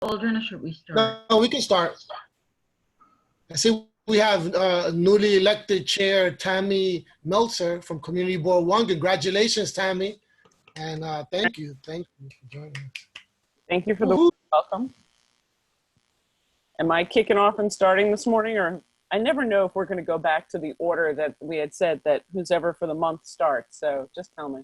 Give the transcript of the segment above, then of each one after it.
Aldrin, or should we start? No, we can start. I see we have newly elected Chair Tammy Meltzer from Community Board 1. Congratulations, Tammy. And thank you for joining us. Thank you for the welcome. Am I kicking off and starting this morning, or I never know if we're going to go back to the order that we had said that who's ever for the month starts. So just tell me.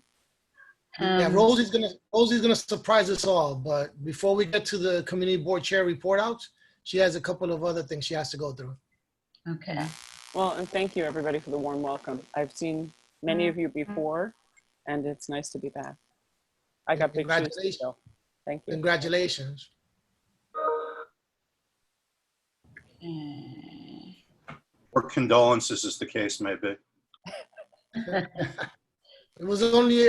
Yeah, Rosie's gonna surprise us all. But before we get to the Community Board Chair report outs, she has a couple of other things she has to go through. Okay. Well, and thank you everybody for the warm welcome. I've seen many of you before, and it's nice to be back. I got big shoes to fill. Thank you. Congratulations. Or condolences, as the case may be. It was only,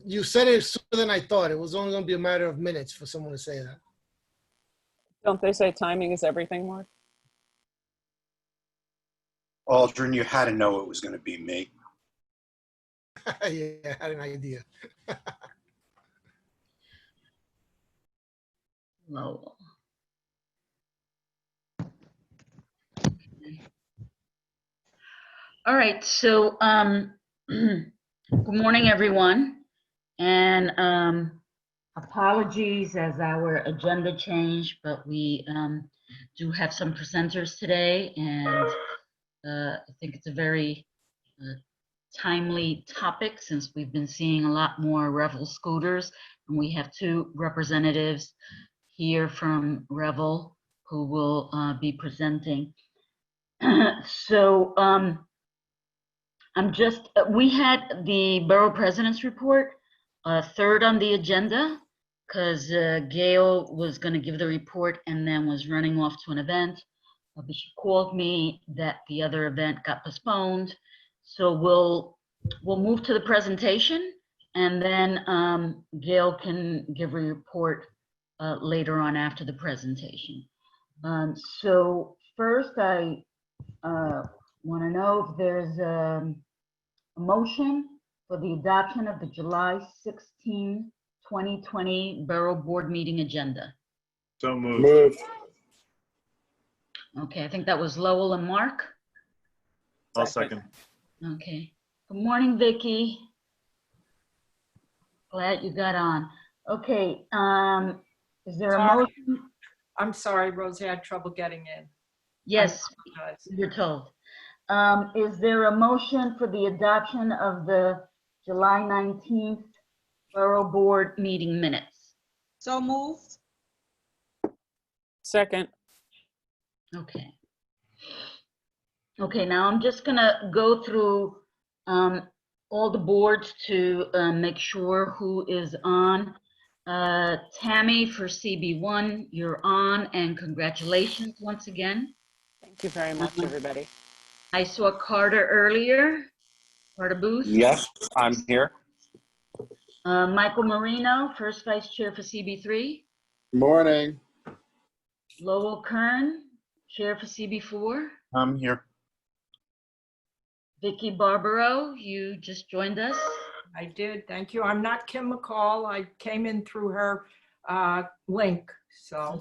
you said it sooner than I thought. It was only going to be a matter of minutes for someone to say that. Don't they say timing is everything, Mark? Aldrin, you had to know it was going to be me. Yeah, I had an idea. Lowell. All right, so good morning, everyone, and apologies as our agenda changed, but we do have some presenters today, and I think it's a very timely topic since we've been seeing a lot more Revel scooters, and we have two representatives here from Revel who will be presenting. So we had the Borough President's Report, third on the agenda, because Gail was going to give the report and then was running off to an event. But she called me that the other event got postponed. So we'll move to the presentation, and then Gail can give a report later on after the presentation. So first, I want to know if there's a motion for the adoption of the July 16, 2020 Borough Board meeting agenda. So moved. Okay, I think that was Lowell and Mark. I'll second. Okay. Good morning, Vicky. Glad you got on. Okay. Is there a motion? I'm sorry, Rosie, I had trouble getting in. Yes, you're told. Is there a motion for the adoption of the July 19th Borough Board meeting minutes? So moved. Second. Okay. Okay, now I'm just gonna go through all the boards to make sure who is on. Tammy for CB1, you're on, and congratulations once again. Thank you very much, everybody. I saw Carter earlier. Carter Booth. Yes, I'm here. Michael Marino, first vice chair for CB3. Morning. Lowell Kern, chair for CB4. I'm here. Vicky Barbaro, you just joined us. I did, thank you. I'm not Kim McCall. I came in through her link, so.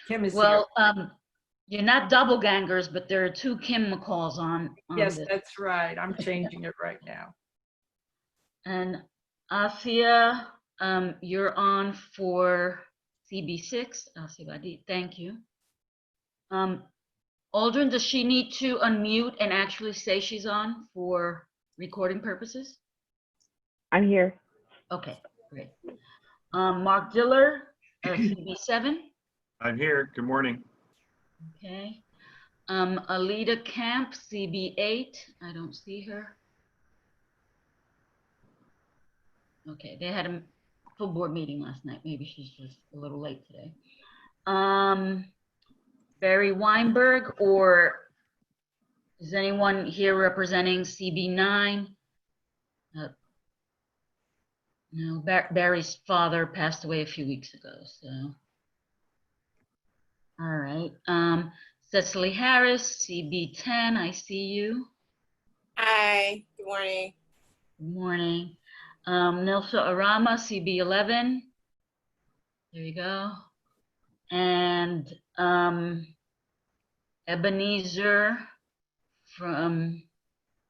Kim is here. Well, you're not double gangers, but there are two Kim McCalls on Yes, this. that's right. I'm changing it right now. And Afia, you're on for CB6. Asibadi, thank you. Aldrin, does she need to unmute and actually say she's on for recording purposes? I'm here. Okay, great. Mark Diller, CB7. I'm here. Good morning. Okay. Alita Camp, CB8. I don't see her. Okay, they had a full board meeting last night. Maybe she's just a little late today. Barry Weinberg, or is anyone here representing CB9? No, Barry's father passed away a few weeks ago, so. All right. Cecily Harris, CB10, I see you. Hi, good morning. Good morning. Nilsa Arama, CB11. There you go. And Ebenezer from,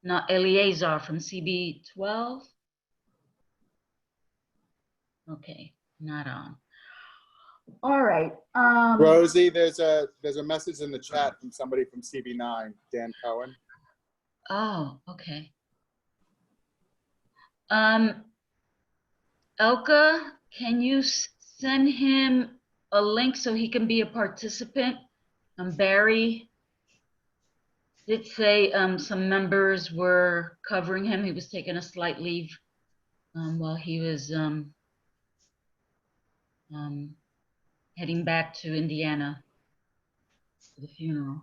not Eleazar from CB 12. Okay, not on. All right. Rosie, there's a message in the chat from somebody from CB9, Dan Cohen. Oh, okay. Elka, can you send him a link so he can be a participant? Barry did say some members were covering him. He was taking a slight leave while he was heading back to Indiana for the funeral.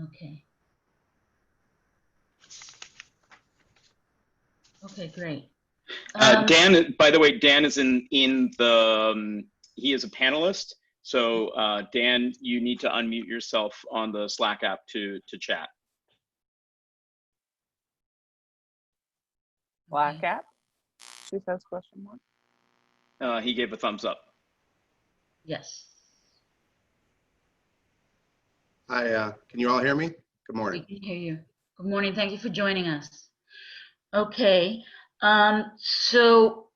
Okay. Okay, great. Dan, by the way, Dan is in the, he is a panelist. So Dan, you need to unmute yourself on the Slack app to chat. Black app? She says question mark. He gave a thumbs up. Yes. Hi, can you all hear me? Good morning. We can hear you. Good morning. Thank you for joining us. Okay. So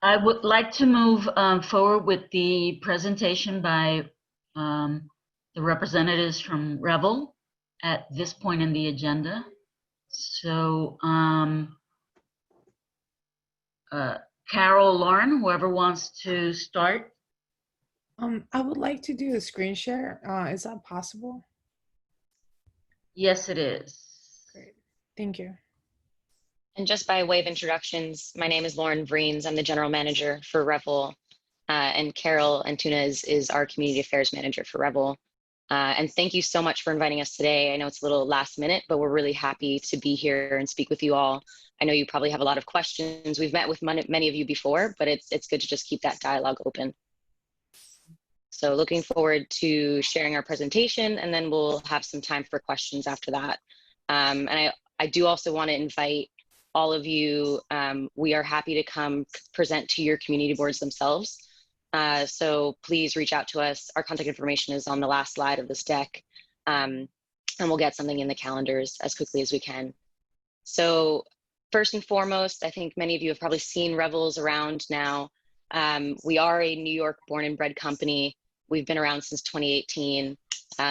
I would like to move forward with the presentation by the representatives from Revel at this point in the agenda. So Carol, Lauren, whoever wants to start. I would like to do a screen share. Is that possible? Yes, it is. Great. Thank you. And just by way of introductions, my name is Lauren Vreens. I'm the general manager for Revel. And Carol Antuna is our community affairs manager for Revel. And thank you so much for inviting us today. I know it's a little last minute, but we're really happy to be here and speak with you all. I know you probably have a lot of questions. We've met with many of you before, but it's good to just keep that dialogue open. So looking forward to sharing our presentation, and then we'll have some time for questions after that. And I do also want to invite all of you. We are happy to come present to your community boards themselves. So please reach out to us. Our contact information is on the last slide of this deck. And we'll get something in the calendars as quickly as we can. So first and foremost, I think many of you have probably seen Revels around now. We are a New York born and bred company. We've been around since 2018,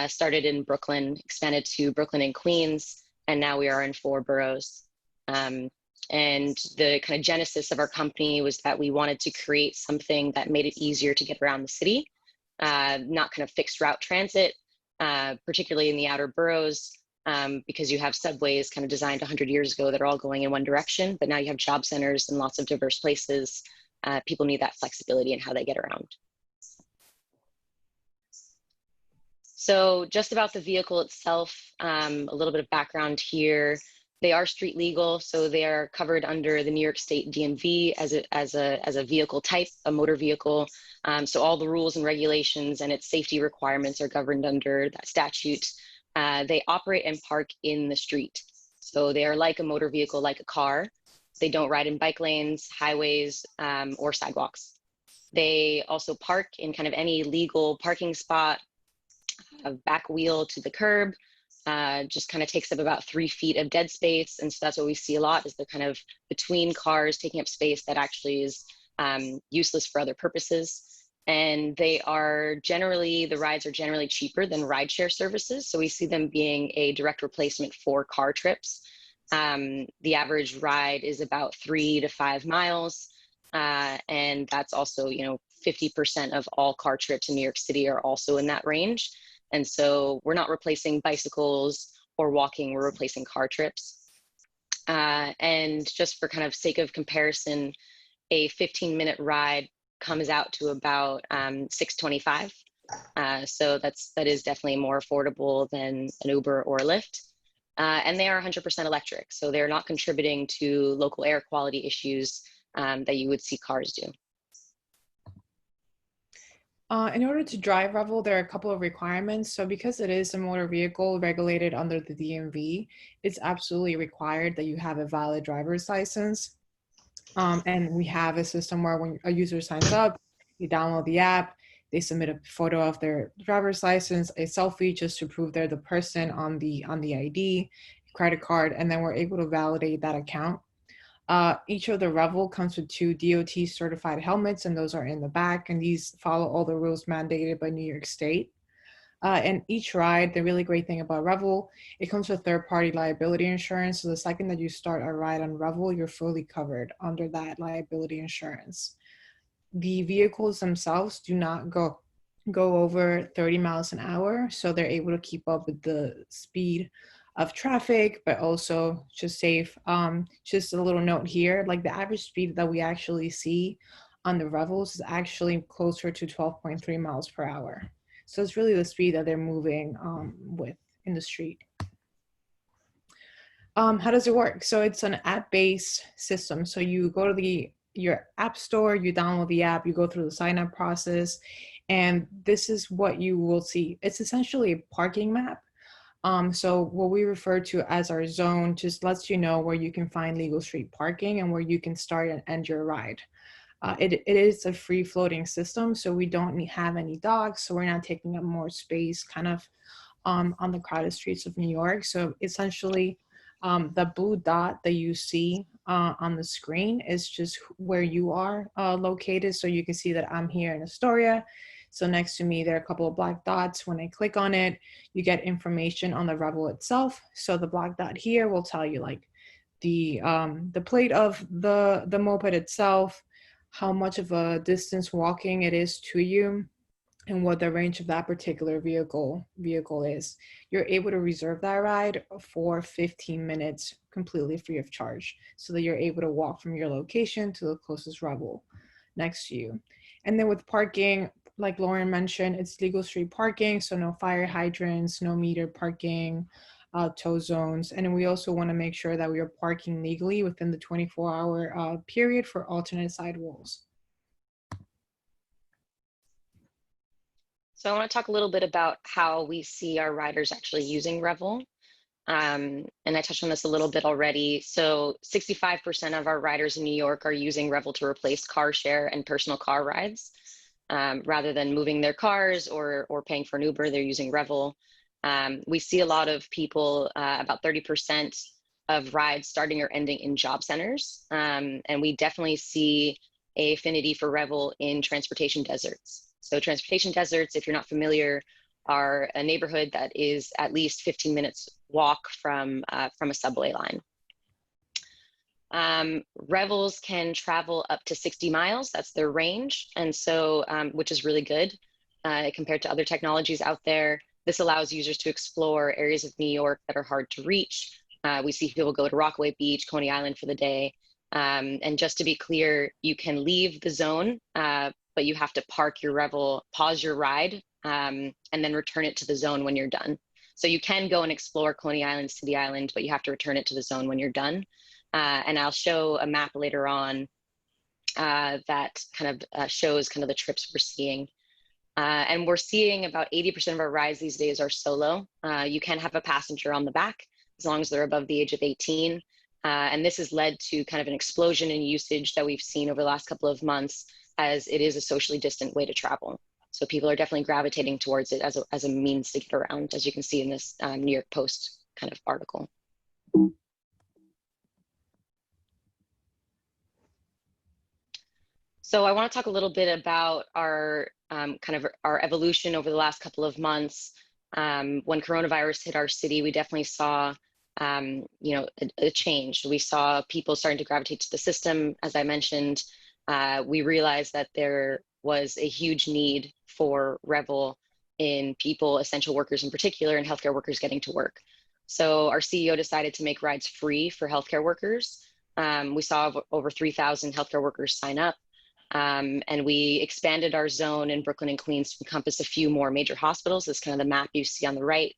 started in Brooklyn, expanded to Brooklyn and Queens, and now we are in 4 boroughs. And the kind of genesis of our company was that we wanted to create something that made it easier to get around the city, not kind of fixed route transit, particularly in the outer boroughs, because you have subways kind of designed 100 years ago that are all going in one direction, but now you have job centers in lots of diverse places. People need that flexibility in how they get around. So just about the vehicle itself, a little bit of background here. They are street legal, so they are covered under the New York State DMV as a vehicle type, a motor vehicle. So all the rules and regulations and its safety requirements are governed under that statute. They operate and park in the street. So they are like a motor vehicle, like a car. They don't ride in bike lanes, highways, or sidewalks. They also park in kind of any legal parking spot, back wheel to the curb. Just kind of takes up about 3 feet of dead space. And so that's what we see a lot, is the kind of between cars taking up space that actually is useless for other purposes. And they are generally, the rides are generally cheaper than rideshare services. So we see them being a direct replacement for car trips. The average ride is about 3 to 5 miles. And that's also, 50% of all car trips in New York City are also in that range. And so we're not replacing bicycles or walking, we're replacing car trips. And just for kind of sake of comparison, a 15-minute ride comes out to about $6.25. So that is definitely more affordable than an Uber or a Lyft. And they are 100% electric, so they're not contributing to local air quality issues that you would see cars do. In order to drive Revel, there are a couple of requirements. So because it is a motor vehicle regulated under the DMV, it's absolutely required that you have a valid driver's license. And we have a system where when a user signs up, you download the app, they submit a photo of their driver's license, a selfie just to prove they're the person on the ID, credit card, and then we're able to validate that account. Each of the Revel comes with 2 DOT certified helmets, and those are in the back, and these follow all the rules mandated by New York State. And each ride, the really great thing about Revel, it comes with third-party liability insurance. So the second that you start a ride on Revel, you're fully covered under that liability insurance. The vehicles themselves do not go over 30 miles an hour, so they're able to keep up with the speed of traffic, but also just safe. Just a little note here, like the average speed that we actually see on the Revels is actually closer to 12.3 miles per hour. So it's really the speed that they're moving with in the street. How does it work? So it's an app-based system. So you go to your app store, you download the app, you go through the sign-up process, and this is what you will see. It's essentially a parking map. So what we refer to as our zone just lets you know where you can find legal street parking and where you can start and end your ride. It is a free floating system, so we don't have any docks, so we're not taking up more space kind of on the crowded streets of New York. So essentially, the blue dot that you see on the screen is just where you are located. So you can see that I'm here in Astoria. So next to me, there are a couple of black dots. When I click on it, you get information on the Revel itself. So the black dot here will tell you like the plate of the moped itself, how much of a distance walking it is to you, and what the range of that particular vehicle is. You're able to reserve that ride for 15 minutes completely free of charge, so that you're able to walk from your location to the closest Revel next to you. And then with parking, like Lauren mentioned, it's legal street parking, so no fire hydrants, no meter parking, tow zones. And we also want to make sure that we are parking legally within the 24-hour period for alternate sidewalls. So I want to talk a little bit about how we see our riders actually using Revel. And I touched on this a little bit already. So 65% of our riders in New York are using Revel to replace car share and personal car rides. Rather than moving their cars or paying for an Uber, they're using Revel. We see a lot of people, about 30% of rides starting or ending in job centers. And we definitely see an affinity for Revel in transportation deserts. So transportation deserts, if you're not familiar, are a neighborhood that is at least 15 minutes walk from a subway line. Revels can travel up to 60 miles, that's their range. And so, which is really good compared to other technologies out there. This allows users to explore areas of New York that are hard to reach. We see people go to Rockaway Beach, Coney Island for the day. And just to be clear, you can leave the zone, but you have to park your Revel, pause your ride, and then return it to the zone when you're done. So you can go and explore Coney Island, City Island, but you have to return it to the zone when you're done. And I'll show a map later on that kind of shows kind of the trips we're seeing. And we're seeing about 80% of our rides these days are solo. You can have a passenger on the back as long as they're above the age of 18. And this has led to kind of an explosion in usage that we've seen over the last couple of months, as it is a socially distant way to travel. So people are definitely gravitating towards it as a means to get around, as you can see in this New York Post kind of article. So I want to talk a little bit about our kind of our evolution over the last couple of months. When coronavirus hit our city, we definitely saw you know, a change. We saw people starting to gravitate to the system. As I mentioned, we realized that there was a huge need for Revel in people, essential workers in particular, and healthcare workers getting to work. So our CEO decided to make rides free for healthcare workers. We saw over 3,000 healthcare workers sign up. And we expanded our zone in Brooklyn and Queens to encompass a few more major hospitals. This is kind of the map you see on the right.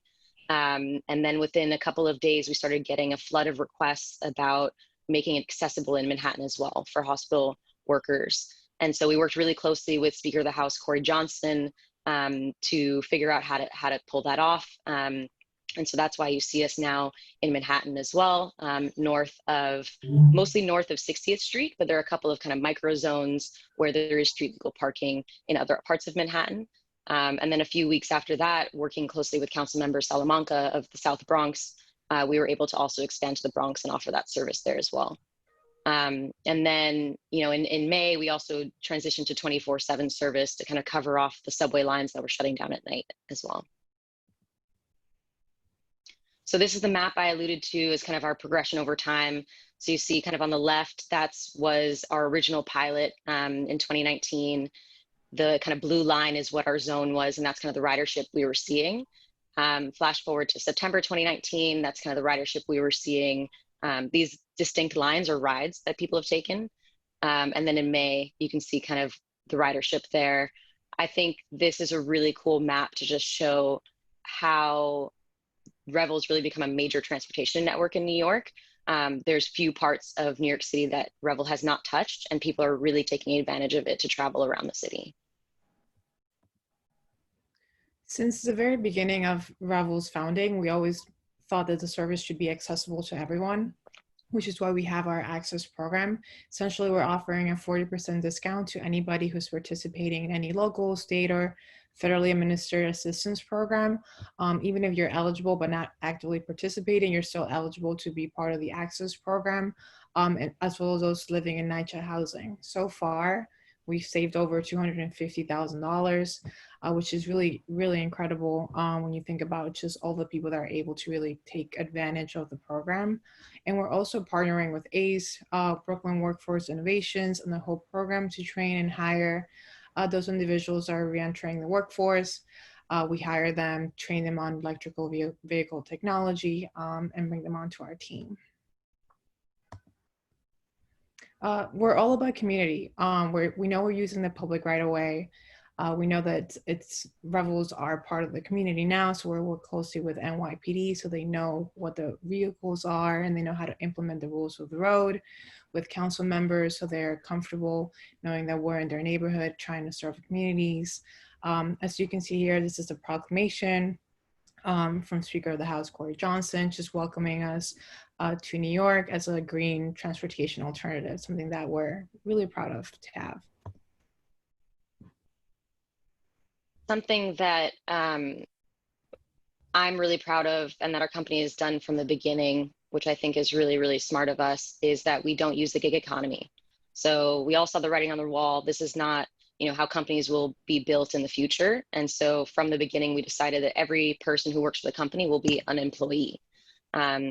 And then within a couple of days, we started getting a flood of requests about making it accessible in Manhattan as well for hospital workers. And so we worked really closely with Speaker of the House, Corey Johnson, to figure out how to pull that off. And so that's why you see us now in Manhattan as well, mostly north of 60th Street, but there are a couple of kind of micro zones where there is street legal parking in other parts of Manhattan. And then a few weeks after that, working closely with Councilmember Salamanca of the South Bronx, we were able to also expand to the Bronx and offer that service there as well. And then, in May, we also transitioned to 24/7 service to kind of cover off the subway lines that were shutting down at night as well. So this is the map I alluded to as kind of our progression over time. So you see kind of on the left, was our original pilot in 2019. The kind of blue line is what our zone was, and that's kind of the ridership we were seeing. Flash forward to September 2019, that's kind of the ridership we were seeing. These distinct lines or rides that people have taken. And then in May, you can see kind of the ridership there. I think this is a really cool map to just show how Revel's really become a major transportation network in New York. There's few parts of New York City that Revel has not touched, and people are really taking advantage of it to travel around the city. Since the very beginning of Revel's founding, we always thought that the service should be accessible to everyone, which is why we have our access program. Essentially, we're offering a 40% discount to anybody who's participating in any local, state, or federally administered assistance program. Even if you're eligible but not actively participating, you're still eligible to be part of the access program, and as well as those living in NYCHA housing. So far, we've saved over $250,000, which is really, really incredible when you think about just all the people that are able to really take advantage of the program. And we're also partnering with ACE, Brooklyn Workforce Innovations, and the HOPE program to train and hire those individuals that are reentering the workforce. We hire them, train them on electrical vehicle technology, and bring them onto our team. We're all about community. We know we're using the public right away. We know that Revels are part of the community now, so we work closely with NYPD so they know what the vehicles are and they know how to implement the rules of the road, with council members so they're comfortable knowing that we're in their neighborhood trying to serve communities. As you can see here, this is a proclamation from Speaker of the House, Corey Johnson, just welcoming us to New York as a green transportation alternative, something that we're really proud of to have. Something that I'm really proud of and that our company has done from the beginning, which I think is really, really smart of us, is that we don't use the gig economy. So we all saw the writing on the wall. This is not how companies will be built in the future. And so from the beginning, we decided that every person who works for the company will be an employee.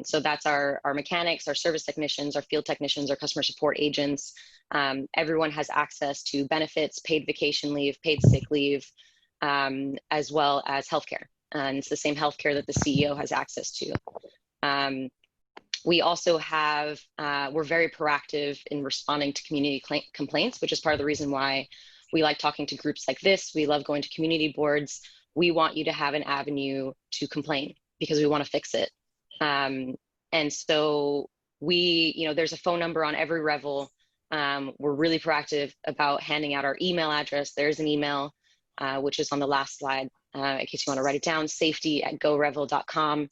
So that's our mechanics, our service technicians, our field technicians, our customer support agents. Everyone has access to benefits, paid vacation leave, paid sick leave, as well as healthcare. And it's the same healthcare that the CEO has access to. We also have, we're very proactive in responding to community complaints, which is part of the reason why we like talking to groups like this. We love going to community boards. We want you to have an avenue to complain because we want to fix it. And so there's a phone number on every Revel. We're really proactive about handing out our email address. There's an email, which is on the last slide, in case you want to write it down, safety@gorevel.com.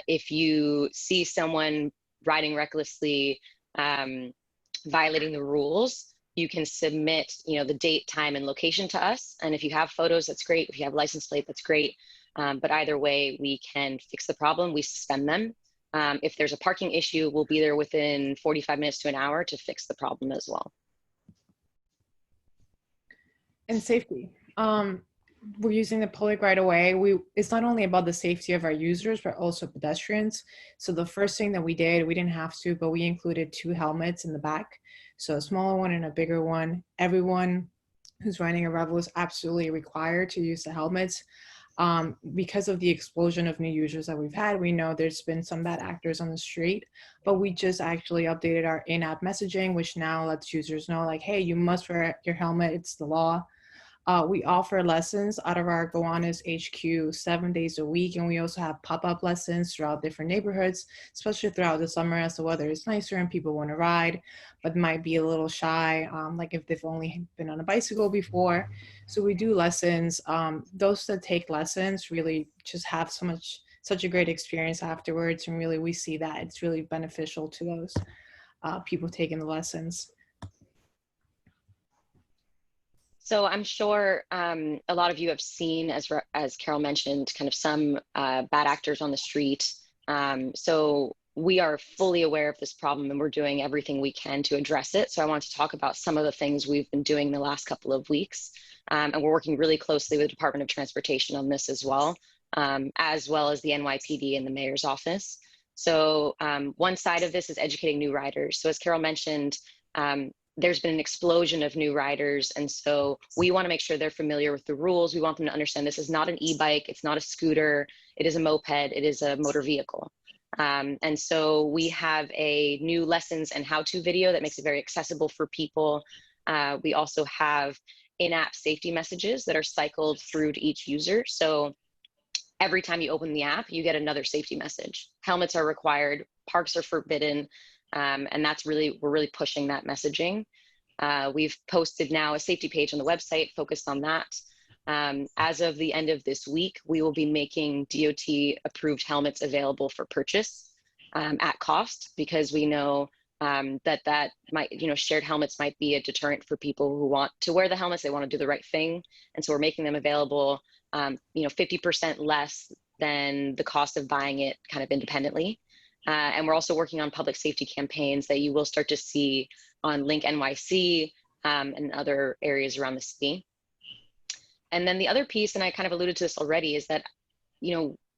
If you see someone riding recklessly, violating the rules, you can submit, the date, time, and location to us. And if you have photos, that's great. If you have license plate, that's great. But either way, we can fix the problem. We suspend them. If there's a parking issue, we'll be there within 45 minutes to an hour to fix the problem as well. And safety. We're using the public right away. It's not only about the safety of our users, but also pedestrians. So the first thing that we did, we didn't have to, but we included 2 helmets in the back. So a smaller one and a bigger one. Everyone who's riding a Revel is absolutely required to use the helmets. Because of the explosion of new users that we've had, we know there's been some bad actors on the street, but we just actually updated our in-app messaging, which now lets users know, like, hey, you must wear your helmet, it's the law. We offer lessons out of our Gowanus HQ 7 days a week, and we also have pop-up lessons throughout different neighborhoods, especially throughout the summer as the weather is nicer and people want to ride, but might be a little shy, like if they've only been on a bicycle before. So we do lessons. Those that take lessons really just have so much such a great experience afterwards. And really, we see that it's really beneficial to those people taking the lessons. So I'm sure a lot of you have seen, as Carol mentioned, kind of some bad actors on the street. So we are fully aware of this problem and we're doing everything we can to address it. So I want to talk about some of the things we've been doing the last couple of weeks. And we're working really closely with the Department of Transportation on this as well as the NYPD and the mayor's office. So one side of this is educating new riders. So as Carol mentioned, there's been an explosion of new riders. And so we want to make sure they're familiar with the rules. We want them to understand this is not an e-bike, it's not a scooter, it is a moped, it is a motor vehicle. And so we have a new lessons and how-to video that makes it very accessible for people. We also have in-app safety messages that are cycled through to each user. So every time you open the app, you get another safety message. Helmets are required, parks are forbidden, and we're really pushing that messaging. We've posted now a safety page on the website focused on that. As of the end of this week, we will be making DOT approved helmets available for purchase at cost, because we know that might, shared helmets might be a deterrent for people who want to wear the helmets. They want to do the right thing. And so we're making them available, 50% less than the cost of buying it kind of independently. And we're also working on public safety campaigns that you will start to see on Link NYC and other areas around the city. And then the other piece, and I kind of alluded to this already, is that,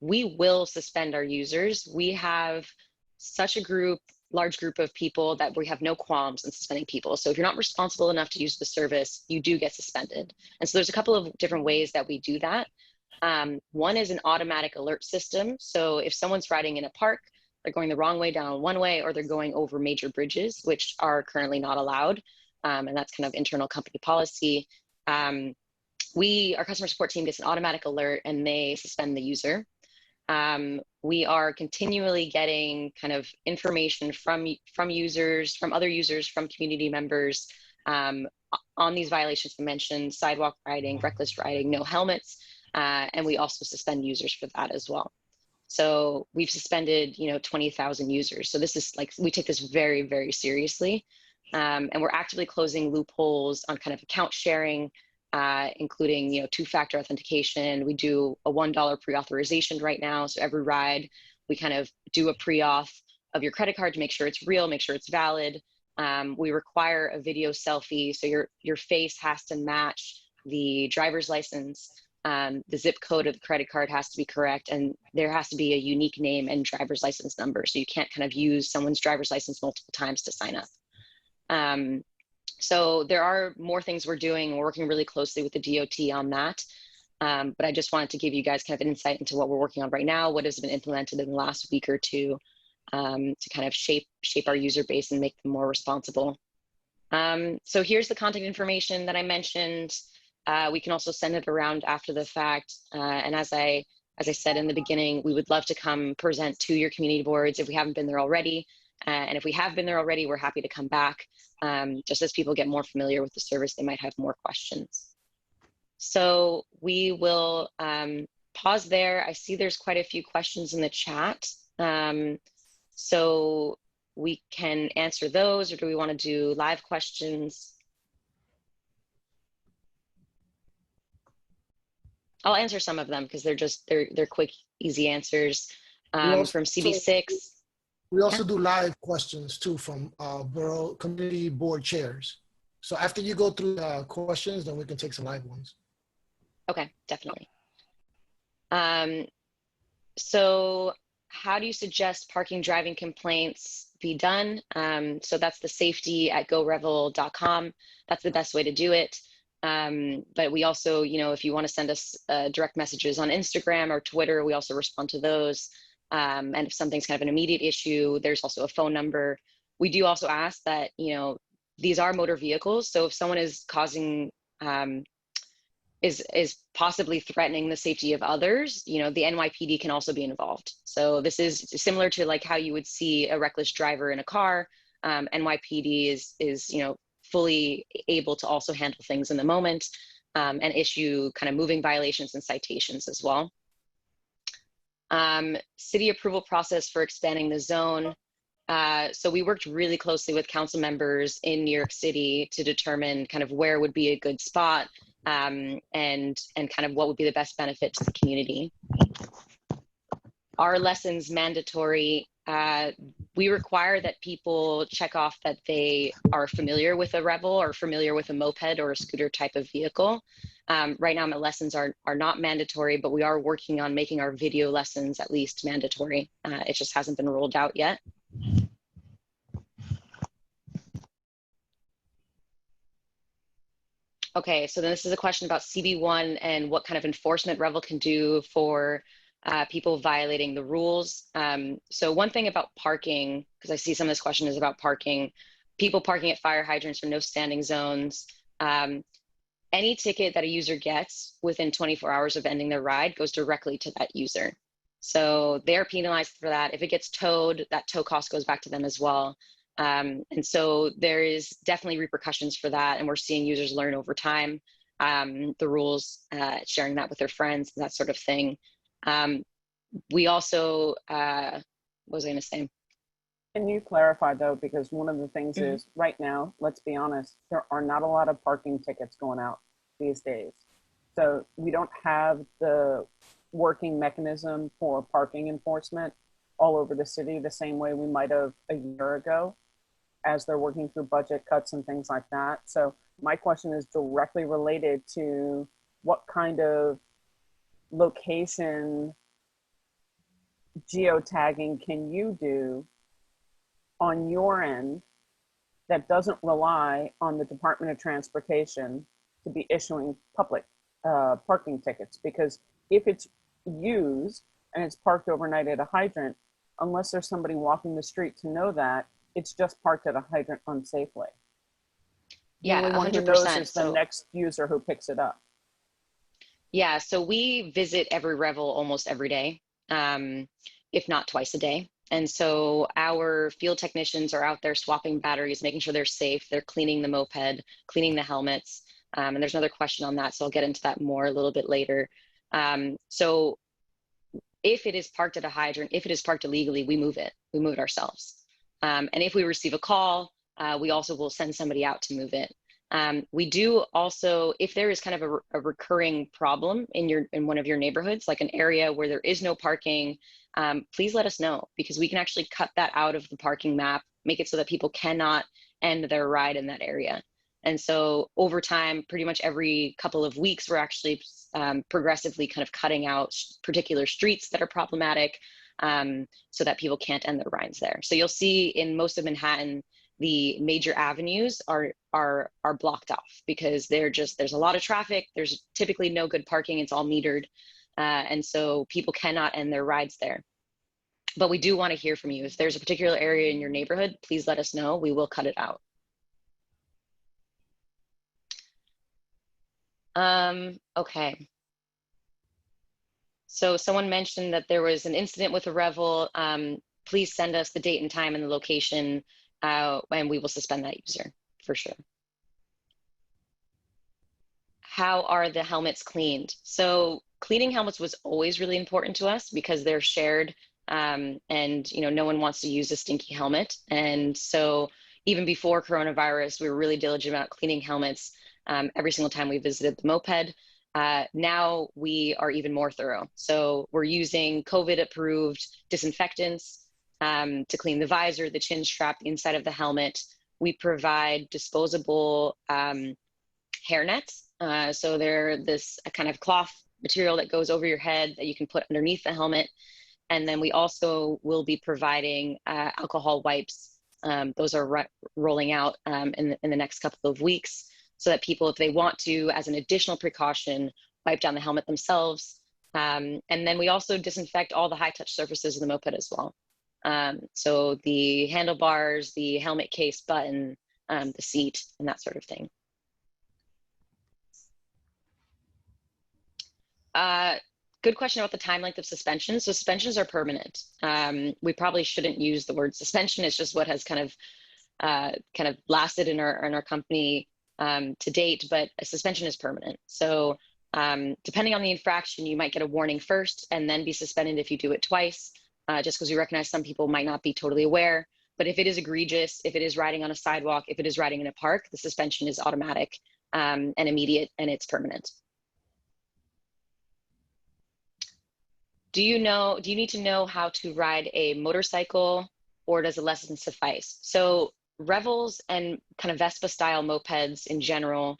we will suspend our users. We have such a large group of people that we have no qualms in suspending people. So if you're not responsible enough to use the service, you do get suspended. And so there's a couple of different ways that we do that. One is an automatic alert system. So if someone's riding in a park, they're going the wrong way down one way, or they're going over major bridges, which are currently not allowed. And that's kind of internal company policy. Our customer support team gets an automatic alert and they suspend the user. We are continually getting kind of information from users, from other users, from community members on these violations I mentioned: sidewalk riding, reckless riding, no helmets, and we also suspend users for that as well. So we've suspended, 20,000 users. So this is we take this very, very seriously. And we're actively closing loopholes on kind of account sharing, including, two-factor authentication. We do a $1 pre-authorization right now. So every ride, we kind of do a pre-auth of your credit card to make sure it's real, make sure it's valid. We require a video selfie. So your face has to match the driver's license. The zip code of the credit card has to be correct, and there has to be a unique name and driver's license number. So you can't kind of use someone's driver's license multiple times to sign up. So there are more things we're doing. We're working really closely with the DOT on that. But I just wanted to give you guys kind of an insight into what we're working on right now, what has been implemented in the last week or two to kind of shape our user base and make them more responsible. So here's the contact information that I mentioned. We can also send it around after the fact. And as I said in the beginning, we would love to come present to your community boards if we haven't been there already. And if we have been there already, we're happy to come back. Just as people get more familiar with the service, they might have more questions. So we will pause there. I see there's quite a few questions in the chat. So we can answer those, or do we want to do live questions? I'll answer some of them because they're quick, easy answers. From CB6. We also do live questions too from Borough Community Board chairs. So after you go through the questions, then we can take some live ones. Okay, definitely. So how do you suggest parking driving complaints be done? So that's the safety@gorevel.com. That's the best way to do it. But we also, if you want to send us direct messages on Instagram or Twitter, we also respond to those. And if something's kind of an immediate issue, there's also a phone number. We do also ask that, these are motor vehicles. So if someone is causing, is possibly threatening the safety of others, the NYPD can also be involved. So this is similar to like how you would see a reckless driver in a car. NYPD is fully able to also handle things in the moment and issue kind of moving violations and citations as well. City approval process for expanding the zone. So we worked really closely with council members in New York City to determine kind of where would be a good spot, and kind of what would be the best benefit to the community. Are lessons mandatory? We require that people check off that they are familiar with a Revel or familiar with a moped or a scooter type of vehicle. Right now, my lessons are not mandatory, but we are working on making our video lessons at least mandatory. It just hasn't been rolled out yet. Okay, so then this is a question about CB1 and what kind of enforcement Revel can do for people violating the rules. So one thing about parking, because I see some of this question is about parking, people parking at fire hydrants for no standing zones. Any ticket that a user gets within 24 hours of ending their ride goes directly to that user. So they're penalized for that. If it gets towed, that tow cost goes back to them as well. And so there is definitely repercussions for that. And we're seeing users learn over time the rules, sharing that with their friends, that sort of thing. We also, what was I going to say? Can you clarify though, because one of the things is right now, let's be honest, there are not a lot of parking tickets going out these days. So we don't have the working mechanism for parking enforcement all over the city the same way we might have a year ago, as they're working through budget cuts and things like that. So my question is directly related to what kind of location geotagging can you do on your end that doesn't rely on the Department of Transportation to be issuing public parking tickets? Because if it's used and it's parked overnight at a hydrant, unless there's somebody walking the street to know that, it's just parked at a hydrant unsafely. Yeah, the only one who 100%. knows is the So, next user who picks it up. yeah, so we visit every Revel almost every day, if not twice a day. And so our field technicians are out there swapping batteries, making sure they're safe. They're cleaning the moped, cleaning the helmets. And there's another question on that, so I'll get into that more a little bit later. So if it is parked at a hydrant, if it is parked illegally, we move it ourselves. And if we receive a call, we also will send somebody out to move it. We do also, if there is kind of a recurring problem in one of your neighborhoods, like an area where there is no parking, please let us know, because we can actually cut that out of the parking map, make it so that people cannot end their ride in that area. And so over time, pretty much every couple of weeks, we're actually progressively kind of cutting out particular streets that are problematic, so that people can't end their rides there. So you'll see in most of Manhattan, the major avenues are blocked off because there's a lot of traffic. There's typically no good parking. It's all metered. And so people cannot end their rides there. But we do want to hear from you. If there's a particular area in your neighborhood, please let us know. We will cut it out. Okay. So someone mentioned that there was an incident with a Revel. Please send us the date and time and the location, and we will suspend that user for sure. How are the helmets cleaned? So cleaning helmets was always really important to us because they're shared, and no one wants to use a stinky helmet. And so even before coronavirus, we were really diligent about cleaning helmets every single time we visited the moped. Now we are even more thorough. So we're using COVID-approved disinfectants to clean the visor, the chin strap, the inside of the helmet. We provide disposable hair nets. So they're this kind of cloth material that goes over your head that you can put underneath the helmet. And then we also will be providing alcohol wipes. Those are rolling out in the next couple of weeks, so that people, if they want to, as an additional precaution, wipe down the helmet themselves. And then we also disinfect all the high-touch surfaces of the moped as well. So the handlebars, the helmet case button, the seat, and that sort of thing. Good question about the time length of suspension. So suspensions are permanent. We probably shouldn't use the word suspension. It's just what has kind of lasted in our company to date, but a suspension is permanent. So Depending on the infraction, you might get a warning first and then be suspended if you do it twice, just because we recognize some people might not be totally aware. But if it is egregious, if it is riding on a sidewalk, if it is riding in a park, the suspension is automatic and immediate, and it's permanent. Do you need to know how to ride a motorcycle, or does a lesson suffice? So Revels and kind of Vespa style mopeds in general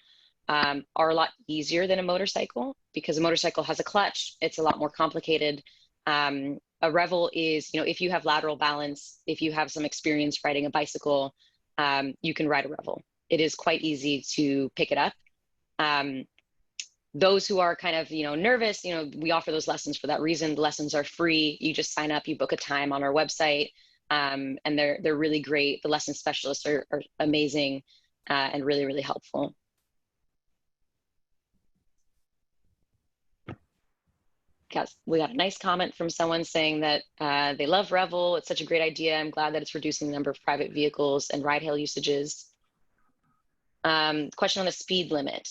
are a lot easier than a motorcycle, because a motorcycle has a clutch. It's a lot more complicated. A Revel is, if you have lateral balance, if you have some experience riding a bicycle, you can ride a Revel. It is quite easy to pick it up. Those who are kind of, nervous, we offer those lessons for that reason. The lessons are free. You just sign up, you book a time on our website, and they're really great. The lesson specialists are amazing and really, really helpful. We got a nice comment from someone saying that they love Revel. It's such a great idea. I'm glad that it's reducing the number of private vehicles and ride-hail usages. Question on the speed limit.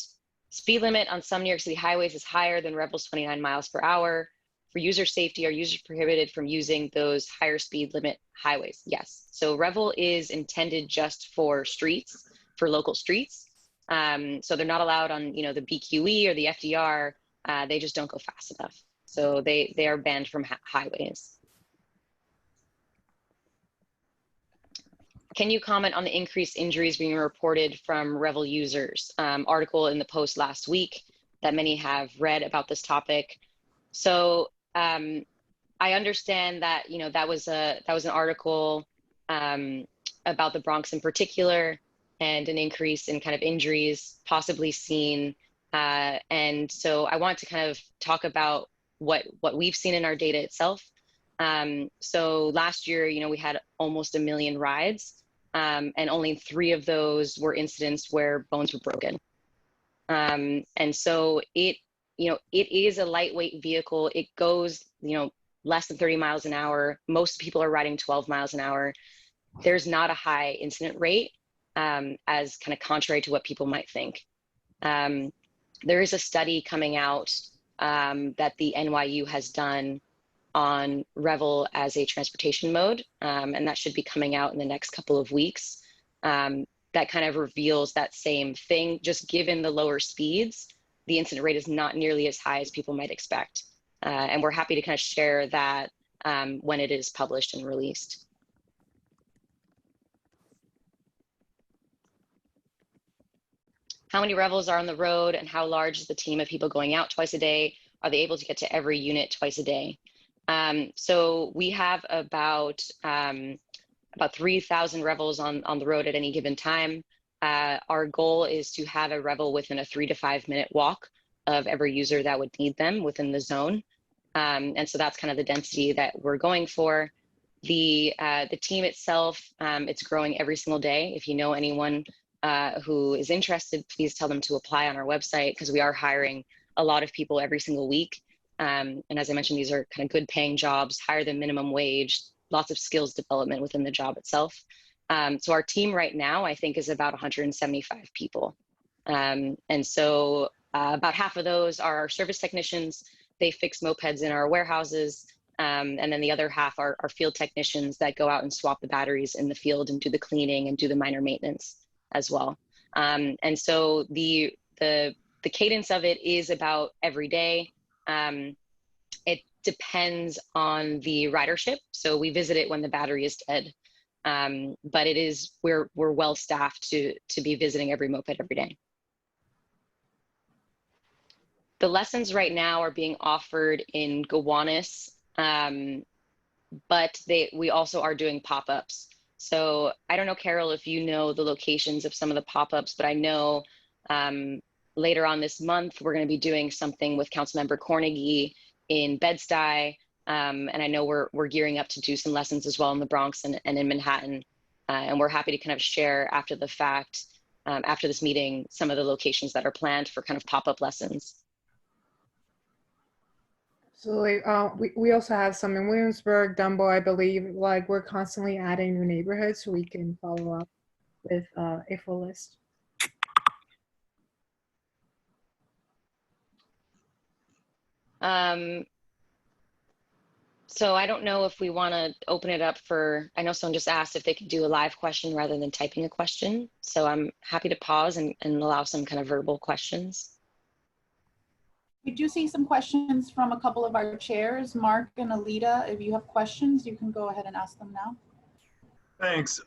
Speed limit on some New York City highways is higher than Revel's 29 miles per hour. For user safety, are users prohibited from using those higher speed limit highways? Yes. So Revel is intended just for streets, for local streets. So they're not allowed on, the BQE or the FDR. They just don't go fast enough. So they are banned from highways. Can you comment on the increased injuries being reported from Revel users? Article in the Post last week that many have read about this topic. So I understand that that was an article about the Bronx in particular, and an increase in kind of injuries possibly seen. And so I want to kind of talk about what we've seen in our data itself. So last year, we had almost 1 million rides. And only 3 of those were incidents where bones were broken. And so it is a lightweight vehicle. It goes, less than 30 miles an hour. Most people are riding 12 miles an hour. There's not a high incident rate, as kind of contrary to what people might think. There is a study coming out that the NYU has done on Revel as a transportation mode, and that should be coming out in the next couple of weeks. That kind of reveals that same thing. Just given the lower speeds, the incident rate is not nearly as high as people might expect. And we're happy to kind of share that when it is published and released. How many Revels are on the road, and how large is the team of people going out twice a day? Are they able to get to every unit twice a day? So we have about 3,000 Revels on the road at any given time. Our goal is to have a Revel within a 3 to 5 minute walk of every user that would need them within the zone. And so that's kind of the density that we're going for. The team itself, it's growing every single day. If you know anyone who is interested, please tell them to apply on our website, because we are hiring a lot of people every single week. And as I mentioned, these are kind of good paying jobs, higher than minimum wage, lots of skills development within the job itself. So our team right now, I think, is about 175 people. And so about half of those are our service technicians. They fix mopeds in our warehouses. And then the other half are field technicians that go out and swap the batteries in the field and do the cleaning and do the minor maintenance as well. And so the cadence of it is about every day. It depends on the ridership. So we visit it when the battery is dead. But we're well staffed to be visiting every moped every day. The lessons right now are being offered in Gowanus, but we also are doing pop-ups. So I don't know, Carol, if you know the locations of some of the pop-ups, but I know later on this month, we're going to be doing something with Councilmember Cornegie in Bed-Stuy. And I know we're gearing up to do some lessons as well in the Bronx and in Manhattan. And we're happy to kind of share after the fact, after this meeting, some of the locations that are planned for kind of pop-up lessons. So we also have some in Williamsburg, Dumbo, I believe. Like, we're constantly adding new neighborhoods so we can follow up with a full list. So I don't know if we want to open it up for, I know someone just asked if they could do a live question rather than typing a question. So I'm happy to pause and allow some kind of verbal questions. We do see some questions from a couple of our chairs. Mark and Alita, if you have questions, you can go ahead and ask them now. Thanks.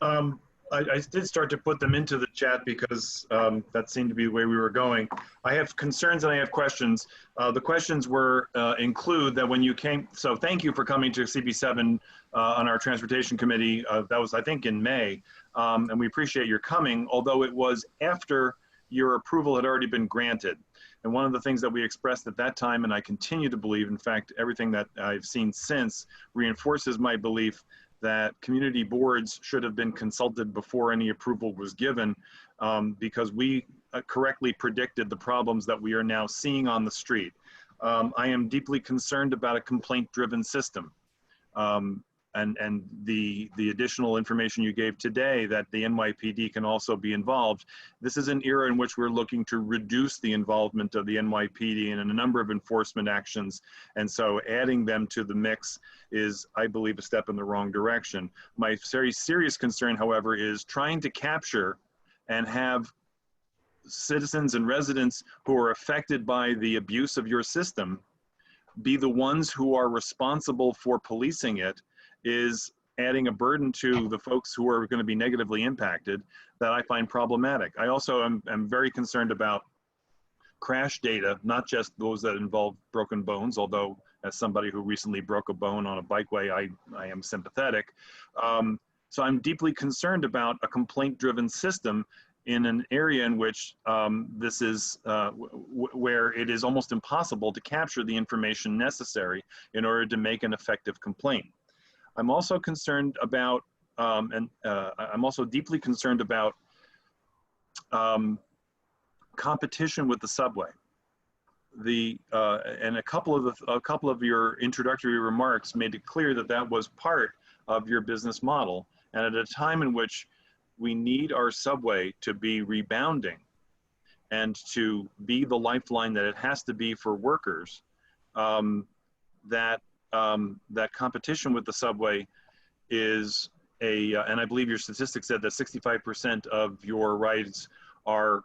I did start to put them into the chat because that seemed to be the way we were going. I have concerns and I have questions. The questions were include that when you came, so thank you for coming to CB7 on our transportation committee. That was, I think, in May. And we appreciate your coming, although it was after your approval had already been granted. And one of the things that we expressed at that time, and I continue to believe, in fact, everything that I've seen since reinforces my belief that community boards should have been consulted before any approval was given, because we correctly predicted the problems that we are now seeing on the street. I am deeply concerned about a complaint-driven system. And the additional information you gave today that the NYPD can also be involved. This is an era in which we're looking to reduce the involvement of the NYPD in a number of enforcement actions. And so adding them to the mix is, I believe, a step in the wrong direction. My very serious concern, however, is trying to capture and have citizens and residents who are affected by the abuse of your system be the ones who are responsible for policing it, is adding a burden to the folks who are going to be negatively impacted that I find problematic. I also am very concerned about crash data, not just those that involve broken bones, although as somebody who recently broke a bone on a bikeway, I am sympathetic. So I'm deeply concerned about a complaint-driven system in an area in which this is where it is almost impossible to capture the information necessary in order to make an effective complaint. I'm also concerned about, I'm also deeply concerned about competition with the subway. And a couple of your introductory remarks made it clear that that was part of your business model. And at a time in which we need our subway to be rebounding and to be the lifeline that it has to be for workers, that competition with the subway is and I believe your statistics said that 65% of your rides are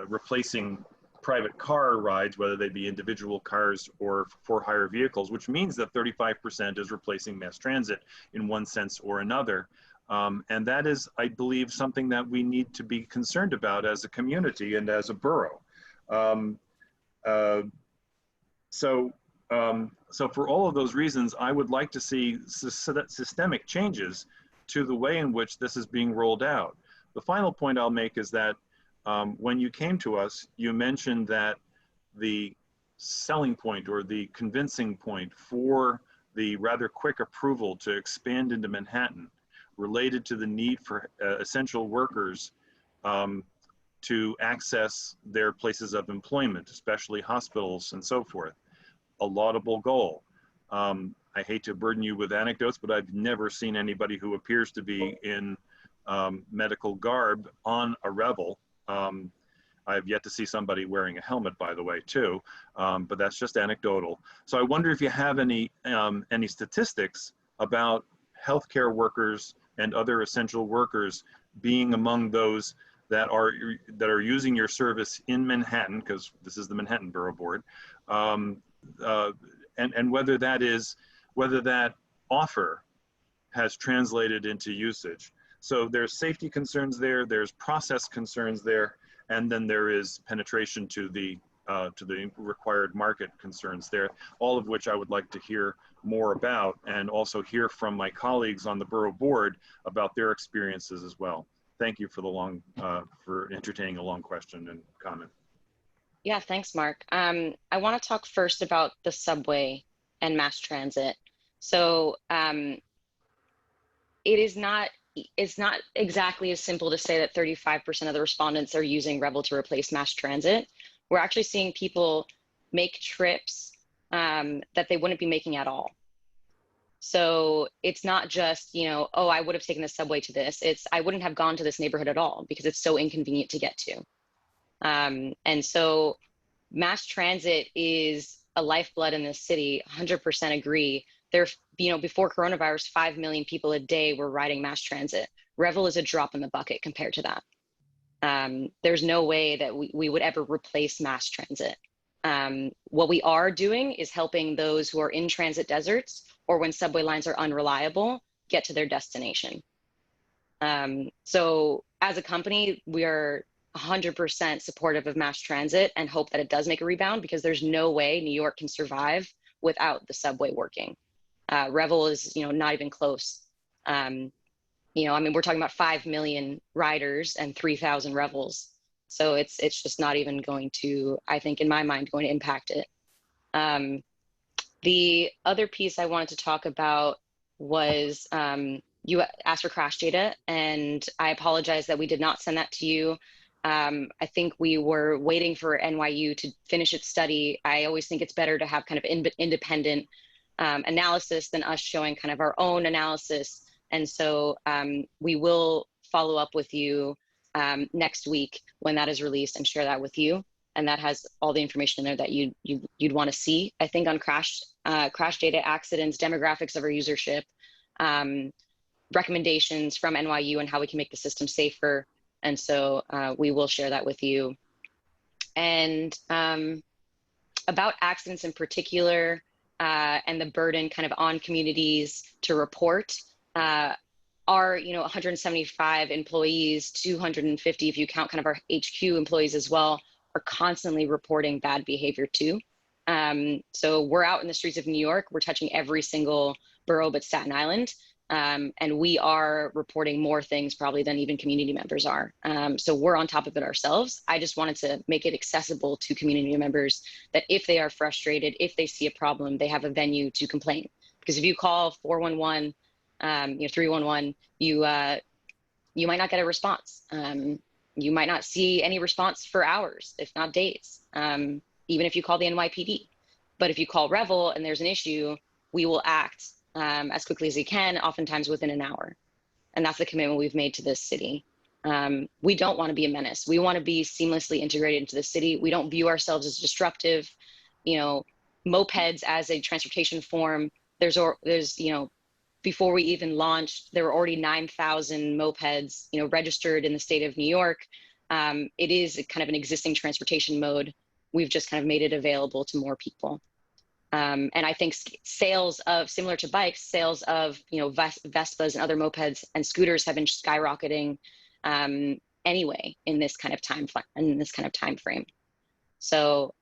replacing private car rides, whether they be individual cars or for-hire vehicles, which means that 35% is replacing mass transit in one sense or another. And that is, I believe, something that we need to be concerned about as a community and as a borough. So for all of those reasons, I would like to see systemic changes to the way in which this is being rolled out. The final point I'll make is that when you came to us, you mentioned that the selling point or the convincing point for the rather quick approval to expand into Manhattan related to the need for essential workers to access their places of employment, especially hospitals and so forth. A laudable goal. I hate to burden you with anecdotes, but I've never seen anybody who appears to be in medical garb on a Revel. I've yet to see somebody wearing a helmet, by the way, too, but that's just anecdotal. So I wonder if you have any statistics about healthcare workers and other essential workers being among those that are using your service in Manhattan, because this is the Manhattan Borough Board, and whether that offer has translated into usage. So there's safety concerns there, there's process concerns there, and then there is penetration to the required market concerns there, all of which I would like to hear more about, and also hear from my colleagues on the Borough Board about their experiences as well. Thank you for for entertaining a long question and comment. Yeah, thanks, Mark. I want to talk first about the subway and mass transit. So it's not exactly as simple to say that 35% of the respondents are using Revel to replace mass transit. We're actually seeing people make trips that they wouldn't be making at all. So it's not just, oh, I would have taken the subway to this. It's, I wouldn't have gone to this neighborhood at all because it's so inconvenient to get to. And so Mass transit is a lifeblood in this city. 100% agree. There, before coronavirus, 5 million people a day were riding mass transit. Revel is a drop in the bucket compared to that. There's no way that we would ever replace mass transit. What we are doing is helping those who are in transit deserts or when subway lines are unreliable get to their destination. So as a company, we are 100% supportive of mass transit and hope that it does make a rebound, because there's no way New York can survive without the subway working. Revel is, not even close. We're talking about 5 million riders and 3,000 Revels. So it's just not even going to, I think in my mind, going to impact it. The other piece I wanted to talk about was you asked for crash data, and I apologize that we did not send that to you. I think we were waiting for NYU to finish its study. I always think it's better to have kind of independent analysis than us showing kind of our own analysis. And so we will follow up with you next week when that is released and share that with you. And that has all the information in there that you'd want to see, I think, on crash data, accidents, demographics of our usership, recommendations from NYU and how we can make the system safer. And so we will share that with you. And about accidents in particular and the burden kind of on communities to report, our 175 employees, 250 if you count kind of our HQ employees as well, are constantly reporting bad behavior too. So we're out in the streets of New York. We're touching every single borough but Staten Island. And we are reporting more things probably than even community members are. So we're on top of it ourselves. I just wanted to make it accessible to community members that if they are frustrated, if they see a problem, they have a venue to complain. Because if you call 411, 311, you might not get a response. You might not see any response for hours, if not days, even if you call the NYPD. But if you call Revel and there's an issue, we will act as quickly as we can, oftentimes within an hour. And that's the commitment we've made to this city. We don't want to be a menace. We want to be seamlessly integrated into the city. We don't view ourselves as disruptive. Mopeds as a transportation form, there's before we even launched, there were already 9,000 mopeds, registered in the state of New York. It is kind of an existing transportation mode. We've just kind of made it available to more people. And I think sales of, similar to bikes, sales of, Vespas and other mopeds and scooters have been skyrocketing anyway in this kind of time frame. So,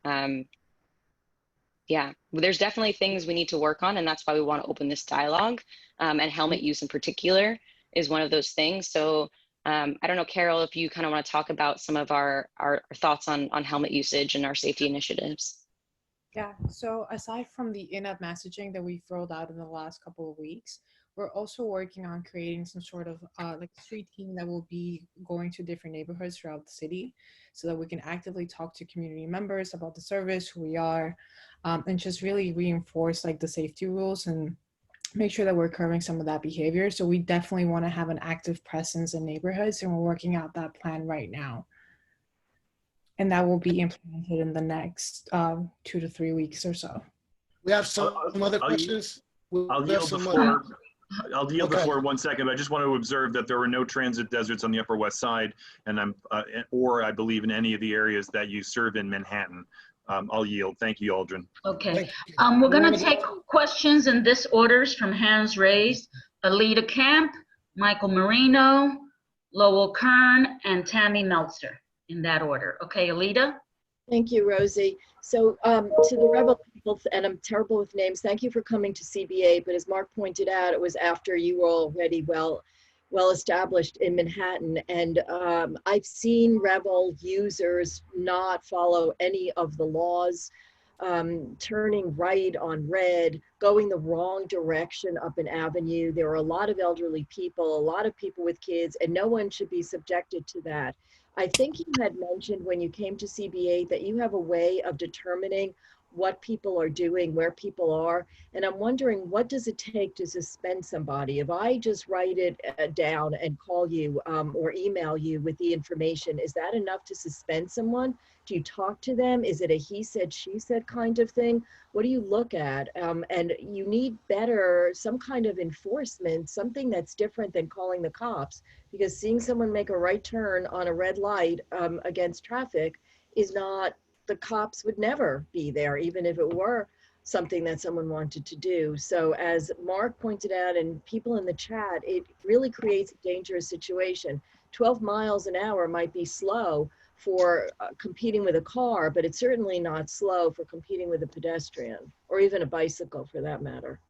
yeah, there's definitely things we need to work on, and that's why we want to open this dialogue. And helmet use in particular is one of those things. So I don't know, Carol, if you kind of want to talk about some of our thoughts on helmet usage and our safety initiatives. Yeah, so aside from the in-app messaging that we've rolled out in the last couple of weeks, we're also working on creating some sort of like a street team that will be going to different neighborhoods throughout the city so that we can actively talk to community members about the service, who we are, and just really reinforce like the safety rules and make sure that we're curbing some of that behavior. So we definitely want to have an active presence in neighborhoods, and we're working out that plan right now. And that will be implemented in the next 2 to 3 weeks or so. We have some other questions. I'll yield the floor 1 second, but I just want to observe that there were no transit deserts on the Upper West Side, and or I believe in any of the areas that you serve in Manhattan. I'll yield. Thank you, Aldrin. Okay. We're going to take questions in this orders from hands raised. Alita Camp, Michael Marino, Lowell Kern, and Tammy Meltzer, in that order. Okay, Alita? Thank you, Rosie. So to the Revel people, and I'm terrible with names, thank you for coming to CBA, but as Mark pointed out, it was after you were already well established in Manhattan. And I've seen Revel users not follow any of the laws, turning right on red, going the wrong direction up an avenue. There are a lot of elderly people, a lot of people with kids, and no one should be subjected to that. I think you had mentioned when you came to CBA that you have a way of determining what people are doing, where people are. And I'm wondering, what does it take to suspend somebody? If I just write it down and call you or email you with the information, is that enough to suspend someone? Do you talk to them? Is it a he said, she said kind of thing? What do you look at? And you need better, some kind of enforcement, something that's different than calling the cops, because seeing someone make a right turn on a red light against traffic is not, the cops would never be there, even if it were something that someone wanted to do. So as Mark pointed out and people in the chat, it really creates a dangerous situation. 12 miles an hour might be slow for competing with a car, but it's certainly not slow for competing with a pedestrian or even a bicycle for that matter.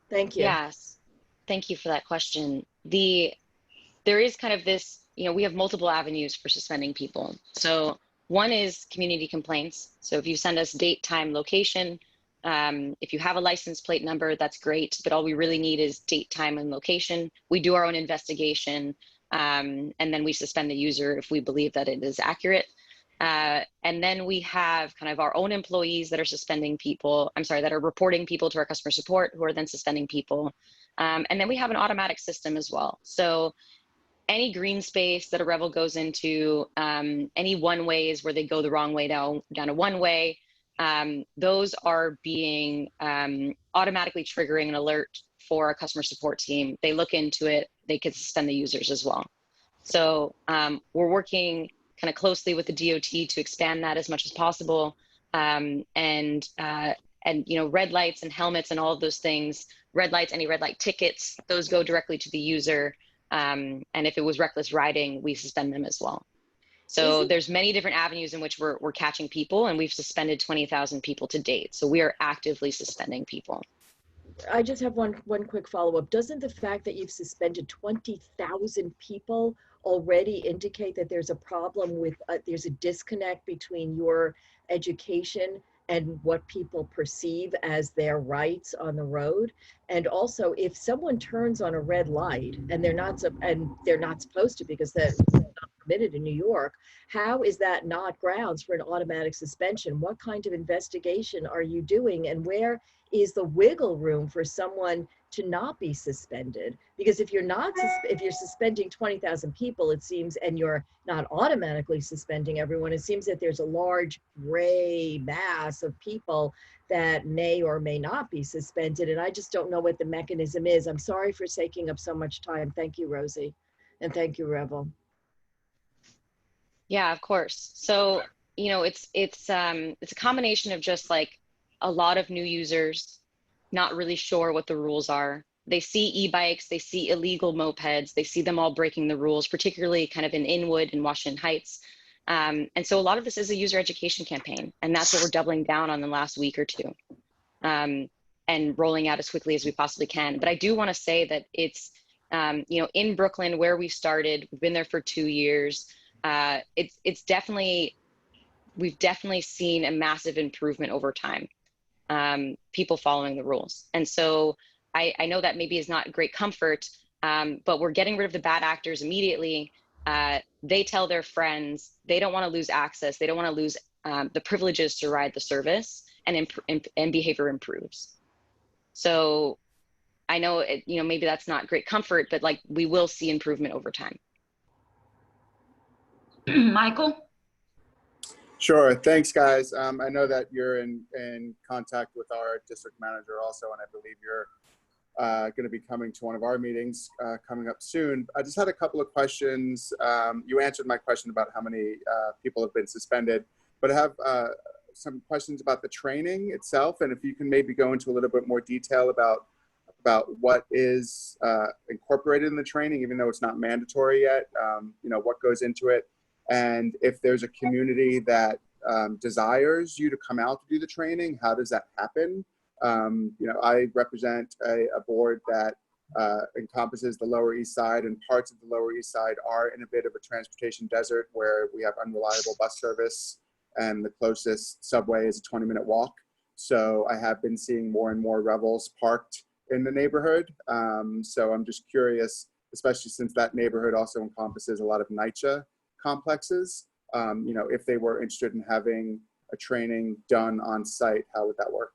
Thank you. Yes, thank you for that question. There is kind of this, we have multiple avenues for suspending people. So one is community complaints. So if you send us date, time, location, if you have a license plate number, that's great. But all we really need is date, time, and location. We do our own investigation, and then we suspend the user if we believe that it is accurate. And then we have kind of our own employees that are suspending people, that are reporting people to our customer support, who are then suspending people. And then we have an automatic system as well. So any green space that a Revel goes into, any one-ways where they go the wrong way down a one-way, those are being automatically triggering an alert for our customer support team. They look into it, they can suspend the users as well. So we're working kind of closely with the DOT to expand that as much as possible. And red lights and helmets and all of those things, red lights, any red light tickets, those go directly to the user. And if it was reckless riding, we suspend them as well. So there's many different avenues in which we're catching people, and we've suspended 20,000 people to date. So we are actively suspending people. I just have one quick follow-up. Doesn't the fact that you've suspended 20,000 people already indicate that there's a problem with, there's a disconnect between your education and what people perceive as their rights on the road? And also, if someone turns on a red light and they're not supposed to, because that's not permitted in New York, how is that not grounds for an automatic suspension? What kind of investigation are you doing, and where is the wiggle room for someone to not be suspended? Because if you're not, if you're suspending 20,000 people, it seems, and you're not automatically suspending everyone, it seems that there's a large gray mass of people that may or may not be suspended. And I just don't know what the mechanism is. I'm sorry for taking up so much time. Thank you, Rosie. And thank you, Revel. Yeah, of course. So, it's a combination of just like a lot of new users not really sure what the rules are. They see e-bikes, they see illegal mopeds, they see them all breaking the rules, particularly kind of in Inwood and Washington Heights. And so a lot of this is a user education campaign, and that's what we're doubling down on the last week or two, and rolling out as quickly as we possibly can. But I do want to say that it's, in Brooklyn, where we started, we've been there for 2 years. It's definitely, we've definitely seen a massive improvement over time. People following the rules. And so I know that maybe is not great comfort, but we're getting rid of the bad actors immediately. They tell their friends, they don't want to lose access. They don't want to lose the privileges to ride the service, and behavior improves. So I know, maybe that's not great comfort, but like we will see improvement over time. Michael? Sure. Thanks, guys. I know that you're in contact with our district manager also, and I believe you're going to be coming to one of our meetings coming up soon. I just had a couple of questions. You answered my question about how many people have been suspended, but I have some questions about the training itself, and if you can maybe go into a little bit more detail about what is incorporated in the training, even though it's not mandatory yet. What goes into it. And if there's a community that desires you to come out to do the training, how does that happen? I represent a board that encompasses the Lower East Side, and parts of the Lower East Side are in a bit of a transportation desert where we have unreliable bus service, and the closest subway is a 20-minute walk. So I have been seeing more and more Revels parked in the neighborhood. So I'm just curious, especially since that neighborhood also encompasses a lot of NYCHA complexes, if they were interested in having a training done on site? How would that work?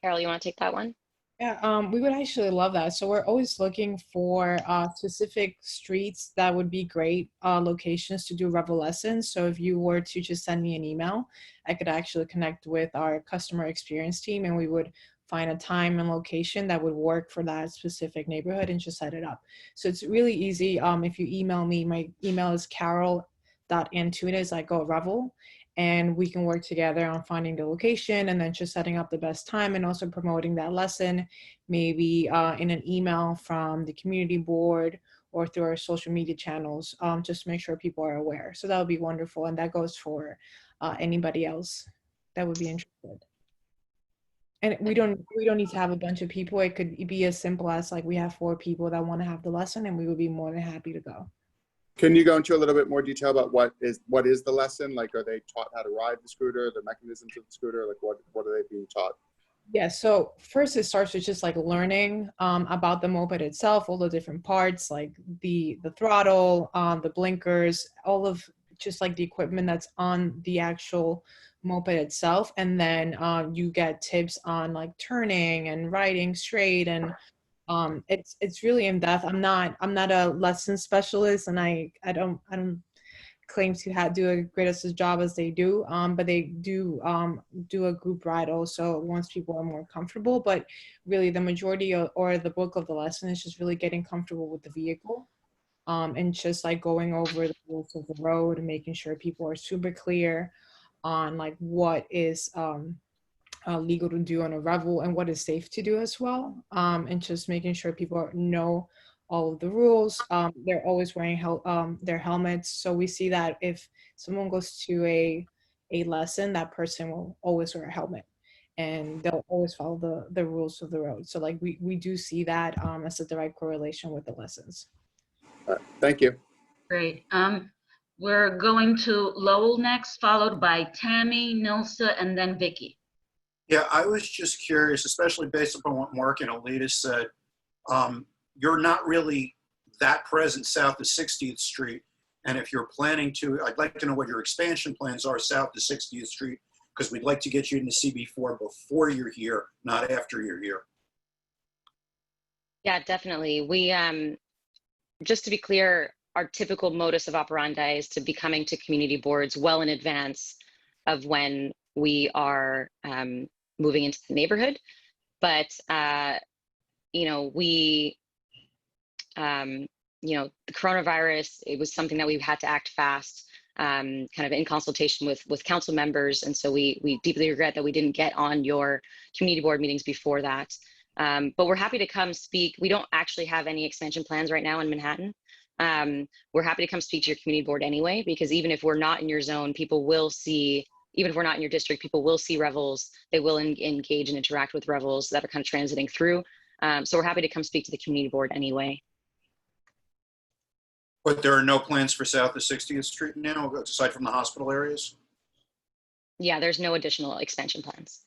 Carol, you want to take that one? Yeah, we would actually love that. So we're always looking for specific streets that would be great locations to do Revel lessons. So if you were to just send me an email, I could actually connect with our customer experience team, and we would find a time and location that would work for that specific neighborhood and just set it up. So it's really easy. If you email me, my email is carol.antunes@Revel, and we can work together on finding the location and then just setting up the best time and also promoting that lesson, maybe in an email from the community board or through our social media channels, just to make sure people are aware. So that would be wonderful. And that goes for anybody else that would be interested. And we don't need to have a bunch of people. It could be as simple as like we have 4 people that want to have the lesson, and we would be more than happy to go. Can you go into a little bit more detail about what is the lesson? Like, are they taught how to ride the scooter, the mechanisms of the scooter? Like, what are they being taught? Yeah, so first it starts with just like learning about the moped itself, all the different parts, like the throttle, the blinkers, all of just like the equipment that's on the actual moped itself. And then you get tips on like turning and riding straight, and it's really in depth. I'm not a lesson specialist, and I don't claim to do a greatest job as they do, but they do do a group ride also once people are more comfortable. But really the majority or the bulk of the lesson is just really getting comfortable with the vehicle, and just like going over the rules of the road and making sure people are super clear on like what is legal to do on a Revel and what is safe to do as well, and just making sure people know all of the rules. They're always wearing their helmets, so we see that if someone goes to a lesson, that person will always wear a helmet, and they'll always follow the rules of the road. So like we do see that as a direct correlation with the lessons. Thank you. Great. We're going to Lowell next, followed by Tammy, Nilsa, and then Vicky. Yeah, I was just curious, especially based upon what Mark and Alita said. You're not really that present south of 60th Street. And if you're planning to, I'd like to know what your expansion plans are south of 60th Street, because we'd like to get you into CB4 before you're here, not after you're here. Yeah, definitely. We, just to be clear, our typical modus of operandi is to be coming to community boards well in advance of when we are moving into the neighborhood. But, the coronavirus, it was something that we had to act fast, kind of in consultation with council members. And so we deeply regret that we didn't get on your community board meetings before that. But we're happy to come speak. We don't actually have any expansion plans right now in Manhattan. We're happy to come speak to your community board anyway, because even if we're not in your zone, people will see, even if we're not in your district, people will see Revels. They will engage and interact with Revels that are kind of transiting through. So we're happy to come speak to the community board anyway. But there are no plans for south of 60th Street now, aside from the hospital areas? Yeah, there's no additional expansion plans.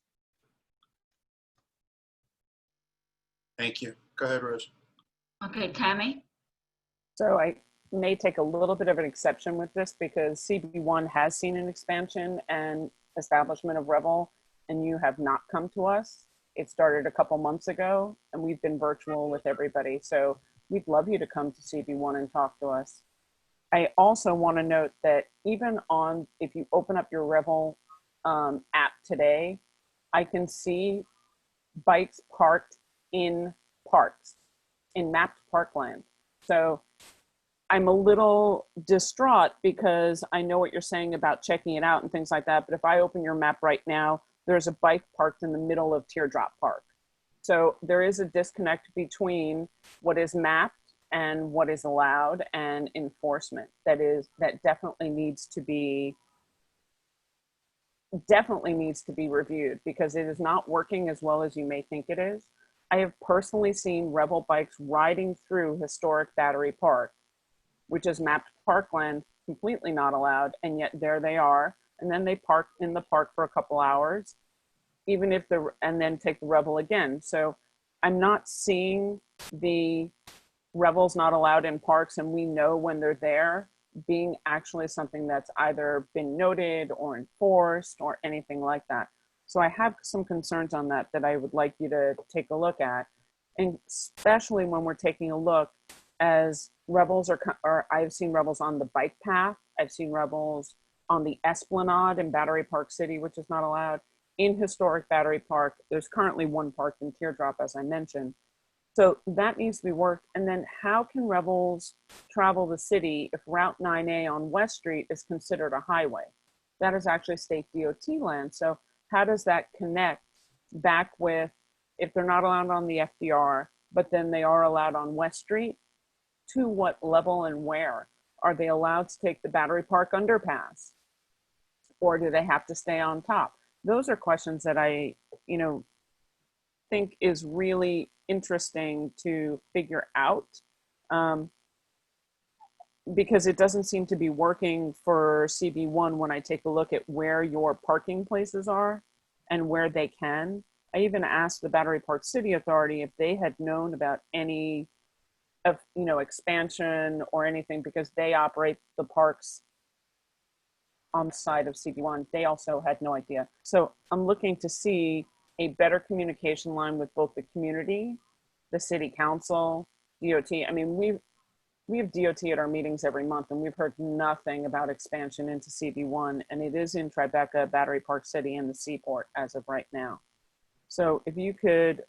Thank you. Go ahead, Rose. Okay, Tammy? So I may take a little bit of an exception with this because CB1 has seen an expansion and establishment of Revel, and you have not come to us. It started a couple months ago, and we've been virtual with everybody. So we'd love you to come to CB1 and talk to us. I also want to note that even if you open up your Revel app today, I can see bikes parked in parks, in mapped parkland. So I'm a little distraught because I know what you're saying about checking it out and things like that. But if I open your map right now, there's a bike parked in the middle of Teardrop Park. So there is a disconnect between what is mapped and what is allowed and enforcement that definitely needs to be reviewed, because it is not working as well as you may think it is. I have personally seen Revel bikes riding through historic Battery Park, which is mapped parkland, completely not allowed, and yet there they are. And then they park in the park for a couple hours, and then take the Revel again. So I'm not seeing the Revels not allowed in parks, and we know when they're there, being actually something that's either been noted or enforced or anything like that. So I have some concerns on that I would like you to take a look at, and especially when we're taking a look as rebels or I've seen rebels on the bike path. I've seen rebels on the Esplanade in Battery Park City, which is not allowed. In historic Battery Park, there's currently one parked in Teardrop, as I mentioned. So that needs to be worked. And then how can rebels travel the city if Route 9A on West Street is considered a highway? That is actually state DOT land. So how does that connect back with, if they're not allowed on the FDR, but then they are allowed on West Street, to what level and where? Are they allowed to take the Battery Park underpass? Or do they have to stay on top? Those are questions that I, think is really interesting to figure out, because it doesn't seem to be working for CB1 when I take a look at where your parking places are and where they can. I even asked the Battery Park City Authority if they had known about any of, expansion or anything, because they operate the parks on the side of CB1. They also had no idea. So I'm looking to see a better communication line with both the community, the city council, DOT. I mean, we have DOT at our meetings every month, and we've heard nothing about expansion into CB1, and it is in Tribeca, Battery Park City, and the Seaport as of right now. So if you could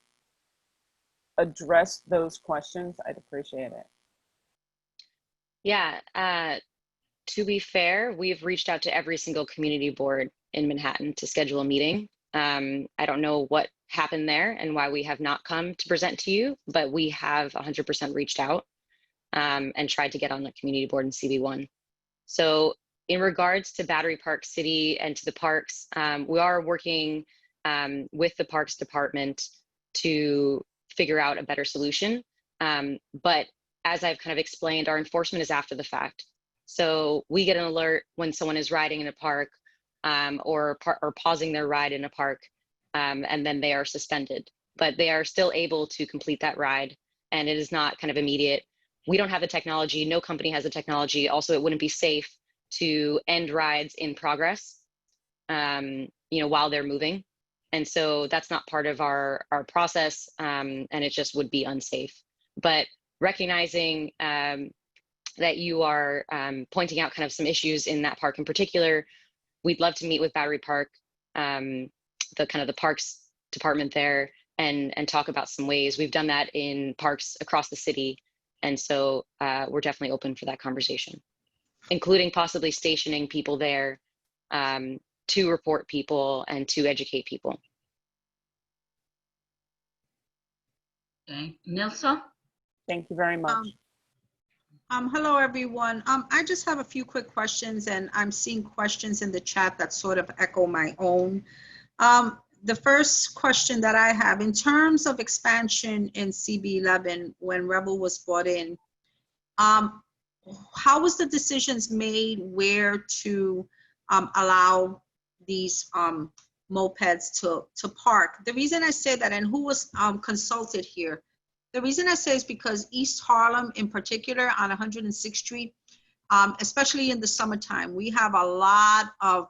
address those questions, I'd appreciate it. Yeah, to be fair, we've reached out to every single community board in Manhattan to schedule a meeting. I don't know what happened there and why we have not come to present to you, but we have 100% reached out and tried to get on the community board in CB1. So in regards to Battery Park City and to the parks, we are working with the Parks Department to figure out a better solution. But as I've kind of explained, our enforcement is after the fact. So we get an alert when someone is riding in a park or pausing their ride in a park, and then they are suspended. But they are still able to complete that ride, and it is not kind of immediate. We don't have the technology. No company has the technology. Also, it wouldn't be safe to end rides in progress, while they're moving. And so that's not part of our process, and it just would be unsafe. But recognizing that you are pointing out kind of some issues in that park in particular, we'd love to meet with Battery Park, the parks department there, and talk about some ways. We've done that in parks across the city. And so we're definitely open for that conversation, including possibly stationing people there to report people and to educate people. Okay, Nilsa? Thank you very much. Hello, everyone. I just have a few quick questions, and I'm seeing questions in the chat that sort of echo my own. The first question that I have, in terms of expansion in CB11, when Revel was brought in, how was the decisions made where to allow these mopeds to park? The reason I say that, and who was consulted here, the reason I say is because East Harlem in particular on 106th Street, especially in the summertime, we have a lot of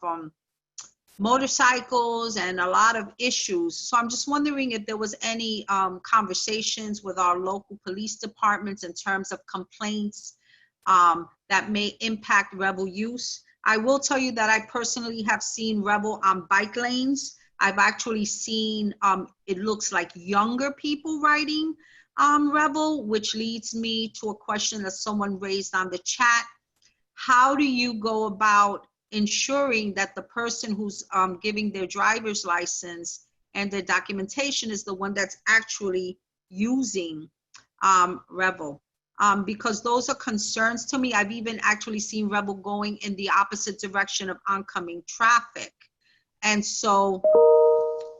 motorcycles and a lot of issues. So I'm just wondering if there was any conversations with our local police departments in terms of complaints that may impact Revel use. I will tell you that I personally have seen Revel on bike lanes. I've actually seen, it looks like younger people riding Revel, which leads me to a question that someone raised on the chat. How do you go about ensuring that the person who's giving their driver's license and their documentation is the one that's actually using Revel? Because those are concerns to me. I've even actually seen Revel going in the opposite direction of oncoming traffic. And so,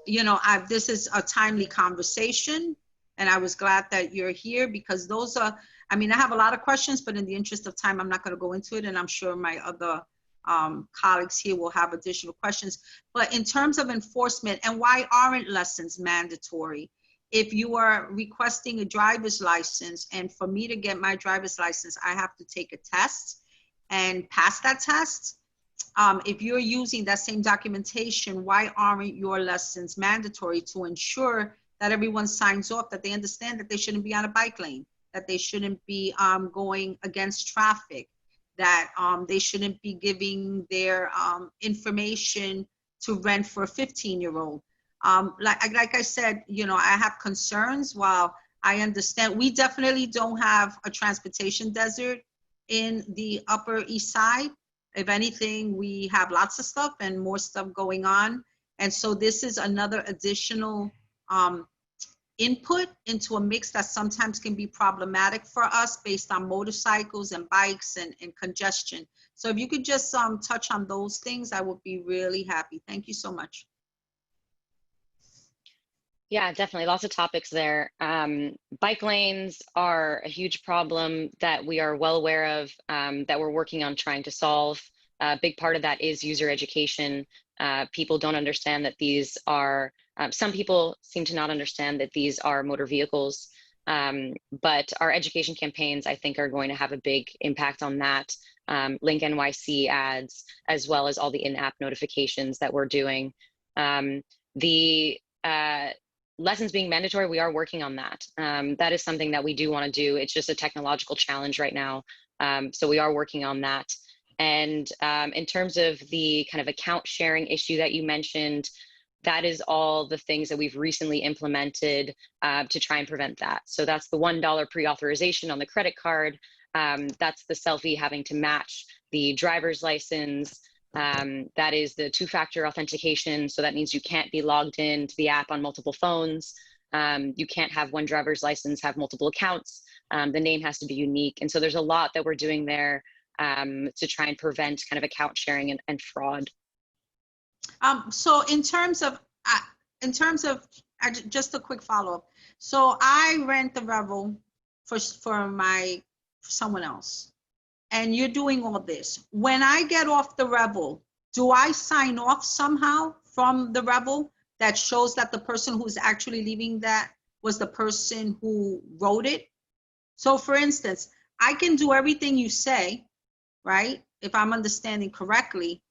this is a timely conversation, and I was glad that you're here, because those are, I have a lot of questions, but in the interest of time, I'm not going to go into it, and I'm sure my other colleagues here will have additional questions. But in terms of enforcement, and why aren't lessons mandatory? If you are requesting a driver's license, and for me to get my driver's license, I have to take a test. and pass that test, if you're using that same documentation, why aren't your lessons mandatory to ensure that everyone signs off, that they understand that they shouldn't be on a bike lane, that they shouldn't be going against traffic, that they shouldn't be giving their information to rent for a 15-year-old. Like I said, you know, I have concerns. While I understand, we definitely don't have a transportation desert in the Upper East Side. If anything, we have lots of stuff and more stuff going on. And so this is another additional input into a mix that sometimes can be problematic for us based on motorcycles and bikes and congestion. So if you could just touch on those things, I would be really happy. Thank you so much. Yeah, definitely. Lots of topics there. Bike lanes are a huge problem that we are well aware of, that we're working on trying to solve. A big part of that is user education. People don't understand that these are, some people seem to not understand that these are motor vehicles, but our education campaigns, I think, are going to have a big impact on that. Link NYC ads, as well as all the in-app notifications that we're doing. Lessons being mandatory, we are working on that. That is something that we do want to do. It's just a technological challenge right now. So we are working on that. And in terms of the kind of account sharing issue that you mentioned, that is all the things that we've recently implemented to try and prevent that. So that's the $1 pre-authorization on the credit card. That's the selfie having to match the driver's license. That is the two-factor authentication. So that means you can't be logged in to the app on multiple phones. You can't have one driver's license have multiple accounts. The name has to be unique. And so there's a lot that we're doing there to try and prevent kind of account sharing and fraud. So in terms of just a quick follow-up. So I rent the Revel for someone else, and you're doing all this. When I get off the Revel, do I sign off somehow from the Revel that shows that the person who's actually leaving that was the person who wrote it? So for instance, I can do everything you say, right? If I'm understanding correctly,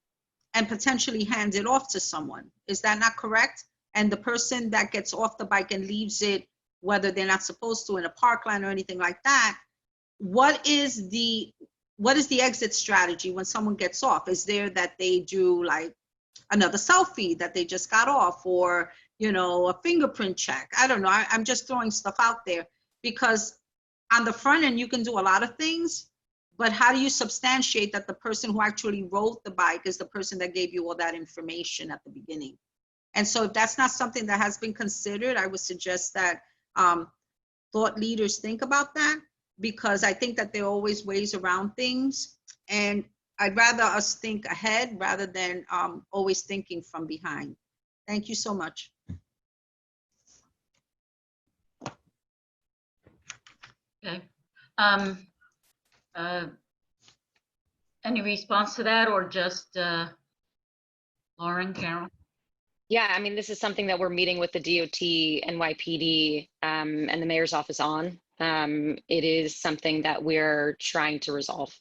and potentially hand it off to someone. Is that not correct? And the person that gets off the bike and leaves it, whether they're not supposed to, in a park line or anything like that, what is the exit strategy when someone gets off? Is there that they do like another selfie that they just got off, or, you know, a fingerprint check? I don't know. I'm just throwing stuff out there, because on the front end, you can do a lot of things, but how do you substantiate that the person who actually wrote the bike is the person that gave you all that information at the beginning? And so if that's not something that has been considered, I would suggest that thought leaders think about that, because I think that there are always ways around things. And I'd rather us think ahead rather than always thinking from behind. Thank you so much. Okay. Any response to that, or just Lauren, Carol? Yeah, I mean, this is something that we're meeting with the DOT, NYPD, and the mayor's office on. It is something that we're trying to resolve.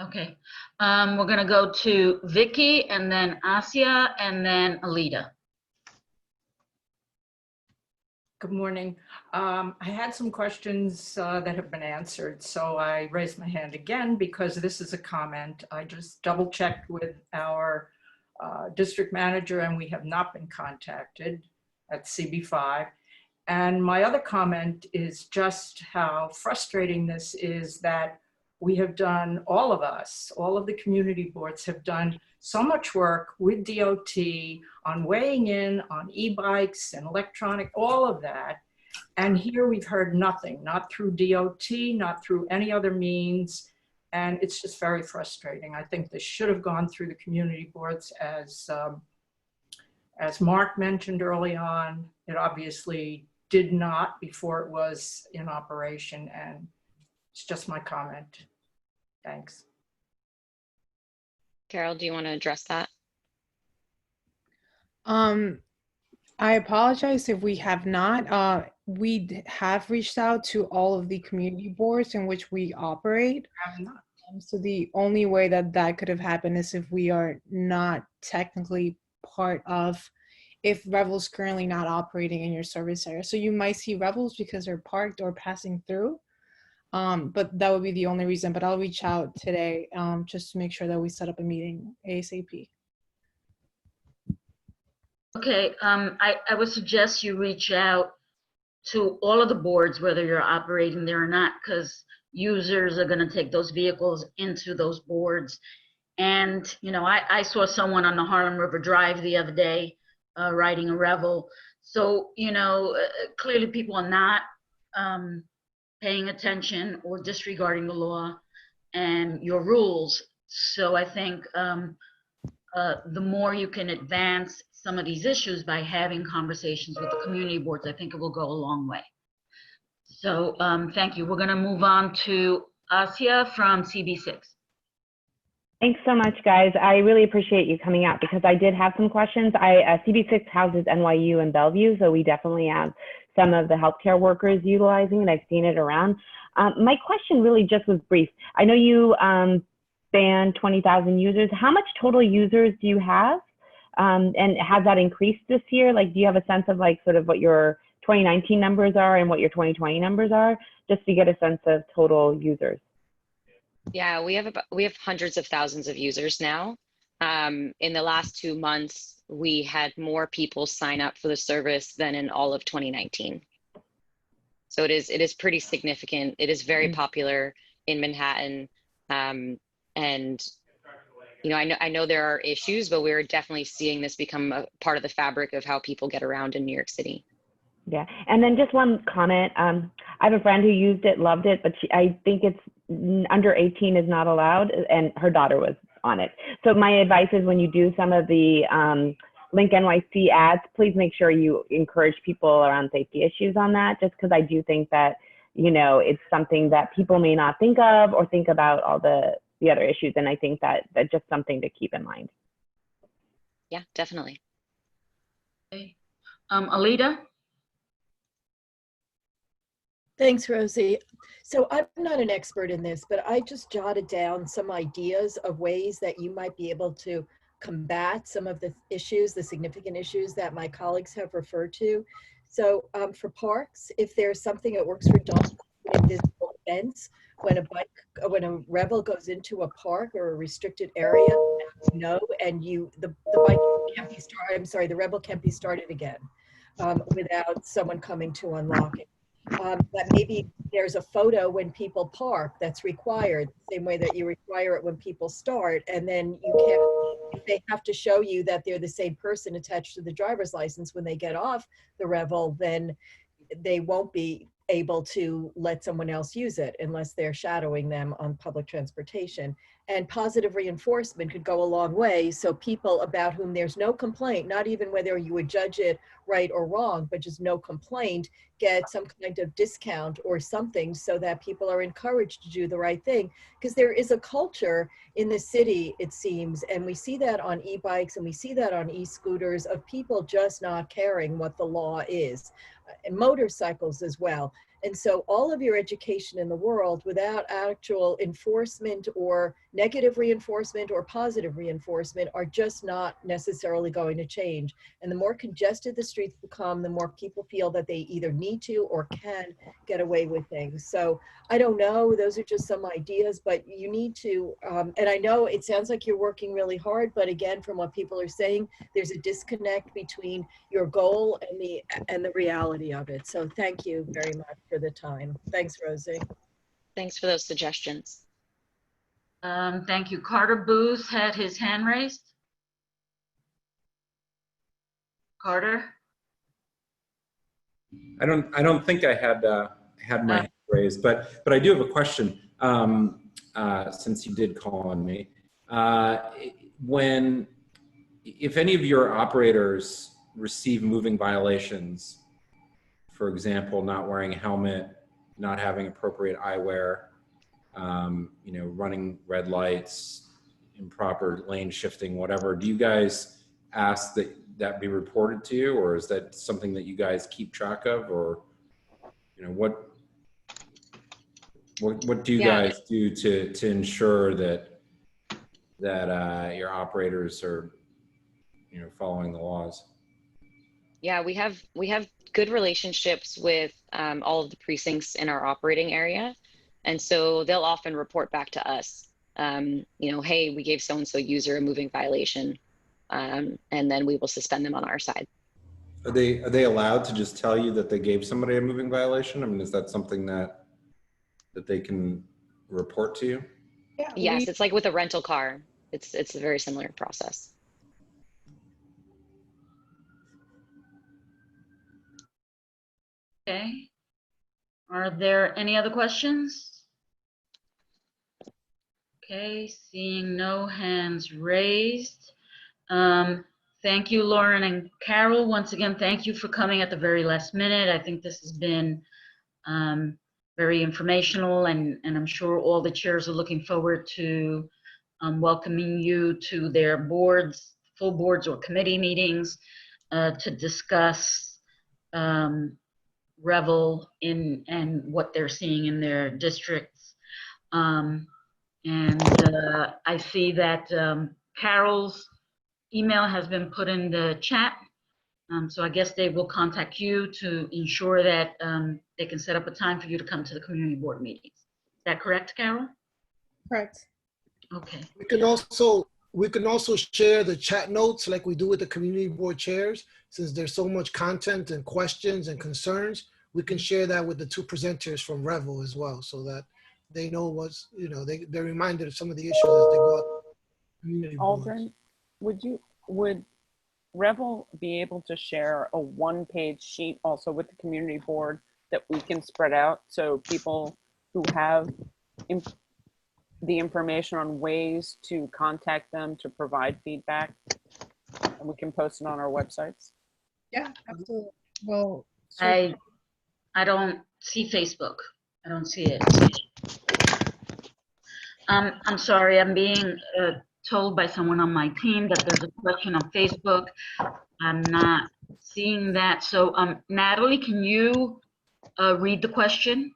Okay. We're going to go to Vicky, and then Asia, and then Alita. Good morning. I had some questions that have been answered, so I raised my hand again because this is a comment. I just double checked with our district manager, and we have not been contacted at CB5. And my other comment is just how frustrating this is, that we have done, all of us, all of the community boards have done so much work with DOT on weighing in on e-bikes and electronic, all of that. And here we've heard nothing, not through DOT, not through any other means. And it's just very frustrating. I think this should have gone through the community boards, as Mark mentioned early on. It obviously did not before it was in operation, and it's just my comment. Thanks. Carol, do you want to address that? I apologize if we have not. We have reached out to all of the community boards in which we operate. So the only way that that could have happened is if we are not technically part of, if Revel's currently not operating in your service area. So you might see Revels because they're parked or passing through. But that would be the only reason. But I'll reach out today just to make sure that we set up a meeting ASAP. Okay, I would suggest you reach out to all of the boards, whether you're operating there or not, because users are going to take those vehicles into those boards. And, you know, I saw someone on the Harlem River Drive the other day riding a Revel. So, you know, clearly people are not paying attention or disregarding the law and your rules. So I think the more you can advance some of these issues by having conversations with the community boards, I think it will go a long way. So thank you. We're going to move on to Asia from CB6. Thanks so much, guys. I really appreciate you coming out because I did have some questions. CB6 houses NYU and Bellevue, so we definitely have some of the healthcare workers utilizing it. I've seen it around. My question really just was brief. I know you banned 20,000 users. How much total users do you have? And has that increased this year? Like, do you have a sense of like sort of what your 2019 numbers are and what your 2020 numbers are, just to get a sense of total users? Yeah, we have hundreds of thousands of users now. In the last 2 months, we had more people sign up for the service than in all of 2019. So it is pretty significant. It is very popular in Manhattan, and you know, I know there are issues, but we're definitely seeing this become a part of the fabric of how people get around in New York City. Yeah, and then just one comment. I have a friend who used it, loved it, but I think it's under 18 is not allowed, and her daughter was on it. So my advice is when you do some of the Link NYC ads, please make sure you encourage people around safety issues on that, just because I do think that, you know, it's something that people may not think of or think about all the other issues, and I think that that's just something to keep in mind. Yeah, definitely. Okay. Alita? Thanks, Rosie. So I'm not an expert in this, but I just jotted down some ideas of ways that you might be able to combat some of the issues, the significant issues that my colleagues have referred to. So for parks, if there's something that works for dogs, invisible fence, when a Revel goes into a park or a restricted area, you know, and the bike can't be started, I'm sorry, the Revel can't be started again without someone coming to unlock it. That maybe there's a photo when people park that's required, the same way that you require it when people start, and then you can't, if they have to show you that they're the same person attached to the driver's license when they get off the Revel, then they won't be able to let someone else use it unless they're shadowing them on public transportation. And positive reinforcement could go a long way, so people about whom there's no complaint, not even whether you would judge it right or wrong, but just no complaint, get some kind of discount or something so that people are encouraged to do the right thing. Because there is a culture in the city, it seems, and we see that on e-bikes and we see that on e-scooters, of people just not caring what the law is, and motorcycles as well. And so all of your education in the world without actual enforcement or negative reinforcement or positive reinforcement are just not necessarily going to change. And the more congested the streets become, the more people feel that they either need to or can get away with things. So I don't know, those are just some ideas, but you need to, and I know it sounds like you're working really hard, but again, from what people are saying, there's a disconnect between your goal and the reality of it. So thank you very much for the time. Thanks, Rosie. Thanks for those suggestions. Thank you. Carter Booth had his hand raised. Carter? I don't think I had my hand raised, but I do have a question. Since you did call on me, if any of your operators receive moving violations, for example, not wearing a helmet, not having appropriate eyewear, you know, running red lights, improper lane shifting, whatever, do you guys ask that be reported to you, or is that something that you guys keep track of, or, you know, what? What do you Yeah. guys do to ensure that your operators are, following the laws? Yeah, we have good relationships with all of the precincts in our operating area, and so they'll often report back to us. Hey, we gave so and so user a moving violation, and then we will suspend them on our side. Are they allowed to just tell you that they gave somebody a moving violation? I mean, is that something that they can report to you? Yeah, Yes, it's like with a rental car. It's a very similar process. Okay. Are there any other questions? Okay, seeing no hands raised. Thank you, Lauren and Carol. Once again, thank you for coming at the very last minute. I think this has been very informational, and I'm sure all the chairs are looking forward to welcoming you to their boards, full boards or committee meetings to discuss Revel and what they're seeing in their districts. I see that Carol's email has been put in the chat. So I guess they will contact you to ensure that they can set up a time for you to come to the community board meetings. Is that correct, Carol? Correct. Okay. We can also share the chat notes like we do with the community board chairs. Since there's so much content and questions and concerns, we can share that with the two presenters from Revel as well, so that they know what's, they're reminded of some of the issues as they go out to community boards. Aldrin, would Revel be able to share a one-page sheet also with the community board that we can spread out, so people who have the information on ways to contact them to provide feedback, and we can post it on our websites? Yeah, absolutely. Well, I don't see Facebook. I don't see it. I'm sorry, I'm being told by someone on my team that there's a question on Facebook. I'm not seeing that. So Natalie, can you read the question?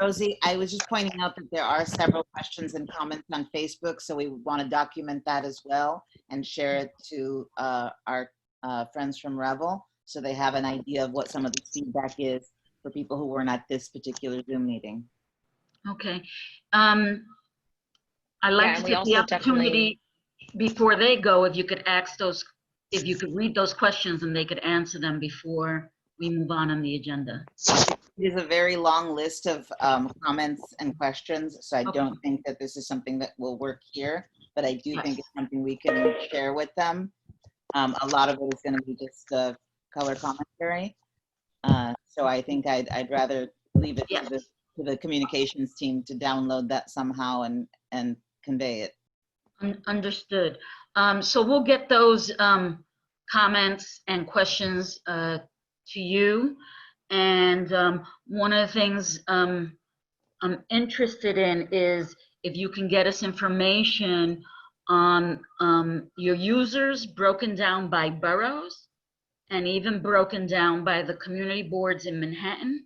Rosie, I was just pointing out that there are several questions and comments on Facebook, so we want to document that as well and share it to our friends from Revel, so they have an idea of what some of the feedback is for people who weren't at this particular Zoom meeting. Okay. I'd like to take the opportunity before they go, if you could read those questions and they could answer them before we move on the agenda. It is a very long list of comments and questions, so I don't think that this is something that will work here, but I do think it's something we can share with them. A lot of it is going to be just color commentary. So I think I'd rather leave it to the communications team to download that somehow and convey it. Understood. So we'll get those comments and questions to you. And one of the things I'm interested in is if you can get us information on your users broken down by boroughs and even broken down by the community boards in Manhattan,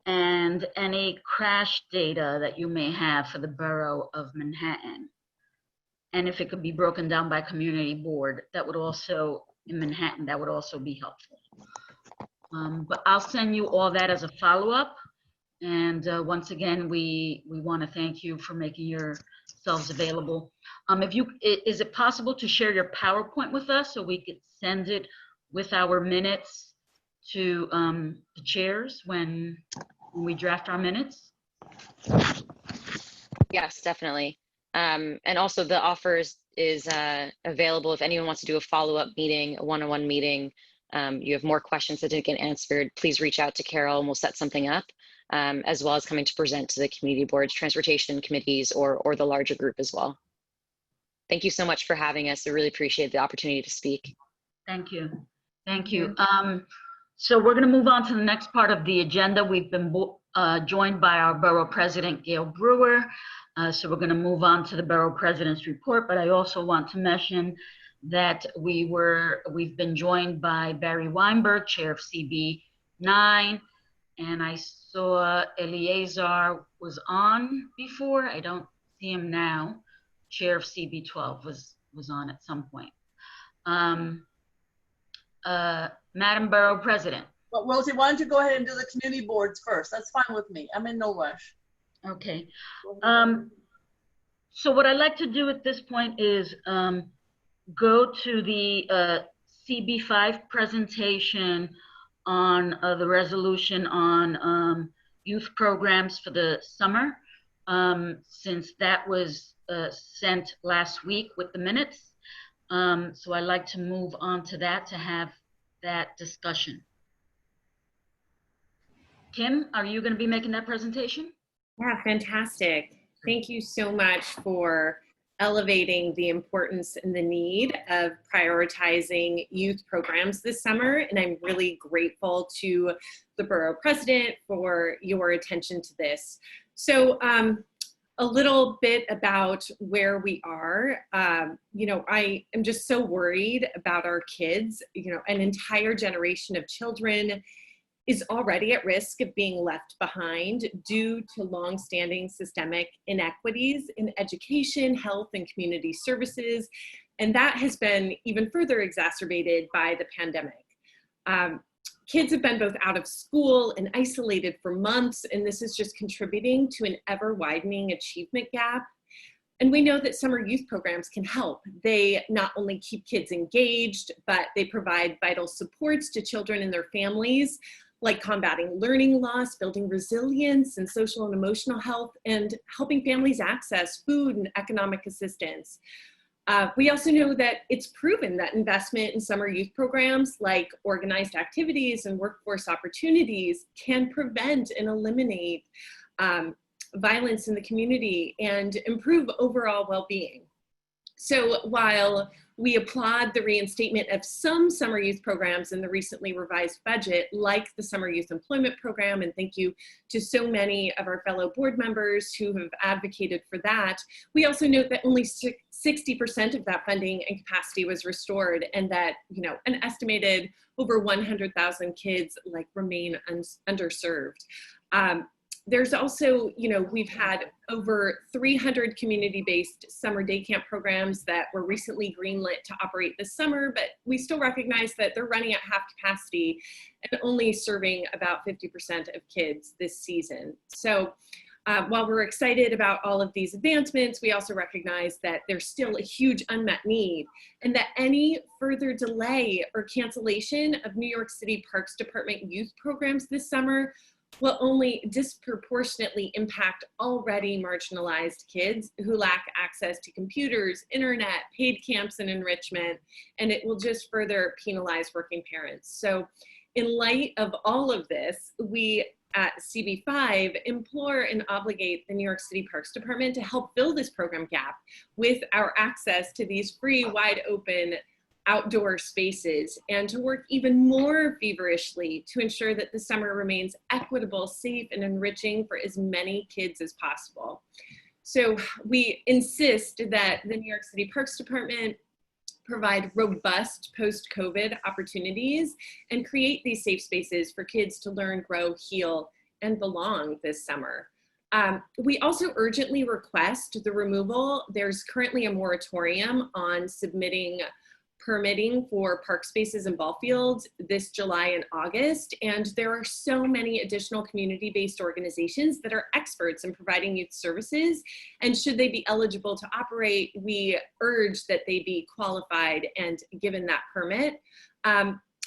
and any crash data that you may have for the borough of Manhattan. And if it could be broken down by community board, that would also, in Manhattan, that would also be helpful. But I'll send you all that as a follow-up. And once again, we want to thank you for making yourselves available. Is it possible to share your PowerPoint with us so we could send it with our minutes to the chairs when we draft our minutes? Yes, definitely. And also the offers is available if anyone wants to do a follow-up meeting, a one-on-one meeting. You have more questions that didn't get answered, please reach out to Carol and we'll set something up, as well as coming to present to the community boards, transportation committees, or the larger group as well. Thank you so much for having us. I really appreciate the opportunity to speak. Thank you. Thank you. So we're going to move on to the next part of the agenda. We've been joined by our borough president, Gail Brewer. So we're going to move on to the borough president's report, but I also want to mention that we've been joined by Barry Weinberg, chair of CB 9, and I saw Eleazar was on before. I don't see him now. Chair of CB12 was on at some point. Madam Borough President. But Rosie, why don't you go ahead and do the community boards first? That's fine with me. I'm in no rush. Okay. So what I'd like to do at this point is go to the CB5 presentation on the resolution on youth programs for the summer, since that was sent last week with the minutes. So I'd like to move on to that to have that discussion. Kim, are you going to be making that presentation? Yeah, fantastic. Thank you so much for elevating the importance and the need of prioritizing youth programs this summer. And I'm really grateful to the Borough President for your attention to this. So a little bit about where we are. You know, I am just so worried about our kids. You know, an entire generation of children is already at risk of being left behind due to longstanding systemic inequities in education, health, and community services. And that has been even further exacerbated by the pandemic. Kids have been both out of school and isolated for months, and this is just contributing to an ever-widening achievement gap. And we know that summer youth programs can help. They not only keep kids engaged, but they provide vital supports to children and their families, like combating learning loss, building resilience and social and emotional health, and helping families access food and economic assistance. We also know that it's proven that investment in summer youth programs like organized activities and workforce opportunities can prevent and eliminate violence in the community and improve overall well-being. So while we applaud the reinstatement of some summer youth programs in the recently revised budget, like the Summer Youth Employment Program, and thank you to so many of our fellow board members who have advocated for that, we also note that only 60% of that funding and capacity was restored, and that, you know, an estimated over 100,000 kids remain underserved. There's also, you know, we've had over 300 community-based summer day camp programs that were recently greenlit to operate this summer, but we still recognize that they're running at half capacity and only serving about 50% of kids this season. So while we're excited about all of these advancements, we also recognize that there's still a huge unmet need, and that any further delay or cancellation of New York City Parks Department youth programs this summer will only disproportionately impact already marginalized kids who lack access to computers, internet, paid camps, and enrichment, and it will just further penalize working parents. So in light of all of this, we at CB5 implore and obligate the New York City Parks Department to help fill this program gap with our access to these free, wide open outdoor spaces, and to work even more feverishly to ensure that the summer remains equitable, safe, and enriching for as many kids as possible. So we insist that the New York City Parks Department provide robust post-COVID opportunities and create these safe spaces for kids to learn, grow, heal, and belong this summer. We also urgently request the removal. There's currently a moratorium on submitting permitting for park spaces and ball fields this July and August, and there are so many additional community-based organizations that are experts in providing youth services, and should they be eligible to operate, we urge that they be qualified and given that permit.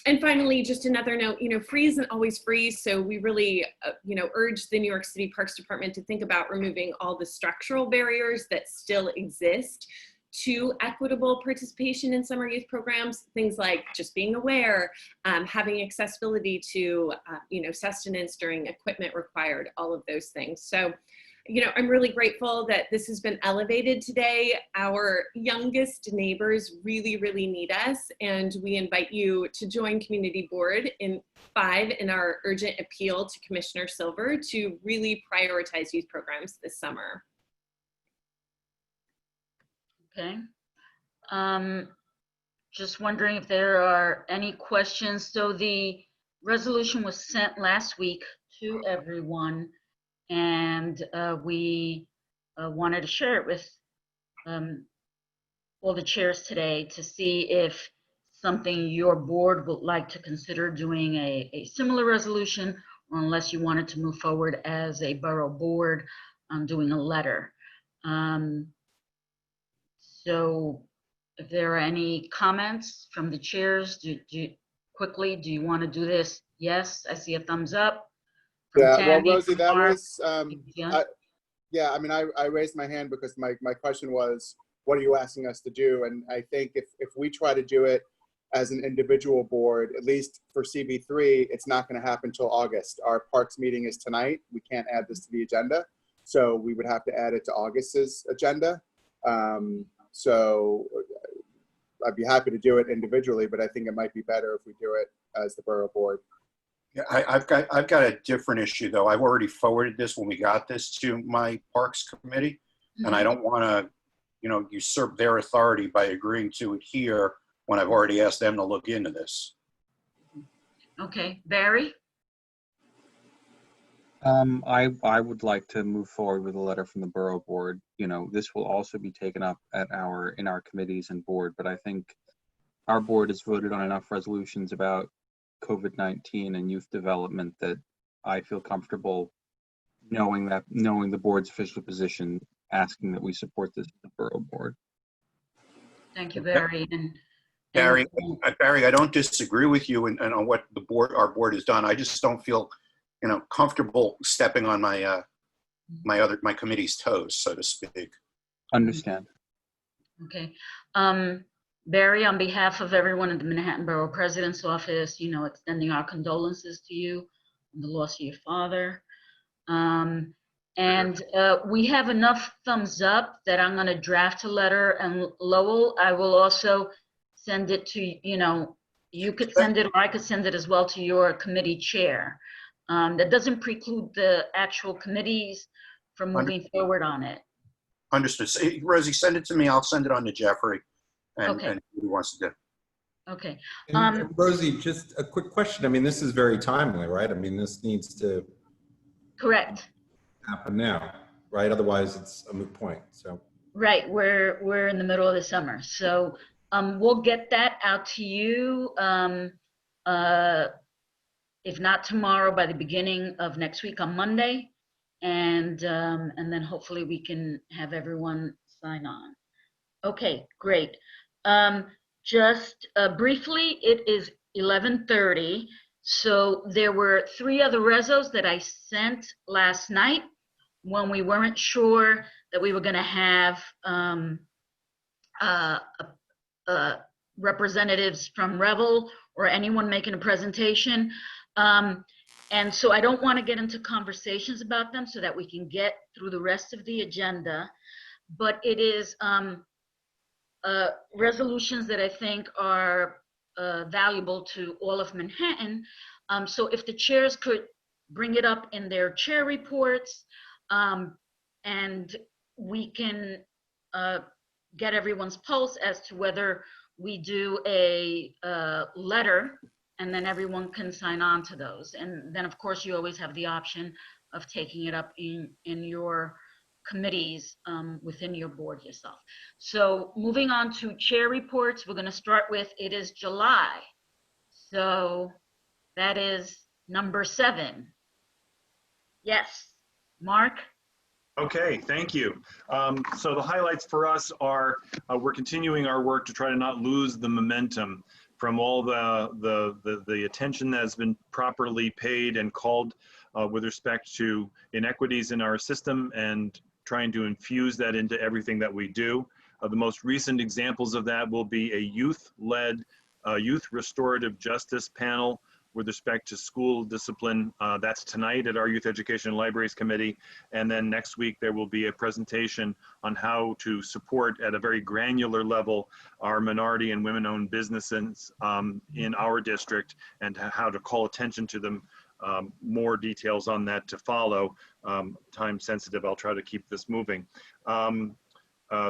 And finally, just another note, you know, free isn't always free, so we really, you know, urge the New York City Parks Department to think about removing all the structural barriers that still exist to equitable participation in summer youth programs, things like just being aware, having accessibility to, you know, sustenance during equipment required, all of those things. So, you know, I'm really grateful that this has been elevated today. Our youngest neighbors really, really need us, and we invite you to join Community Board in 5 in our urgent appeal to Commissioner Silver to really prioritize youth programs this summer. Okay. Just wondering if there are any questions. So the resolution was sent last week to everyone, and we wanted to share it with all the chairs today to see if something your board would like to consider doing a similar resolution, or unless you wanted to move forward as a borough board on doing a letter. So if there are any comments from the chairs, do you want to do this? Yes, I see a thumbs up. From Yeah, well, Tammy, Rosie, from that Mark. was, yeah, I mean, I raised my hand because my question was, what are you asking us to do? And I think if we try to do it as an individual board, at least for CB3, it's not going to happen until August. Our parks meeting is tonight. We can't add this to the agenda. So we would have to add it to August's agenda. So I'd be happy to do it individually, but I think it might be better if we do it as the borough board. Yeah, I've got a different issue though. I've already forwarded this when we got this to my Parks Committee, and I don't want to, usurp their authority by agreeing to it here when I've already asked them to look into this. Okay, Barry? I would like to move forward with a letter from the borough board. This will also be taken up in our committees and board, but I think our board has voted on enough resolutions about COVID-19 and youth development that I feel comfortable knowing the board's official position, asking that we support this as the borough board. Thank you, Barry. Barry, I don't disagree with you and on what our board has done. I just don't feel, comfortable stepping on my my committee's toes, so to speak. Understand. Okay. Barry, on behalf of everyone in the Manhattan Borough President's Office, extending our condolences to you on the loss of your father. We have enough thumbs up that I'm going to draft a letter, and Lowell, I will also send it to, you could send it, or I could send it as well to your committee chair. That doesn't preclude the actual committees from moving forward on it. Understood. So, Rosie, send it to me. I'll send it on to Jeffrey and who wants to do. Okay. And Rosie, just a quick question. I mean, this is very timely, right? I mean, this needs to correct happen now, right? Otherwise, it's a moot point. So right, we're in the middle of the summer, so we'll get that out to you. If not tomorrow, by the beginning of next week on Monday, and then hopefully we can have everyone sign on. Okay, great. Just briefly, it is 11:30. So there were 3 other resos that I sent last night when we weren't sure that we were going to have representatives from Revel or anyone making a presentation. And so I don't want to get into conversations about them so that we can get through the rest of the agenda. But it is resolutions that I think are valuable to all of Manhattan. So if the chairs could bring it up in their chair reports, and we can get everyone's pulse as to whether we do a letter, and then everyone can sign on to those. And then, of course, you always have the option of taking it up in your committees within your board yourself. So moving on to chair reports, we're going to start with, it is July. So that is number 7. Yes, Mark? Okay, thank you. So the highlights for us are we're continuing our work to try to not lose the momentum from all the attention that has been properly paid and called with respect to inequities in our system, and trying to infuse that into everything that we do. The most recent examples of that will be a youth-led youth restorative justice panel with respect to school discipline. That's tonight at our Youth Education and Libraries Committee. And then next week, there will be a presentation on how to support at a very granular level our minority and women-owned businesses in our district, and how to call attention to them. More details on that to follow. Time sensitive, I'll try to keep this moving.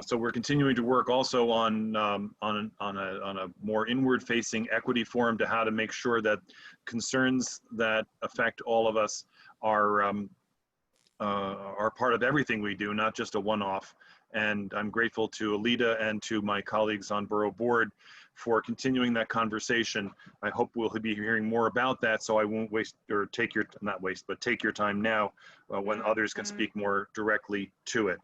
So we're continuing to work also on a more inward-facing equity forum to how to make sure that concerns that affect all of us are part of everything we do, not just a one-off. And I'm grateful to Alita and to my colleagues on Borough Board for continuing that conversation. I hope we'll be hearing more about that, so I won't waste or take your, not waste, but take your time now when others can speak more directly to it.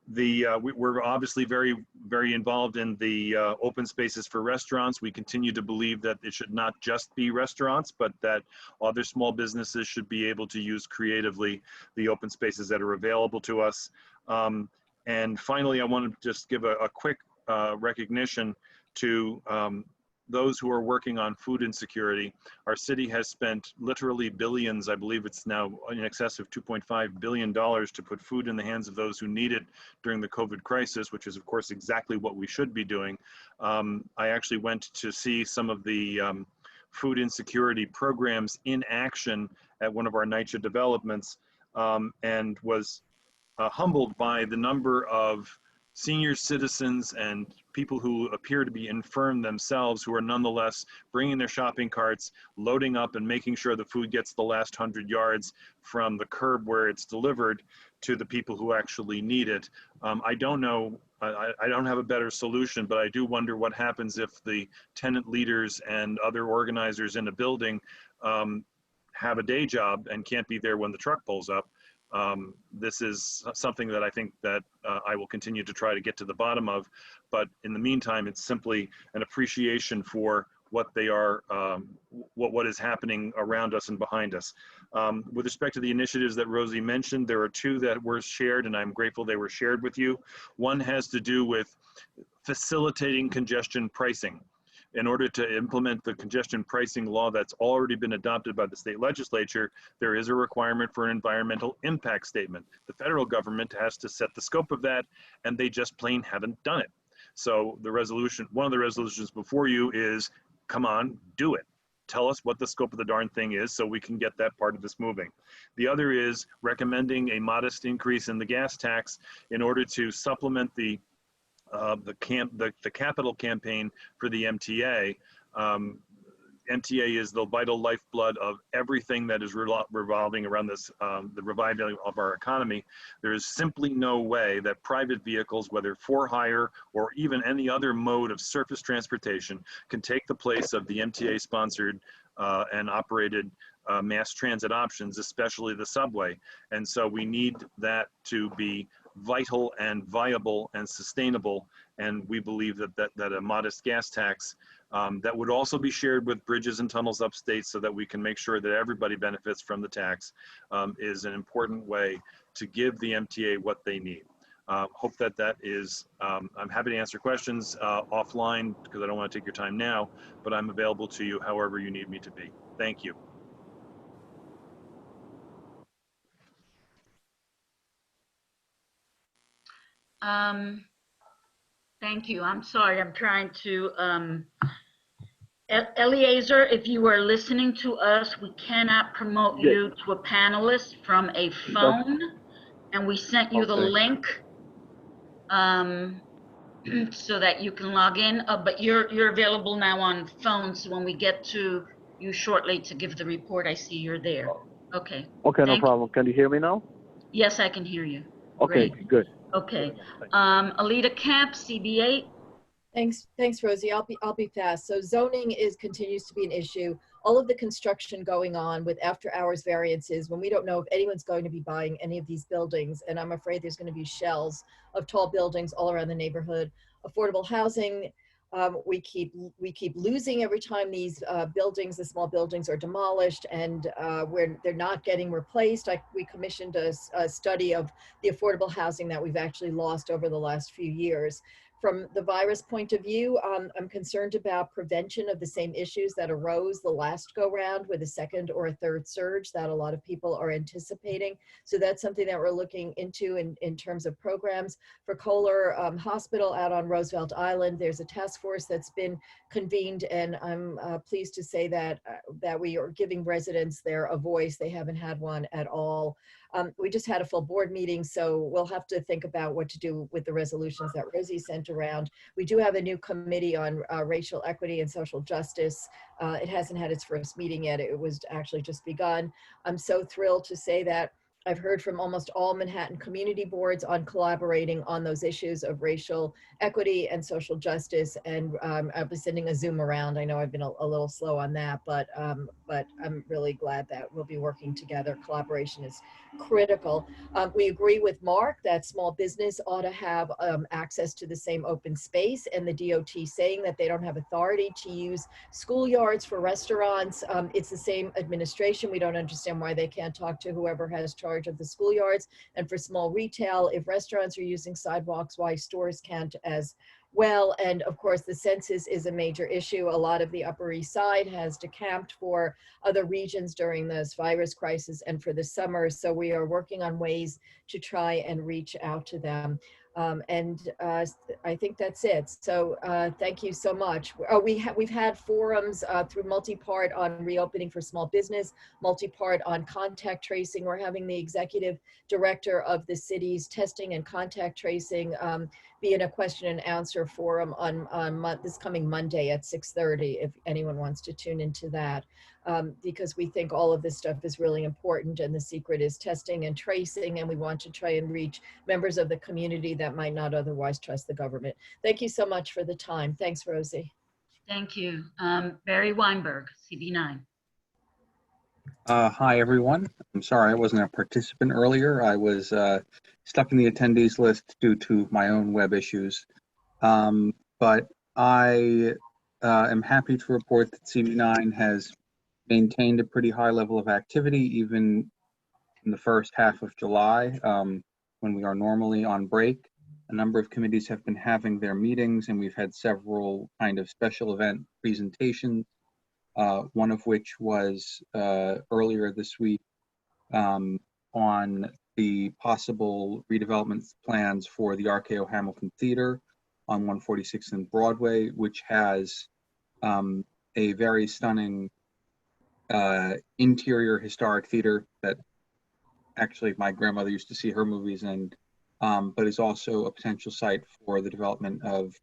We're obviously very involved in the open spaces for restaurants. We continue to believe that it should not just be restaurants, but that other small businesses should be able to use creatively the open spaces that are available to us. And finally, I want to just give a quick recognition to those who are working on food insecurity. Our city has spent literally billions, I believe it's now in excess of $2.5 billion to put food in the hands of those who need it during the COVID crisis, which is of course exactly what we should be doing. I actually went to see some of the food insecurity programs in action at one of our NYCHA developments and was humbled by the number of senior citizens and people who appear to be infirm themselves who are nonetheless bringing their shopping carts, loading up and making sure the food gets the last 100 yards from the curb where it's delivered to the people who actually need it. I don't know, I don't have a better solution, but I do wonder what happens if the tenant leaders and other organizers in a building have a day job and can't be there when the truck pulls up. This is something that I think that I will continue to try to get to the bottom of, but in the meantime, it's simply an appreciation for what they are, what is happening around us and behind us. With respect to the initiatives that Rosie mentioned, there are two that were shared, and I'm grateful they were shared with you. One has to do with facilitating congestion pricing. In order to implement the congestion pricing law that's already been adopted by the state legislature, there is a requirement for an environmental impact statement. The federal government has to set the scope of that, and they just plain haven't done it. So the resolution, one of the resolutions before you is, come on, do it. Tell us what the scope of the darn thing is so we can get that part of this moving. The other is recommending a modest increase in the gas tax in order to supplement the capital campaign for the MTA. MTA is the vital lifeblood of everything that is revolving around this, the reviving of our economy. There is simply no way that private vehicles, whether for hire or even any other mode of surface transportation, can take the place of the MTA sponsored and operated mass transit options, especially the subway. And so we need that to be vital and viable and sustainable. And we believe that a modest gas tax that would also be shared with bridges and tunnels upstate so that we can make sure that everybody benefits from the tax is an important way to give the MTA what they need. Hope that is, I'm happy to answer questions offline because I don't want to take your time now, but I'm available to you however you need me to be. Thank you. Thank you. I'm sorry. I'm trying to, Eliezer, if you are listening to us, we cannot promote you to a panelist from a phone, and we sent you the link so that you can log in, but you're available now on phone, so when we get to you shortly to give the report, I see you're there. Okay. Okay, no problem. Can you hear me now? Yes, I can hear you. Okay, Great. good. Okay. Alita Camp, CB8. Thanks, Rosie. I'll be fast. So zoning continues to be an issue. All of the construction going on with after-hours variances, when we don't know if anyone's going to be buying any of these buildings, and I'm afraid there's going to be shells of tall buildings all around the neighborhood. Affordable housing, we keep losing every time these buildings, the small buildings, are demolished, and where they're not getting replaced. We commissioned a study of the affordable housing that we've actually lost over the last few years. From the virus point of view, I'm concerned about prevention of the same issues that arose the last go round with a second or a third surge that a lot of people are anticipating. So that's something that we're looking into in terms of programs. For Kohler Hospital out on Roosevelt Island, there's a task force that's been convened, and I'm pleased to say that we are giving residents there a voice. They haven't had one at all. We just had a full board meeting, so we'll have to think about what to do with the resolutions that Rosie sent around. We do have a new committee on racial equity and social justice. It hasn't had its first meeting yet. It was actually just begun. I'm so thrilled to say that I've heard from almost all Manhattan community boards on collaborating on those issues of racial equity and social justice. And I'll be sending a Zoom around. I know I've been a little slow on that, but I'm really glad that we'll be working together. Collaboration is critical. We agree with Mark that small business ought to have access to the same open space, and the DOT saying that they don't have authority to use schoolyards for restaurants. It's the same administration. We don't understand why they can't talk to whoever has charge of the schoolyards. And for small retail, if restaurants are using sidewalks, why stores can't as well. And of course, the census is a major issue. A lot of the Upper East Side has decamped for other regions during this virus crisis and for the summer. So we are working on ways to try and reach out to them. I think that's it. So thank you so much. We've had forums through Multipart on reopening for small business, Multipart on contact tracing. We're having the executive director of the city's testing and contact tracing be in a question and answer forum on this coming Monday at 6:30, if anyone wants to tune into that. Because we think all of this stuff is really important, and the secret is testing and tracing, and we want to try and reach members of the community that might not otherwise trust the government. Thank you so much for the time. Thanks, Rosie. Thank you. Barry Weinberg, CB9. Hi, everyone. I'm sorry I wasn't a participant earlier. I was stuck in the attendees list due to my own web issues. But I am happy to report that CB9 has maintained a pretty high level of activity, even in the first half of July, when we are normally on break. A number of committees have been having their meetings, and we've had several kind of special event presentations, one of which was earlier this week on the possible redevelopment plans for the RKO Hamilton Theater on 146th and Broadway, which has a very stunning interior historic theater that actually my grandmother used to see her movies in, but is also a potential site for the development of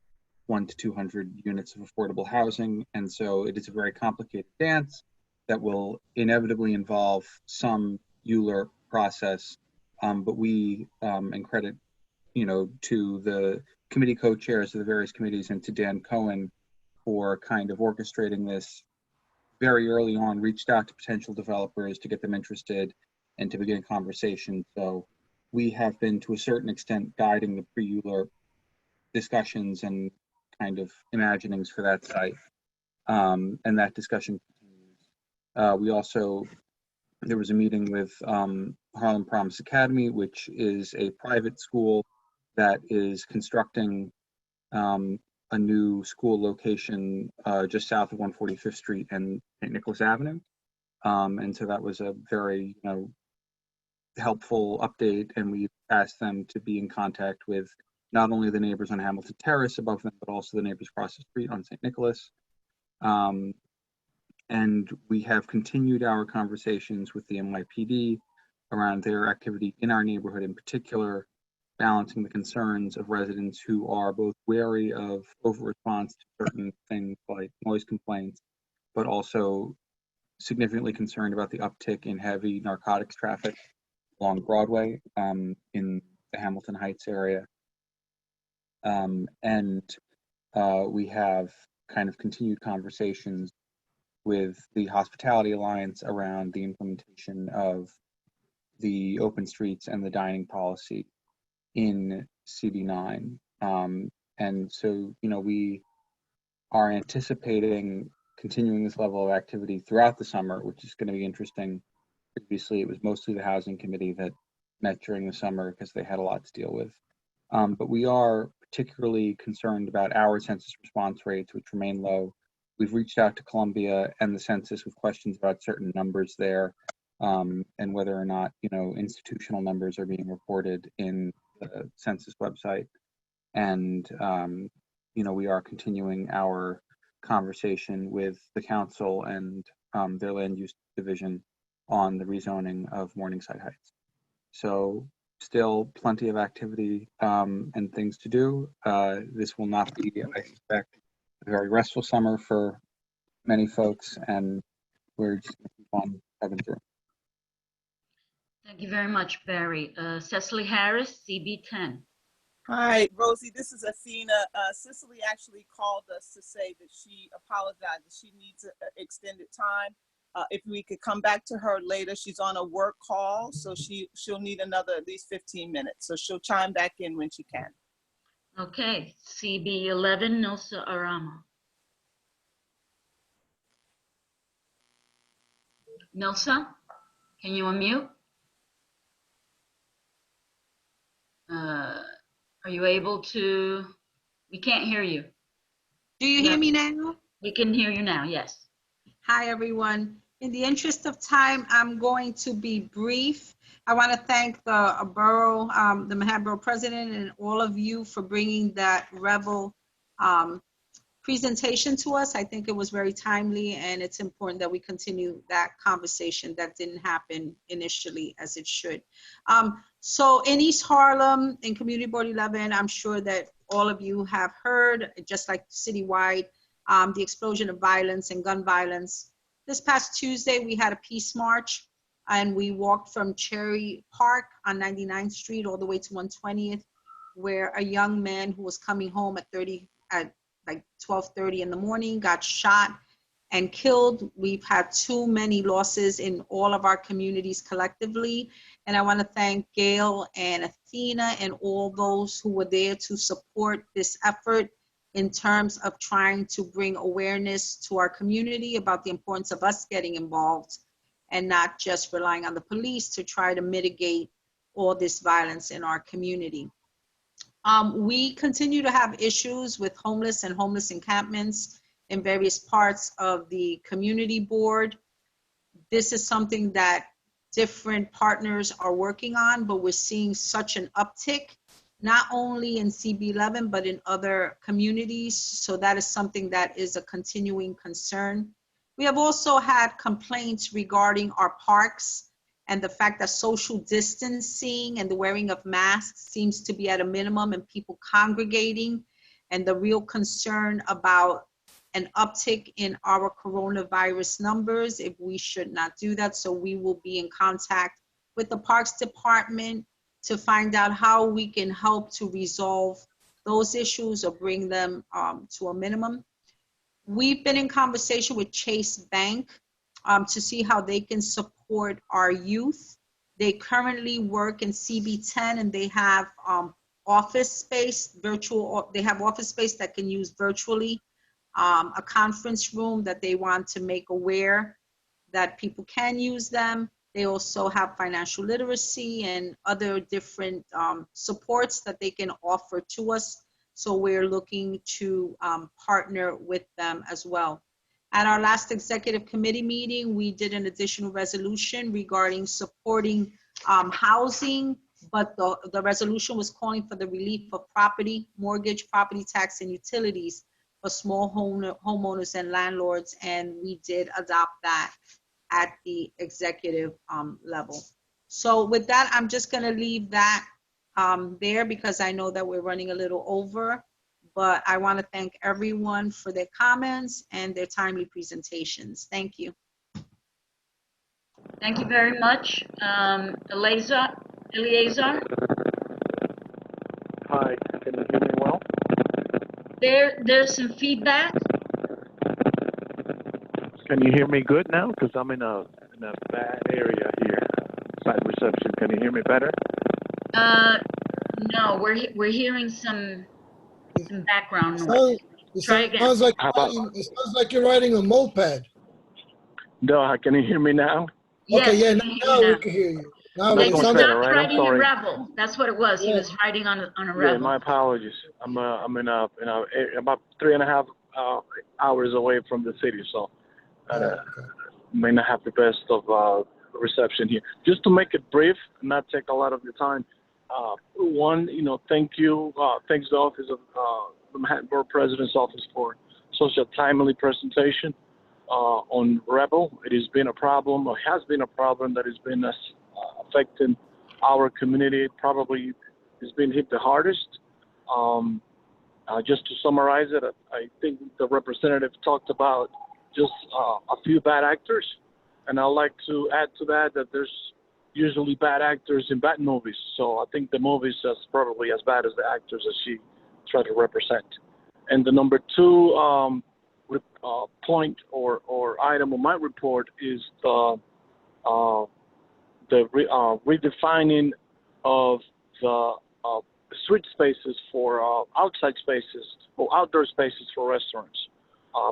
1 to 200 units of affordable housing. And so it is a very complicated dance that will inevitably involve some ULURP process, but we, and credit, to the committee co-chairs of the various committees and to Dan Cohen for kind of orchestrating this very early on, reached out to potential developers to get them interested and to begin a conversation. So we have been, to a certain extent, guiding the pre-ULURP discussions and kind of imaginings for that site. And that discussion continues. There was a meeting with Harlem Promise Academy, which is a private school that is constructing a new school location just south of 145th Street and St. Nicholas Avenue. And so that was a very helpful update, and we asked them to be in contact with not only the neighbors on Hamilton Terrace above them, but also the neighbors across the street on St. Nicholas. And we have continued our conversations with the NYPD around their activity in our neighborhood in particular, balancing the concerns of residents who are both wary of over-response to certain things like noise complaints, but also significantly concerned about the uptick in heavy narcotics traffic along Broadway in the Hamilton Heights area. We have kind of continued conversations with the Hospitality Alliance around the implementation of the open streets and the dining policy in CB9. And so, we are anticipating continuing this level of activity throughout the summer, which is going to be interesting. Previously, it was mostly the Housing Committee that met during the summer because they had a lot to deal with. But we are particularly concerned about our census response rates, which remain low. We've reached out to Columbia and the census with questions about certain numbers there, and whether or not, institutional numbers are being reported in the census website. And, we are continuing our conversation with the council and their land use division on the rezoning of Morningside Heights. So still plenty of activity and things to do. This will not be, I expect, a very restful summer for many folks, and we're just going to keep on plugging through. Thank you very much, Barry. Cecily Harris, CB10. Hi, Rosie. This is Athena. Cicely actually called us to say that she apologizes. She needs extended time. If we could come back to her later, she's on a work call, so she'll need another at least 15 minutes. So she'll chime back in when she can. Okay, CB11, Nilsa Arama. Nilsa, can you unmute? Are you able to? We can't hear you. Do you hear me now? We can hear you now, yes. Hi, everyone. In the interest of time, I'm going to be brief. I want to thank the borough, the Manhattan Borough President, and all of you for bringing that Revel presentation to us. I think it was very timely, and it's important that we continue that conversation that didn't happen initially as it should. So in East Harlem, in Community Board 11, I'm sure that all of you have heard, just like citywide, the explosion of violence and gun violence. This past Tuesday, we had a peace march, and we walked from Cherry Park on 99th Street all the way to 120th, where a young man who was coming home at like 12:30 in the morning got shot and killed. We've had too many losses in all of our communities collectively. And I want to thank Gail and Athena and all those who were there to support this effort in terms of trying to bring awareness to our community about the importance of us getting involved and not just relying on the police to try to mitigate all this violence in our community. We continue to have issues with homeless and homeless encampments in various parts of the community board. This is something that different partners are working on, but we're seeing such an uptick, not only in CB11, but in other communities. So that is something that is a continuing concern. We have also had complaints regarding our parks and the fact that social distancing and the wearing of masks seems to be at a minimum and people congregating, and the real concern about an uptick in our coronavirus numbers if we should not do that. So we will be in contact with the Parks Department to find out how we can help to resolve those issues or bring them to a minimum. We've been in conversation with Chase Bank to see how they can support our youth. They currently work in CB10 and they have office space, they have office space that can use virtually, a conference room that they want to make aware that people can use them. They also have financial literacy and other different supports that they can offer to us. So we're looking to partner with them as well. At our last executive committee meeting, we did an additional resolution regarding supporting housing, but the resolution was calling for the relief of property, mortgage, property tax, and utilities for small homeowners and landlords, and we did adopt that at the executive level. So with that, I'm just gonna leave that there because I know that we're running a little over, but I wanna thank everyone for their comments and their timely presentations. Thank you. Thank you very much. Eleazar? Hi, can you hear me well? There's some feedback. Can you hear me good now? Because I'm in a bad area here, bad reception. Can you hear me better? No, we're hearing some background noise. Try again. It sounds like you're riding a moped. No, can you hear me now? Yes, okay, yeah, now we can hear you. Now he was better, right? riding I'm a sorry. Revel. That's what it was. He was riding on a Revel. Yeah, my apologies. I'm in about 3.5 hours away from the city, so may not have the best of reception here. Just to make it brief and not take a lot of your time. One, thanks to the office of the Manhattan Borough President's Office for such a timely presentation on Revel. It has been a problem, or has been a problem that has been affecting our community probably has been hit the hardest. Just to summarize it, I think the representative talked about just a few bad actors, and I'd like to add to that there's usually bad actors in bad movies. So I think the movies is probably as bad as the actors that she tried to represent. And the number two point or item on my report is the redefining of the street spaces for outside spaces or outdoor spaces for restaurants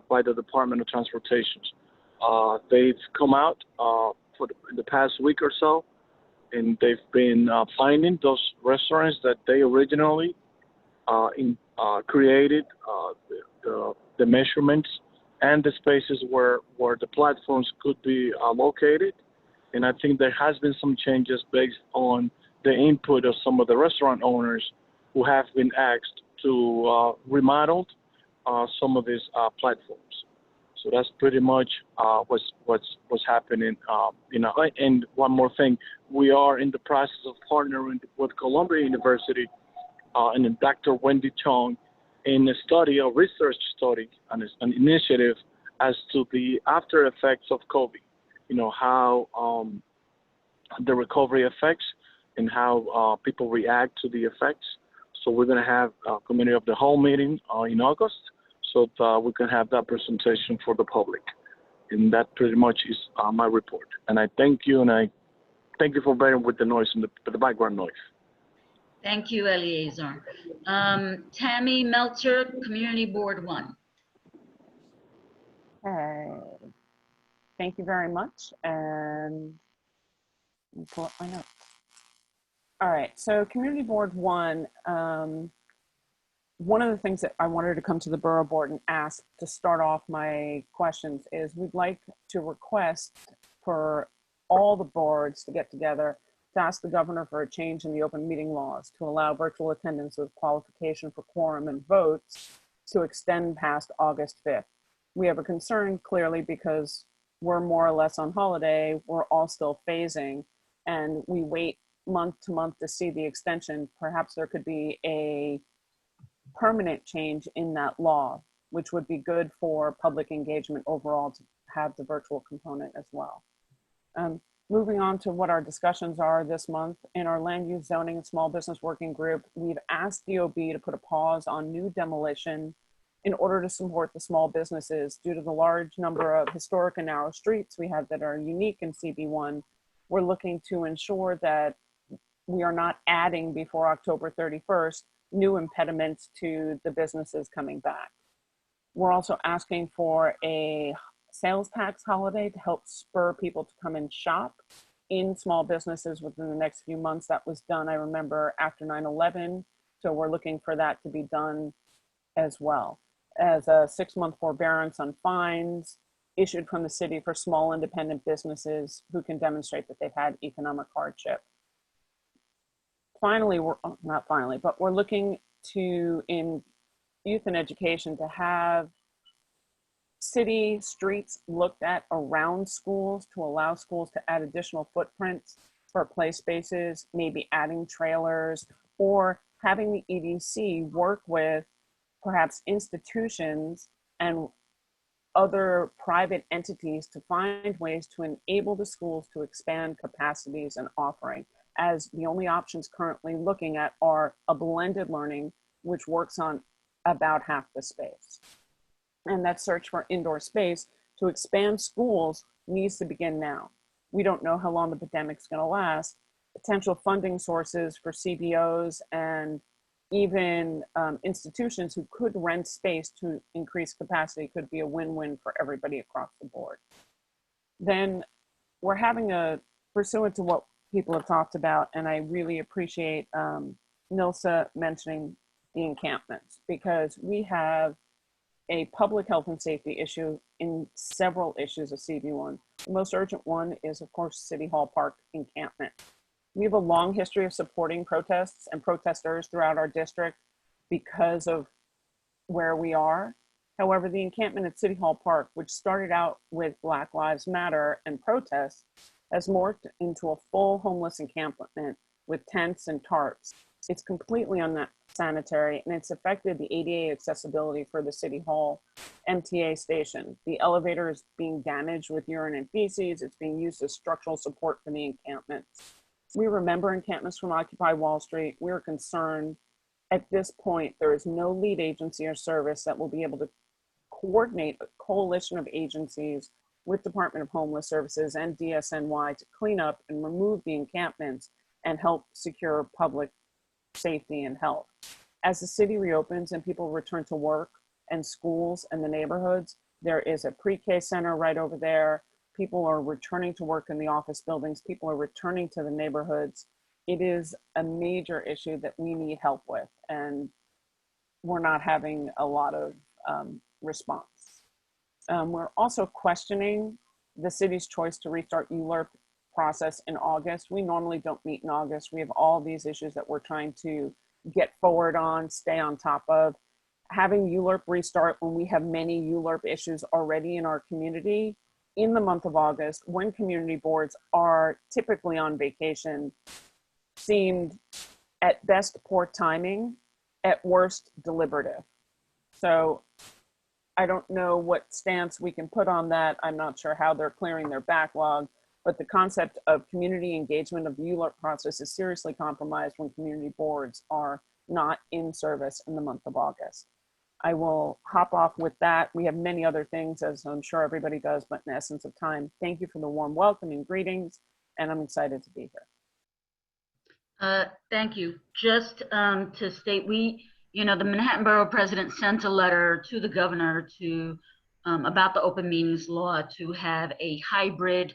by the Department of Transportation. They've come out in the past week or so, and they've been finding those restaurants that they originally created the measurements and the spaces where the platforms could be located. And I think there has been some changes based on the input of some of the restaurant owners who have been asked to remodel some of these platforms. So that's pretty much what's happening. And one more thing, we are in the process of partnering with Columbia University and Dr. Wendy Chong in a research study, and an initiative as to the after effects of COVID. How the recovery effects and how people react to the effects. So we're going to have a committee of the whole meeting in August, so that we can have that presentation for the public. And that pretty much is my report. And I thank you, and I thank you for bearing with the noise and the background noise. Thank you, Eleazar. Tammy Meltzer, Community Board 1. Okay. Thank you very much. And let me pull up my notes. All right, so Community Board 1, one of the things that I wanted to come to the Borough Board and ask to start off my questions is we'd like to request for all the boards to get together to ask the governor for a change in the open meeting laws to allow virtual attendance with qualification for quorum and votes to extend past August 5th. We have a concern clearly because we're more or less on holiday, we're all still phasing, and we wait month to month to see the extension. Perhaps there could be a permanent change in that law, which would be good for public engagement overall to have the virtual component as well. Moving on to what our discussions are this month, in our land use zoning and small business working group, we've asked DOB to put a pause on new demolition in order to support the small businesses due to the large number of historic and narrow streets we have that are unique in CB1. We're looking to ensure that we are not adding before October 31st new impediments to the businesses coming back. We're also asking for a sales tax holiday to help spur people to come and shop in small businesses within the next few months. That was done, I remember, after 9/11. So we're looking for that to be done as well, as a 6-month forbearance on fines issued from the city for small independent businesses who can demonstrate that they've had economic hardship. Finally, not finally, but we're looking to, in youth and education, to have city streets looked at around schools to allow schools to add additional footprints for play spaces, maybe adding trailers, or having the EDC work with perhaps institutions and other private entities to find ways to enable the schools to expand capacities and offering, as the only options currently looking at are a blended learning, which works on about half the space. And that search for indoor space to expand schools needs to begin now. We don't know how long the pandemic's going to last. Potential funding sources for CBOs and even institutions who could rent space to increase capacity could be a win-win for everybody across the board. Then we're having pursuant to what people have talked about, and I really appreciate Nilsa mentioning the encampments, because we have a public health and safety issue in several issues of CB1. The most urgent one is, of course, City Hall Park encampment. We have a long history of supporting protests and protesters throughout our district because of where we are. However, the encampment at City Hall Park, which started out with Black Lives Matter and protests, has morphed into a full homeless encampment with tents and tarps. It's completely unsanitary, and it's affected the ADA accessibility for the City Hall MTA station. The elevator is being damaged with urine and feces. It's being used as structural support for the encampments. We remember encampments from Occupy Wall Street. We're concerned. At this point, there is no lead agency or service that will be able to coordinate a coalition of agencies with Department of Homeless Services and DSNY to clean up and remove the encampments and help secure public safety and health. As the city reopens and people return to work and schools and the neighborhoods, there is a pre-K center right over there. People are returning to work in the office buildings. People are returning to the neighborhoods. It is a major issue that we need help with, and we're not having a lot of response. We're also questioning the city's choice to restart ULURP process in August. We normally don't meet in August. We have all these issues that we're trying to get forward on, stay on top of. Having ULURP restart when we have many ULURP issues already in our community in the month of August, when community boards are typically on vacation, seemed at best poor timing, at worst deliberative. So I don't know what stance we can put on that. I'm not sure how they're clearing their backlog, but the concept of community engagement of the ULURP process is seriously compromised when community boards are not in service in the month of August. I will hop off with that. We have many other things, as I'm sure everybody does, but in the essence of time, thank you for the warm welcome and greetings, and I'm excited to be here. Thank you. Just to state, the Manhattan Borough President sent a letter to the governor to about the open meetings law to have a hybrid,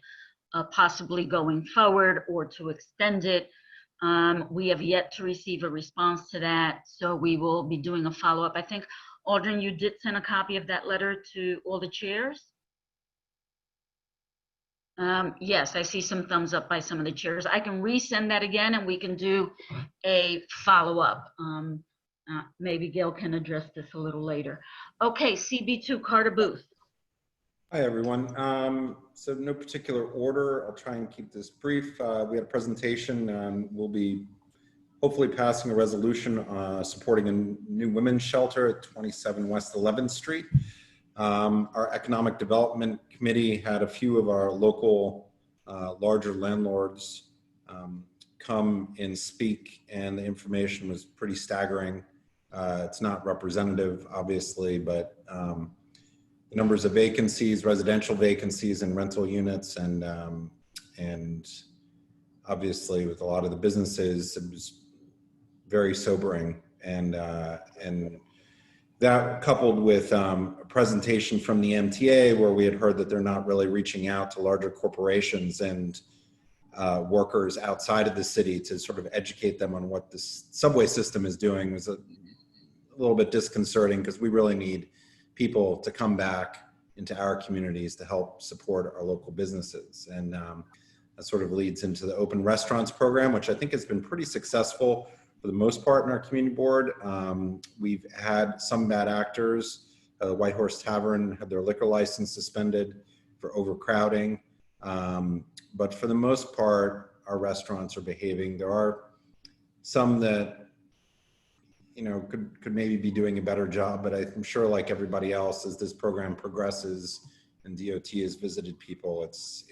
possibly going forward, or to extend it. We have yet to receive a response to that, so we will be doing a follow-up. I think, Aldrin, you did send a copy of that letter to all the chairs? Yes, I see some thumbs up by some of the chairs. I can resend that again and we can do a follow-up. Maybe Gail can address this a little later. Okay, CB2, Carter Booth. Hi, everyone. So no particular order. I'll try and keep this brief. We had a presentation. We'll be hopefully passing a resolution supporting a new women's shelter at 27 West 11th Street. Our Economic Development Committee had a few of our local larger landlords come and speak, and the information was pretty staggering. It's not representative, obviously, but the numbers of vacancies, residential vacancies and rental units, and obviously with a lot of the businesses, it was very sobering. And that coupled with a presentation from the MTA where we had heard that they're not really reaching out to larger corporations and workers outside of the city to sort of educate them on what this subway system is doing was a little bit disconcerting, because we really need people to come back into our communities to help support our local businesses. And that sort of leads into the open restaurants program, which I think has been pretty successful for the most part in our community board. We've had some bad actors. White Horse Tavern had their liquor license suspended for overcrowding. But for the most part, our restaurants are behaving. There are some that could maybe be doing a better job, but I'm sure, like everybody else, as this program progresses and DOT has visited people, it's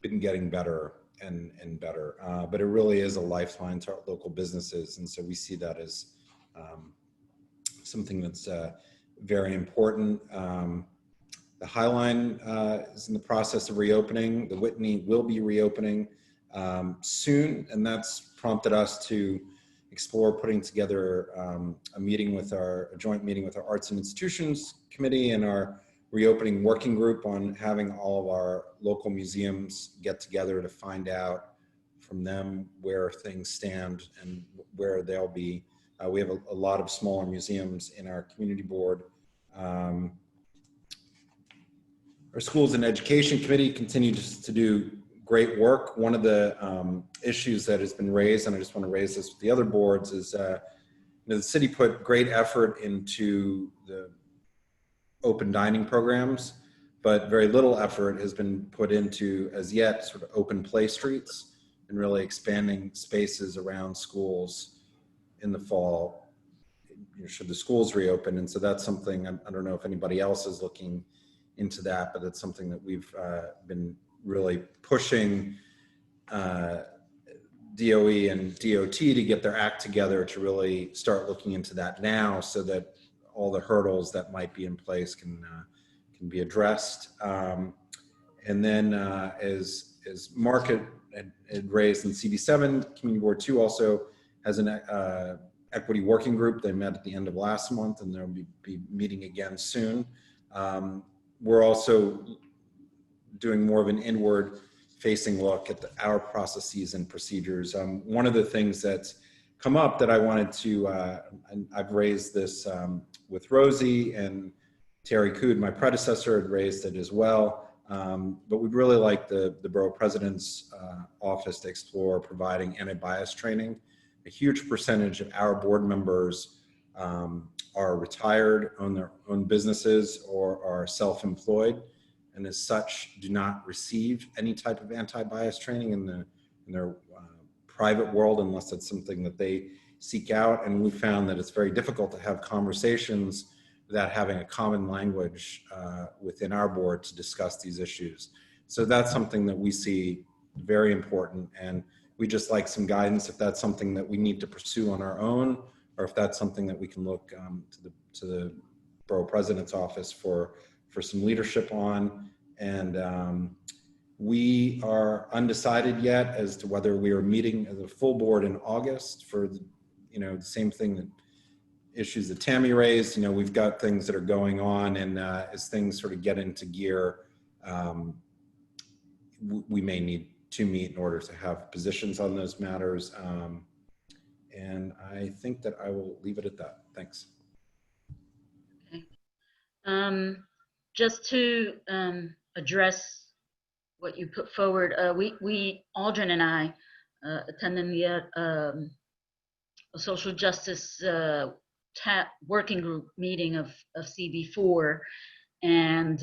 been getting better and better. But it really is a lifeline to our local businesses, and so we see that as something that's very important. The Highline is in the process of reopening. The Whitney will be reopening soon, and that's prompted us to explore putting together a joint meeting with our Arts and Institutions Committee and our reopening working group on having all of our local museums get together to find out from them where things stand and where they'll be. We have a lot of smaller museums in our community board. Our Schools and Education Committee continues to do great work. One of the issues that has been raised, and I just want to raise this with the other boards, is the city put great effort into the open dining programs, but very little effort has been put into, as yet, sort of open play streets. and really expanding spaces around schools in the fall, should the schools reopen. And so that's something, I don't know if anybody else is looking into that, but it's something that we've been really pushing DOE and DOT to get their act together to really start looking into that now, so that all the hurdles that might be in place can be addressed. And then as Mark had raised in CB7, Community Board 2 also has an equity working group. They met at the end of last month, and they'll be meeting again soon. We're also doing more of an inward facing look at our processes and procedures. One of the things that's come up that I wanted to, and I've raised this with Rosie, and Terry Cood, my predecessor, had raised it as well. But we'd really like the Borough President's office to explore providing anti-bias training. A huge percentage of our board members are retired, own their own businesses, or are self-employed, and as such do not receive any type of anti-bias training in their private world, unless it's something that they seek out. And we found that it's very difficult to have conversations without having a common language within our board to discuss these issues. So that's something that we see very important, and we just like some guidance if that's something that we need to pursue on our own, or if that's something that we can look to the Borough President's office for some leadership on. And we are undecided yet as to whether we are meeting as a full board in August for the same thing, that issues that Tammy raised. We've got things that are going on, and as things sort of get into gear, we may need to meet in order to have positions on those matters. And I think that I will leave it at that. Thanks. Okay. Just to address what you put forward, Aldrin and I attended the social justice working group meeting of CB4, and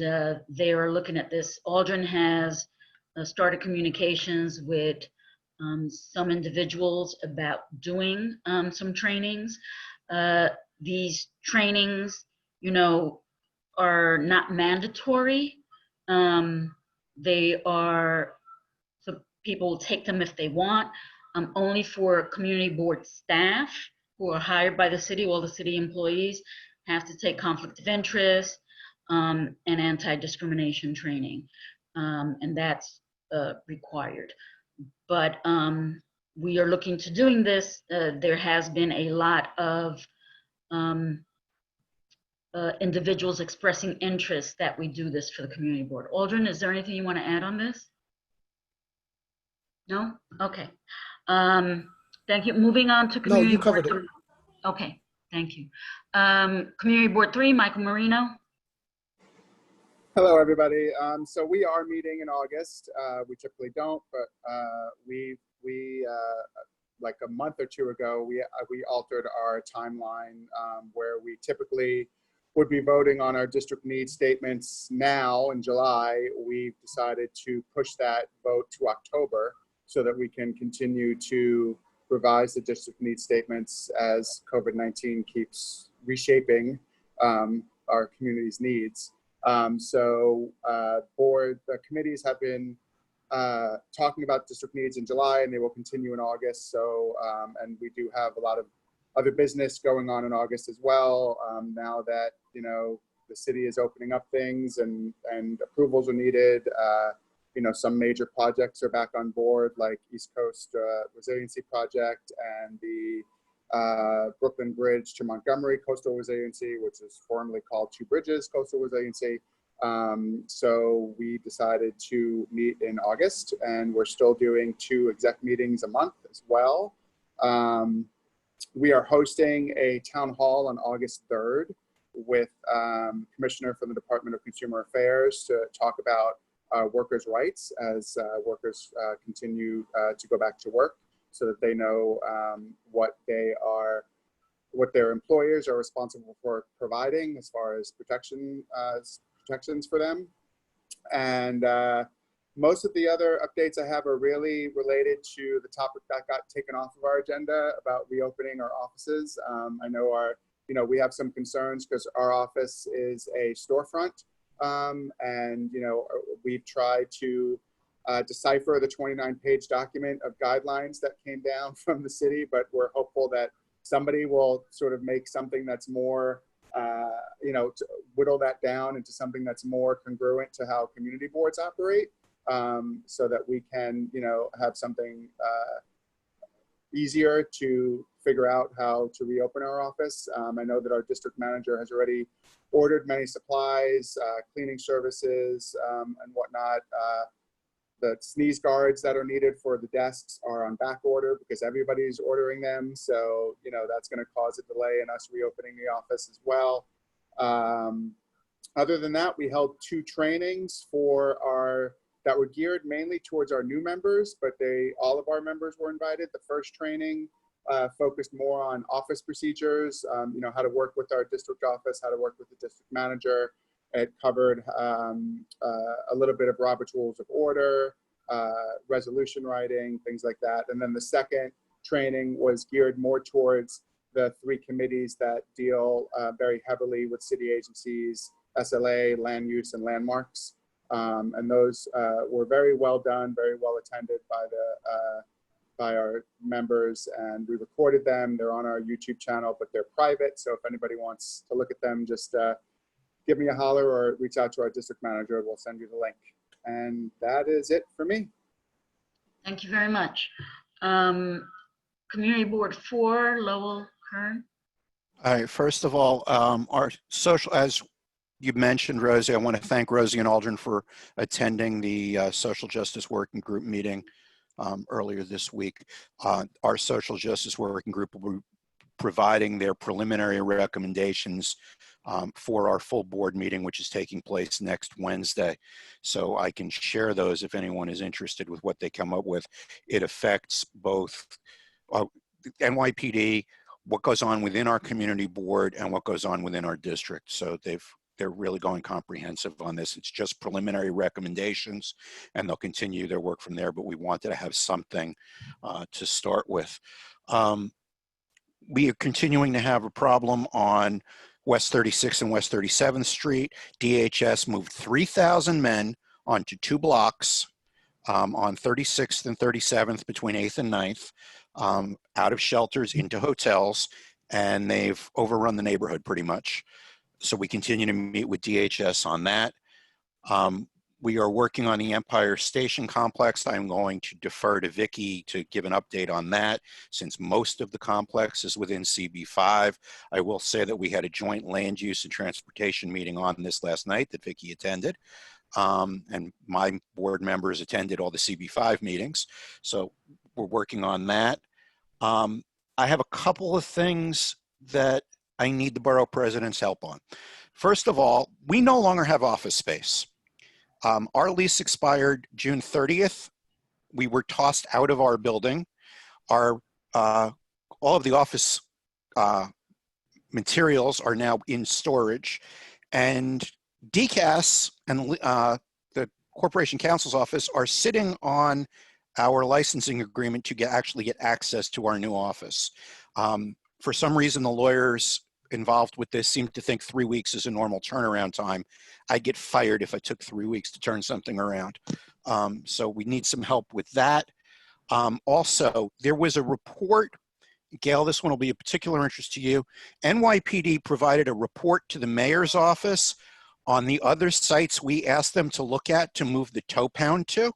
they are looking at this. Aldrin has started communications with some individuals about doing some trainings. These trainings, are not mandatory. They are, so people take them if they want, only for community board staff who are hired by the city. All the city employees have to take conflict of interest and anti-discrimination training, and that's required. But we are looking to doing this. There has been a lot of individuals expressing interest that we do this for the community board. Aldrin, is there anything you want to add on this? No? Okay. Thank you. Moving on to community. No, you covered board. it. Okay, thank you. Community Board 3, Michael Marino. Hello, everybody. So we are meeting in August. We typically don't, but we like a month or two ago, we altered our timeline where we typically would be voting on our district needs statements now in July. We've decided to push that vote to October so that we can continue to revise the district needs statements as COVID-19 keeps reshaping our community's needs. So the committees have been talking about district needs in July, and they will continue in August. So, and we do have a lot of other business going on in August as well. Now that, the city is opening up things and approvals are needed, some major projects are back on board, like East Coast Resiliency Project and the Brooklyn Bridge to Montgomery Coastal Resiliency, which is formerly called Two Bridges Coastal Resiliency. So we decided to meet in August, and we're still doing 2 exec meetings a month as well. We are hosting a town hall on August 3rd with Commissioner from the Department of Consumer Affairs to talk about workers' rights as workers continue to go back to work, so that they know what their employers are responsible for providing as far as protections for them. And Most of the other updates I have are really related to the topic that got taken off of our agenda about reopening our offices. I know we have some concerns because our office is a storefront, and we've tried to decipher the 29-page document of guidelines that came down from the city, but we're hopeful that somebody will sort of make something that's more, to whittle that down into something that's more congruent to how community boards operate, so that we can, have something easier to figure out how to reopen our office. I know that our district manager has already ordered many supplies, cleaning services, and whatnot. The sneeze guards that are needed for the desks are on back order because everybody's ordering them. So, that's going to cause a delay in us reopening the office as well. Other than that, we held 2 trainings that were geared mainly towards our new members, but all of our members were invited. The first training focused more on office procedures, how to work with our district office, how to work with the district manager. It covered a little bit of Robert's Rules of Order, resolution writing, things like that. And then the second training was geared more towards the 3 committees that deal very heavily with city agencies, SLA, land use, and landmarks. And those were very well done, very well attended by our members, and we recorded them. They're on our YouTube channel, but they're private. So if anybody wants to look at them, just give me a holler or reach out to our district manager. We'll send you the link. And that is it for me. Thank you very much. Community Board 4, Lowell Kern. All right, first of all, our social, as you mentioned, Rosie, I want to thank Rosie and Aldrin for attending the Social Justice Working Group meeting earlier this week. Our Social Justice Working Group will be providing their preliminary recommendations for our full board meeting, which is taking place next Wednesday. So I can share those if anyone is interested with what they come up with. It affects both NYPD, what goes on within our community board, and what goes on within our district. So they're really going comprehensive on this. It's just preliminary recommendations, and they'll continue their work from there, but we wanted to have something to start with. We are continuing to have a problem on West 36th and West 37th Street. DHS moved 3,000 men onto 2 blocks on 36th and 37th between 8th and 9th, out of shelters into hotels, and they've overrun the neighborhood pretty much. So we continue to meet with DHS on that. We are working on the Empire Station complex. I'm going to defer to Vicki to give an update on that, since most of the complex is within CB5. I will say that we had a joint land use and transportation meeting on this last night that Vicki attended. And my board members attended all the CB5 meetings. So we're working on that. I have a couple of things that I need the borough president's help on. First of all, we no longer have office space. Our lease expired June 30th. We were tossed out of our building. All of the office materials are now in storage, and DCAS and the Corporation Counsel's office are sitting on our licensing agreement to actually get access to our new office. For some reason, the lawyers involved with this seem to think 3 weeks is a normal turnaround time. I'd get fired if I took 3 weeks to turn something around. So we need some help with that. Also, there was a report, Gail, this one will be of particular interest to you. NYPD provided a report to the mayor's office on the other sites we asked them to look at to move the tow pound to,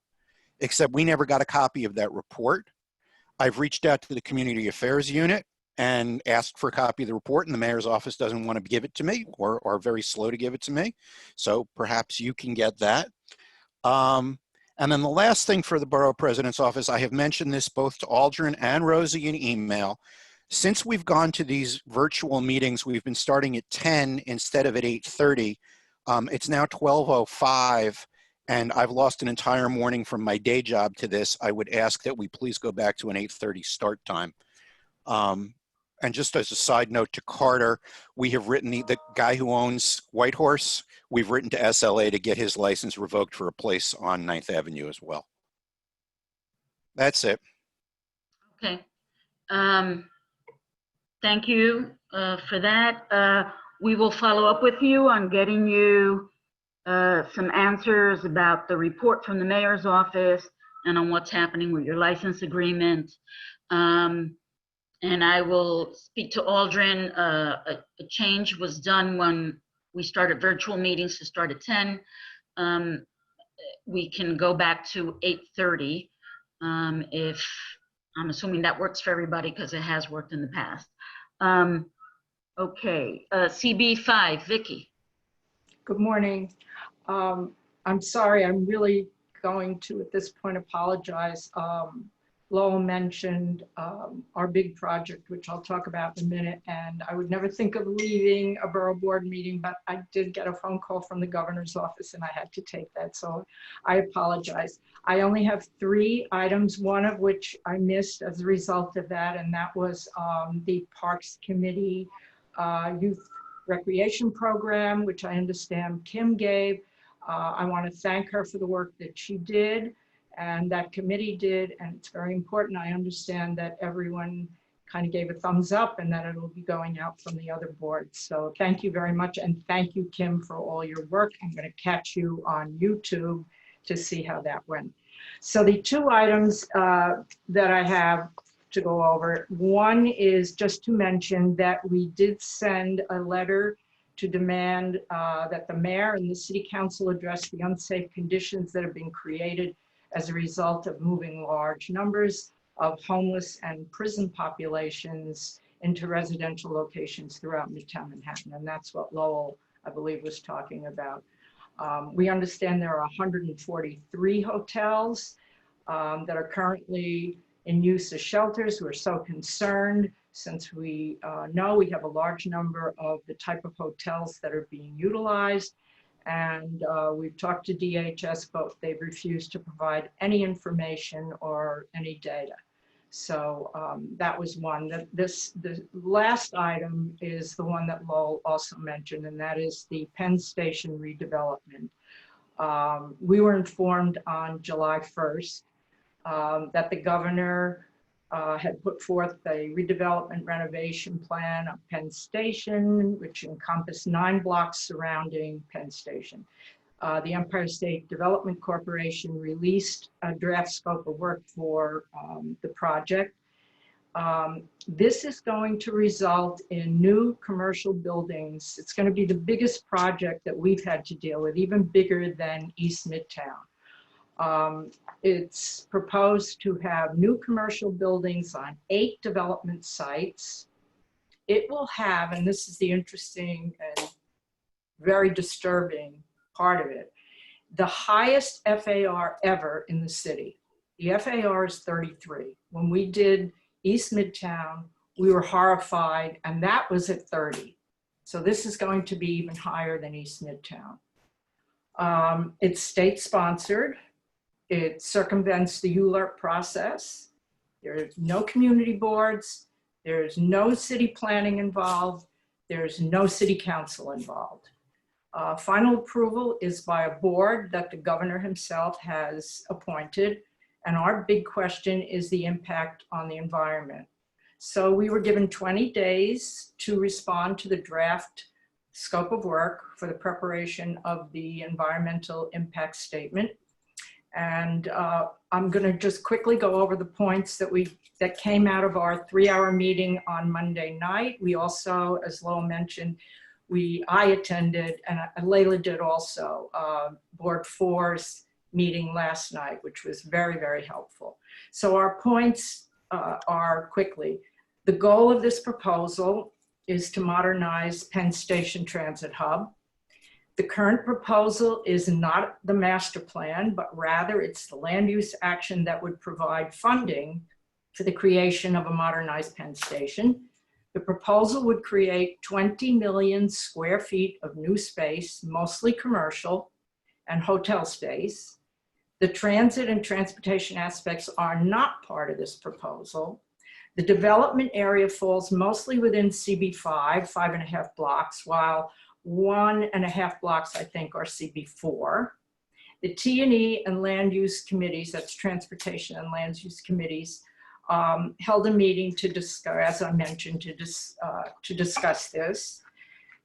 except we never got a copy of that report. I've reached out to the community affairs unit and asked for a copy of the report, and the mayor's office doesn't want to give it to me, or are very slow to give it to me. So perhaps you can get that. And then the last thing for the borough president's office, I have mentioned this both to Aldrin and Rosie in email. Since we've gone to these virtual meetings, we've been starting at 10 instead of at 8:30. It's now 12:05, and I've lost an entire morning from my day job to this. I would ask that we please go back to an 8:30 start time. And just as a side note to Carter, we have written the guy who owns Whitehorse, we've written to SLA to get his license revoked for a place on 9th Avenue as well. That's it. Okay. Thank you for that. We will follow up with you on getting you some answers about the report from the mayor's office and on what's happening with your license agreement. And I will speak to Aldrin. A change was done when we started virtual meetings to start at 10. We can go back to 8:30 if I'm assuming that works for everybody because it has worked in the past. Okay, CB5, Vicky. Good morning. I'm sorry, I'm really going to, at this point, apologize. Lowell mentioned our big project, which I'll talk about in a minute, and I would never think of leaving a borough board meeting, but I did get a phone call from the governor's office and I had to take that, so I apologize. I only have 3 items, one of which I missed as a result of that, and that was the Parks Committee Youth Recreation Program, which I understand Kim gave. I want to thank her for the work that she did and that committee did, and it's very important. I understand that everyone kind of gave a thumbs up and that it will be going out from the other boards. So thank you very much, and thank you, Kim, for all your work. I'm going to catch you on YouTube to see how that went. So the 2 items that I have to go over, one is just to mention that we did send a letter to demand that the mayor and the city council address the unsafe conditions that have been created as a result of moving large numbers of homeless and prison populations into residential locations throughout Midtown Manhattan. And that's what Lowell, I believe, was talking about. We understand there are 143 hotels that are currently in use as shelters. We're so concerned since we know we have a large number of the type of hotels that are being utilized. And we've talked to DHS, but they've refused to provide any information or any data. So that was one. The last item is the one that Lowell also mentioned, and that is the Penn Station redevelopment. We were informed on July 1st that the governor had put forth a redevelopment renovation plan of Penn Station, which encompassed 9 blocks surrounding Penn Station. The Empire State Development Corporation released a draft scope of work for the project. This is going to result in new commercial buildings. It's going to be the biggest project that we've had to deal with, even bigger than East Midtown. It's proposed to have new commercial buildings on 8 development sites. It will have, and this is the interesting and very disturbing part of it, the highest FAR ever in the city. The FAR is 33. When we did East Midtown, we were horrified, and that was at 30. So this is going to be even higher than East Midtown. It's state-sponsored. It circumvents the ULURP process. There's no community boards. There's no city planning involved. There's no city council involved. Final approval is by a board that the governor himself has appointed. And our big question is the impact on the environment. So we were given 20 days to respond to the draft scope of work for the preparation of the environmental impact statement. And I'm going to just quickly go over the points that came out of our 3-hour meeting on Monday night. We also, as Lowell mentioned, I attended, and Layla did also, Board 4's meeting last night, which was very, very helpful. So our points are quickly, the goal of this proposal is to modernize Penn Station Transit Hub. The current proposal is not the master plan, but rather it's the land use action that would provide funding for the creation of a modernized Penn Station. The proposal would create 20 million square feet of new space, mostly commercial and hotel space. The transit and transportation aspects are not part of this proposal. The development area falls mostly within CB5, 5.5 blocks, while 1.5 blocks, I think, are CB4. The T&E and land use committees, that's transportation and land use committees, held a meeting to discuss, as I mentioned, to discuss this.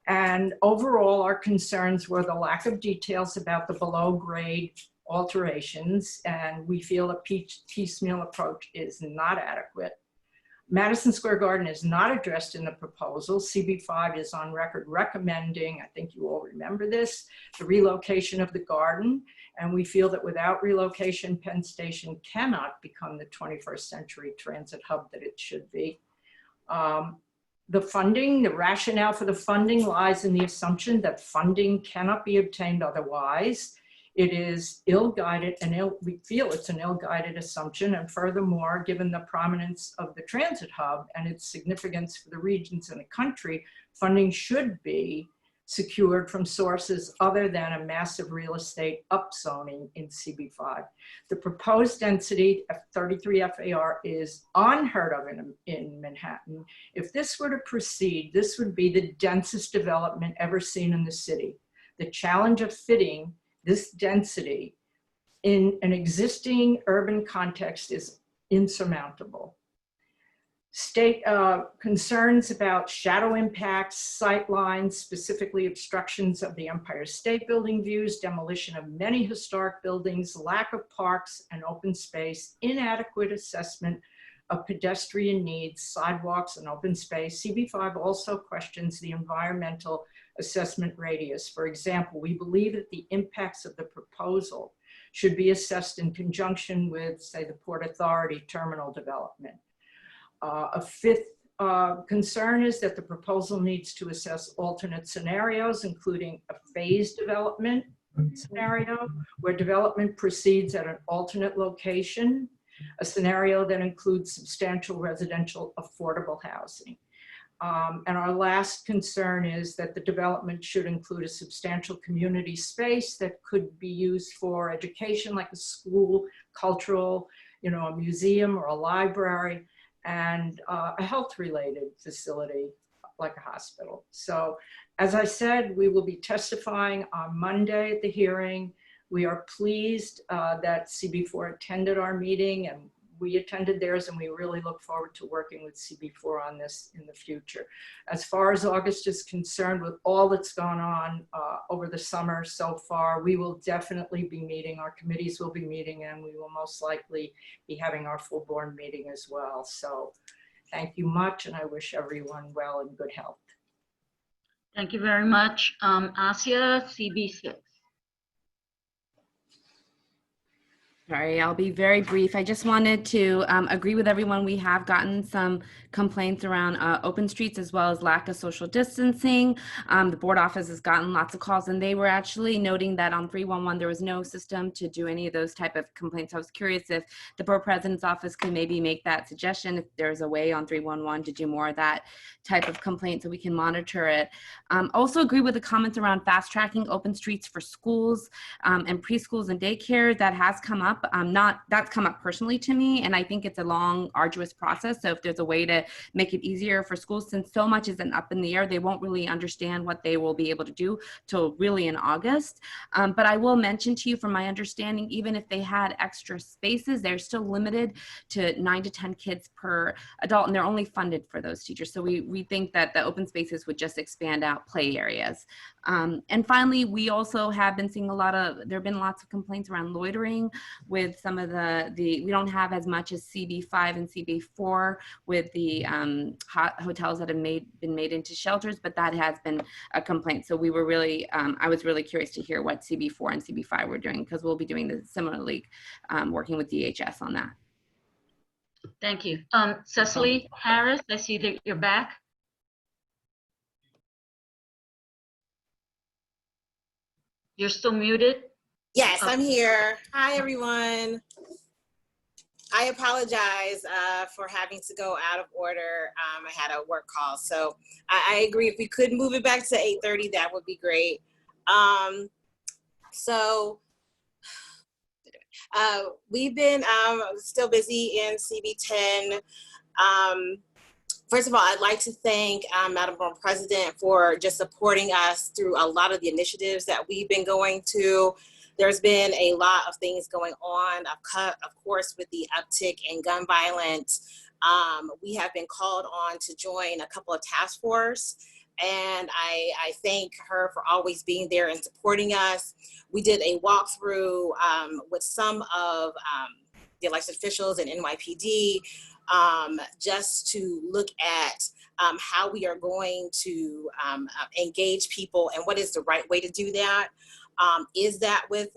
And overall, our concerns were the lack of details about the below grade alterations, and we feel a piecemeal approach is not adequate. Madison Square Garden is not addressed in the proposal. CB5 is on record recommending, I think you all remember this, the relocation of the garden. And we feel that without relocation, Penn Station cannot become the 21st century transit hub that it should be. The funding, the rationale for the funding lies in the assumption that funding cannot be obtained otherwise. It is ill-guided and we feel it's an ill-guided assumption. And furthermore, given the prominence of the transit hub and its significance for the regions in the country, funding should be secured from sources other than a massive real estate upzoning in CB5. The proposed density of 33 FAR is unheard of in Manhattan. If this were to proceed, this would be the densest development ever seen in the city. The challenge of fitting this density in an existing urban context is insurmountable. State concerns about shadow impacts, sight lines, specifically obstructions of the Empire State Building views, demolition of many historic buildings, lack of parks and open space, inadequate assessment of pedestrian needs, sidewalks and open space. CB5 also questions the environmental assessment radius. For example, we believe that the impacts of the proposal should be assessed in conjunction with, say, the Port Authority terminal development. A fifth concern is that the proposal needs to assess alternate scenarios, including a phased development scenario where development proceeds at an alternate location, a scenario that includes substantial residential affordable housing. And our last concern is that the development should include a substantial community space that could be used for education, like a school, cultural, a museum or a library, and a health-related facility like a hospital. So, as I said, we will be testifying on Monday at the hearing. We are pleased that CB4 attended our meeting and we attended theirs, and we really look forward to working with CB4 on this in the future. As far as August is concerned, with all that's gone on over the summer so far, we will definitely be meeting, our committees will be meeting, and we will most likely be having our full board meeting as well. So thank you much, and I wish everyone well and good health. Thank you very much. Asia, CB6. Sorry, I'll be very brief. I just wanted to agree with everyone. We have gotten some complaints around open streets as well as lack of social distancing. The board office has gotten lots of calls, and they were actually noting that on 311 there was no system to do any of those type of complaints. I was curious if the borough president's office could maybe make that suggestion, if there's a way on 311 to do more of that type of complaint so we can monitor it. Also agree with the comments around fast tracking open streets for schools and preschools and daycare. That has come up. That's come up personally to me, and I think it's a long, arduous process. So if there's a way to make it easier for schools, since so much isn't up in the air, they won't really understand what they will be able to do till really in August. But I will mention to you, from my understanding, even if they had extra spaces, they're still limited to 9 to 10 kids per adult, and they're only funded for those teachers. So we think that the open spaces would just expand out play areas. And finally, we also have been seeing there have been lots of complaints around loitering with some of we don't have as much as CB5 and CB4 with the hotels that have been made into shelters, but that has been a complaint. So we were really, I was really curious to hear what CB4 and CB5 were doing, because we'll be doing this similarly, working with DHS on that. Thank you. Cecily Harris, I see that you're back. You're still muted. Yes, I'm here. Hi, everyone. I apologize for having to go out of order. I had a work call, so I agree. If we could move it back to 8:30, that would be great. We've been still busy in CB10. First of all, I'd like to thank Madam Borough President for just supporting us through a lot of the initiatives that we've been going to. There's been a lot of things going on, of course, with the uptick in gun violence. We have been called on to join a couple of task force, and I thank her for always being there and supporting us. We did a walkthrough with some of the elected officials and NYPD just to look at how we are going to engage people and what is the right way to do that. Is that with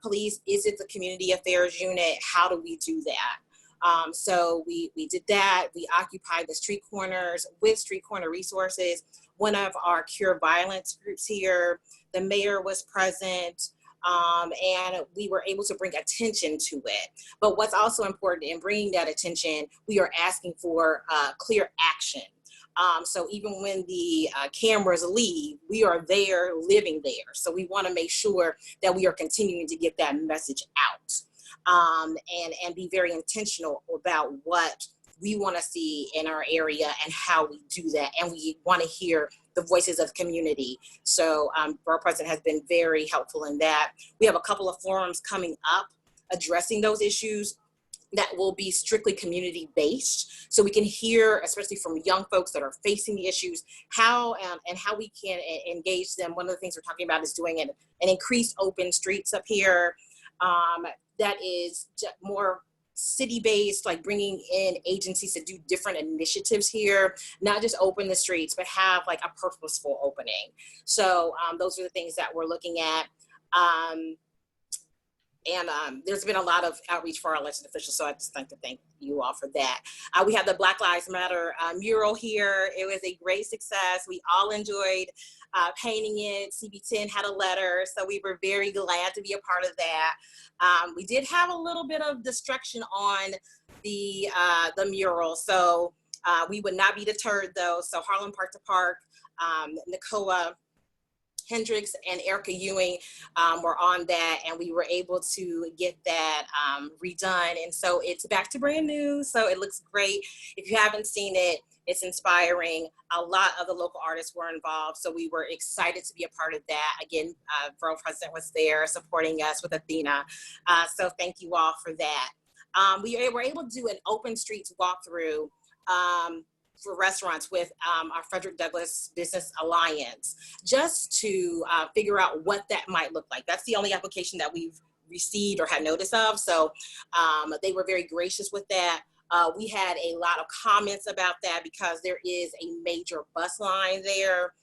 police? Is it the community affairs unit? How do we do that? So we did that. We occupied the street corners with street corner resources. One of our Cure Violence groups here, the mayor was present, and we were able to bring attention to it. But what's also important in bringing that attention, we are asking for clear action. So even when the cameras leave, we are there, living there. So we want to make sure that we are continuing to get that message out, and be very intentional about what we want to see in our area and how we do that. And we want to hear the voices of the community. So Borough President has been very helpful in that. We have a couple of forums coming up addressing those issues that will be strictly community based. So we can hear, especially from young folks that are facing the issues, how and how we can engage them. One of the things we're talking about is doing an increased open streets up here that is more city-based, like bringing in agencies to do different initiatives here, not just open the streets, but have like a purposeful opening. So those are the things that we're looking at. And there's been a lot of outreach for our elected officials, so I'd just like to thank you all for that. We have the Black Lives Matter mural here. It was a great success. We all enjoyed painting it. CB10 had a letter, so we were very glad to be a part of that. We did have a little bit of destruction on the mural, so we would not be deterred though. So Harlem Park to Park, Nicoa Hendricks and Erica Ewing were on that, and we were able to get that redone. And so it's back to brand new. So it looks great. If you haven't seen it, it's inspiring. A lot of the local artists were involved. So we were excited to be a part of that. Again, Borough President was there supporting us with Athena. So thank you all for that. We were able to do an open streets walkthrough for restaurants with our Frederick Douglass Business Alliance, just to figure out what that might look like. That's the only application that we've received or had notice of. So they were very gracious with that. We had a lot of comments about that because there is a major bus line there.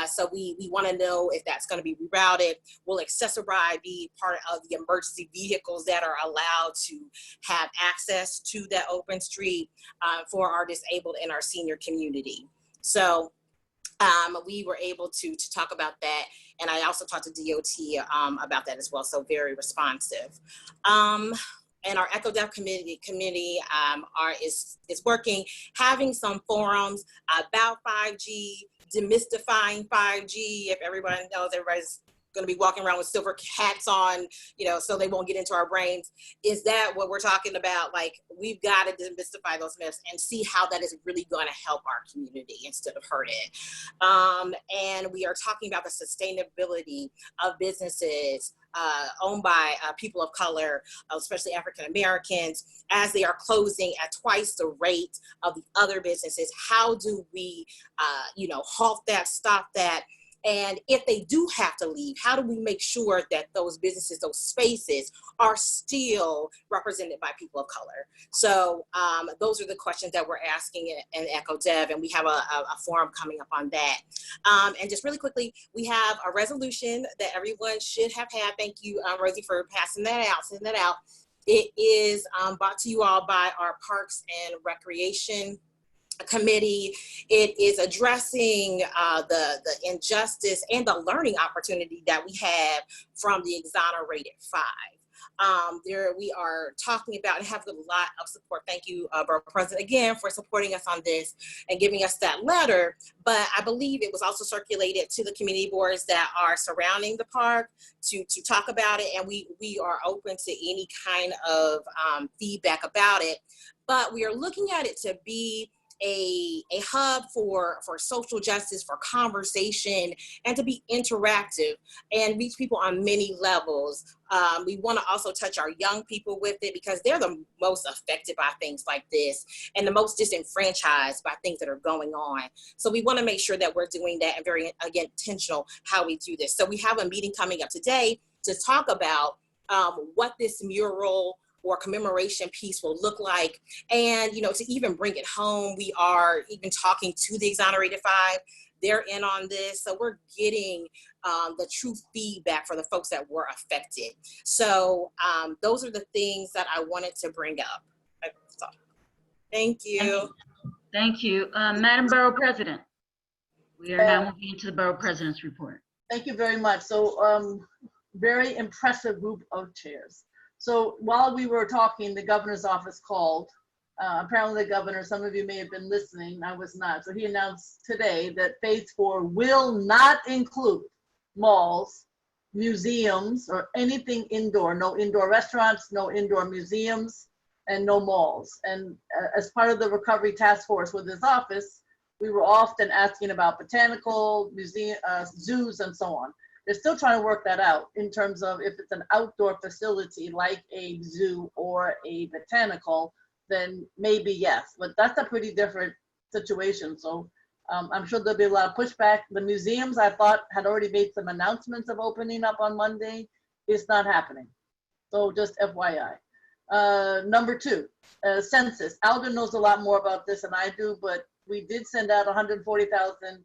So we want to know if that's going to be rerouted. Will Access-a-Ride be part of the emergency vehicles that are allowed to have access to that open street for our disabled and our senior community? So we were able to talk about that. And I also talked to DOT about that as well. So very responsive. And our EchoDeaf community is working, having some forums about 5G, demystifying 5G. If everyone knows, everybody's going to be walking around with silver hats on, you know, so they won't get into our brains. Is that what we're talking about? Like, we've got to demystify those myths and see how that is really going to help our community instead of hurt it. And we are talking about the sustainability of businesses owned by people of color, especially African Americans, as they are closing at twice the rate of the other businesses. How do we, halt that, stop that? And if they do have to leave, how do we make sure that those businesses, those spaces are still represented by people of color? So those are the questions that we're asking in EchoDev, and we have a forum coming up on that. And just really quickly, we have a resolution that everyone should have had. Thank you, Rosie, for passing that out, sending that out. It is brought to you all by our Parks and Recreation Committee. It is addressing the injustice and the learning opportunity that we have from the exonerated 5. We are talking about and have a lot of support. Thank you, Borough President, again, for supporting us on this and giving us that letter. But I believe it was also circulated to the community boards that are surrounding the park to talk about it. And we are open to any kind of feedback about it. But we are looking at it to be a hub for social justice, for conversation, and to be interactive and reach people on many levels. We want to also touch our young people with it because they're the most affected by things like this and the most disenfranchised by things that are going on. So we want to make sure that we're doing that and very, again, intentional how we do this. So we have a meeting coming up today to talk about what this mural or commemoration piece will look like. And, you know, to even bring it home, we are even talking to the Exonerated Five. They're in on this. So we're getting the true feedback for the folks that were affected. So those are the things that I wanted to bring up. So, thank you. Thank you. Madam Borough President, we are now moving into the Borough President's report. Thank you very much. So very impressive group of chairs. So while we were talking, the governor's office called. Apparently the governor, some of you may have been listening, I was not. So he announced today that phase 4 will not include malls, museums, or anything indoor. No indoor restaurants, no indoor museums, and no malls. And as part of the recovery task force with his office, we were often asking about botanical, museum, zoos, and so on. They're still trying to work that out in terms of if it's an outdoor facility like a zoo or a botanical, then maybe yes, but that's a pretty different situation. So I'm sure there'll be a lot of pushback. The museums, I thought, had already made some announcements of opening up on Monday. It's not happening. So just FYI. Number 2, census. Alden knows a lot more about this than I do, but we did send out 140,000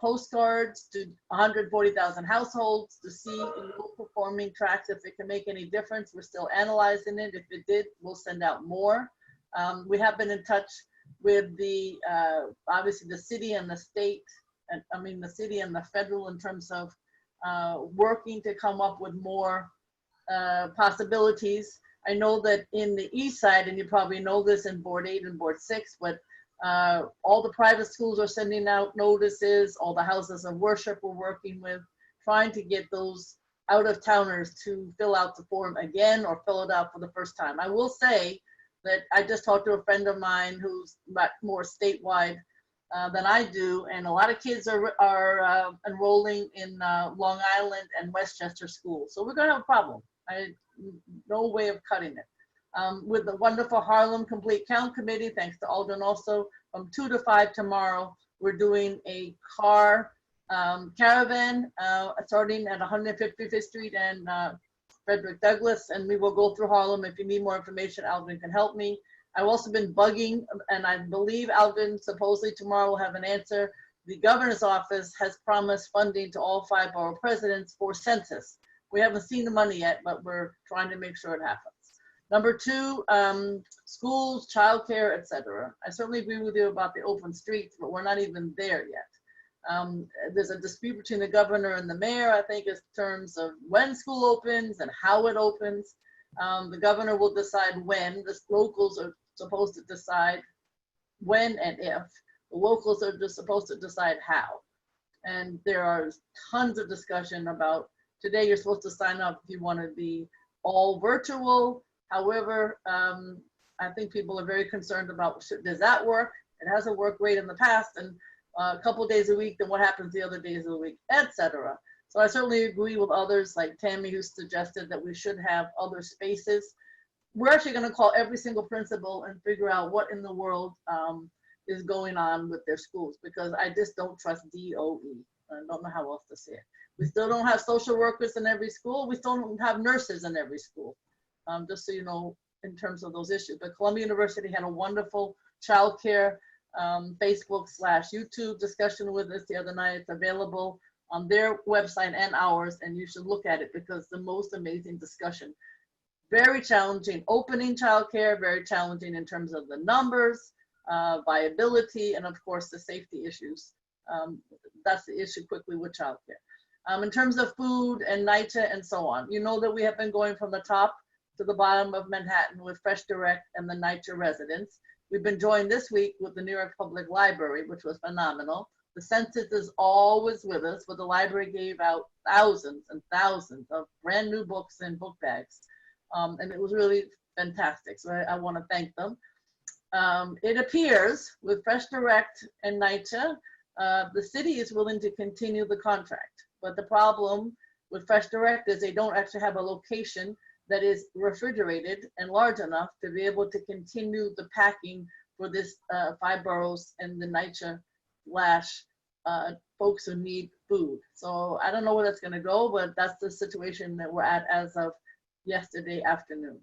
postcards to 140,000 households to see in low-performing tracts if it can make any difference. We're still analyzing it. If it did, we'll send out more. We have been in touch with the, obviously the city and the state, and I mean the city and the federal in terms of working to come up with more possibilities. I know that in the east side, and you probably know this in Board 8 and Board 6, but all the private schools are sending out notices, all the houses of worship we're working with, trying to get those out-of-towners to fill out the form again or fill it out for the first time. I will say that I just talked to a friend of mine who's more statewide than I do, and a lot of kids are enrolling in Long Island and Westchester schools. So we're gonna have a problem. No way of cutting it. With the wonderful Harlem Complete Count Committee, thanks to Alden also, from 2 to 5 tomorrow, we're doing a car caravan starting at 155th Street and Frederick Douglass, and we will go through Harlem. If you need more information, Alden can help me. I've also been bugging, and I believe Alden supposedly tomorrow will have an answer. The governor's office has promised funding to all 5 borough presidents for census. We haven't seen the money yet, but we're trying to make sure it happens. Number 2, schools, childcare, etc. I certainly agree with you about the open streets, but we're not even there yet. There's a dispute between the governor and the mayor, I think, in terms of when school opens and how it opens. The governor will decide when. The locals are supposed to decide when and if. The locals are just supposed to decide how. And there are tons of discussion about today you're supposed to sign up if you want to be all virtual. However, I think people are very concerned about, does that work? It hasn't worked great in the past, and a couple of days a week, then what happens the other days of the week, etc. So I certainly agree with others like Tammy, who suggested that we should have other spaces. We're actually going to call every single principal and figure out what in the world is going on with their schools, because I just don't trust DOE. I don't know how else to say it. We still don't have social workers in every school. We still don't have nurses in every school, just so you know, in terms of those issues. But Columbia University had a wonderful childcare Facebook/YouTube discussion with us the other night. It's available on their website and ours, and you should look at it because the most amazing discussion. Very challenging opening childcare, very challenging in terms of the numbers, viability, and of course the safety issues. That's the issue quickly with childcare. In terms of food and NYCHA and so on, you know that we have been going from the top to the bottom of Manhattan with Fresh Direct and the NYCHA residents. We've been joined this week with the New York Public Library, which was phenomenal. The census is always with us, but the library gave out thousands and thousands of brand new books and book bags. And it was really fantastic. So I want to thank them. It appears with Fresh Direct and NYCHA, the city is willing to continue the contract. But the problem with Fresh Direct is they don't actually have a location that is refrigerated and large enough to be able to continue the packing for this 5 boroughs and the NYCHA folks who need food. So I don't know where that's going to go, but that's the situation that we're at as of yesterday afternoon.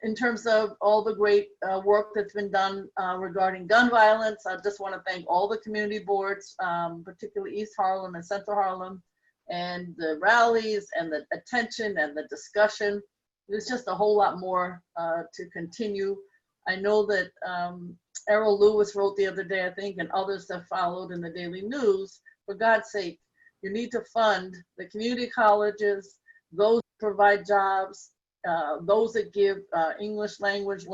In terms of all the great work that's been done regarding gun violence, I just want to thank all the community boards, particularly East Harlem and Central Harlem, and the rallies and the attention and the discussion. There's just a whole lot more to continue. I know that Errol Lewis wrote the other day, I think, and others have followed in the Daily News, for God's sake, you need to fund the community colleges, those that provide jobs, those that give English language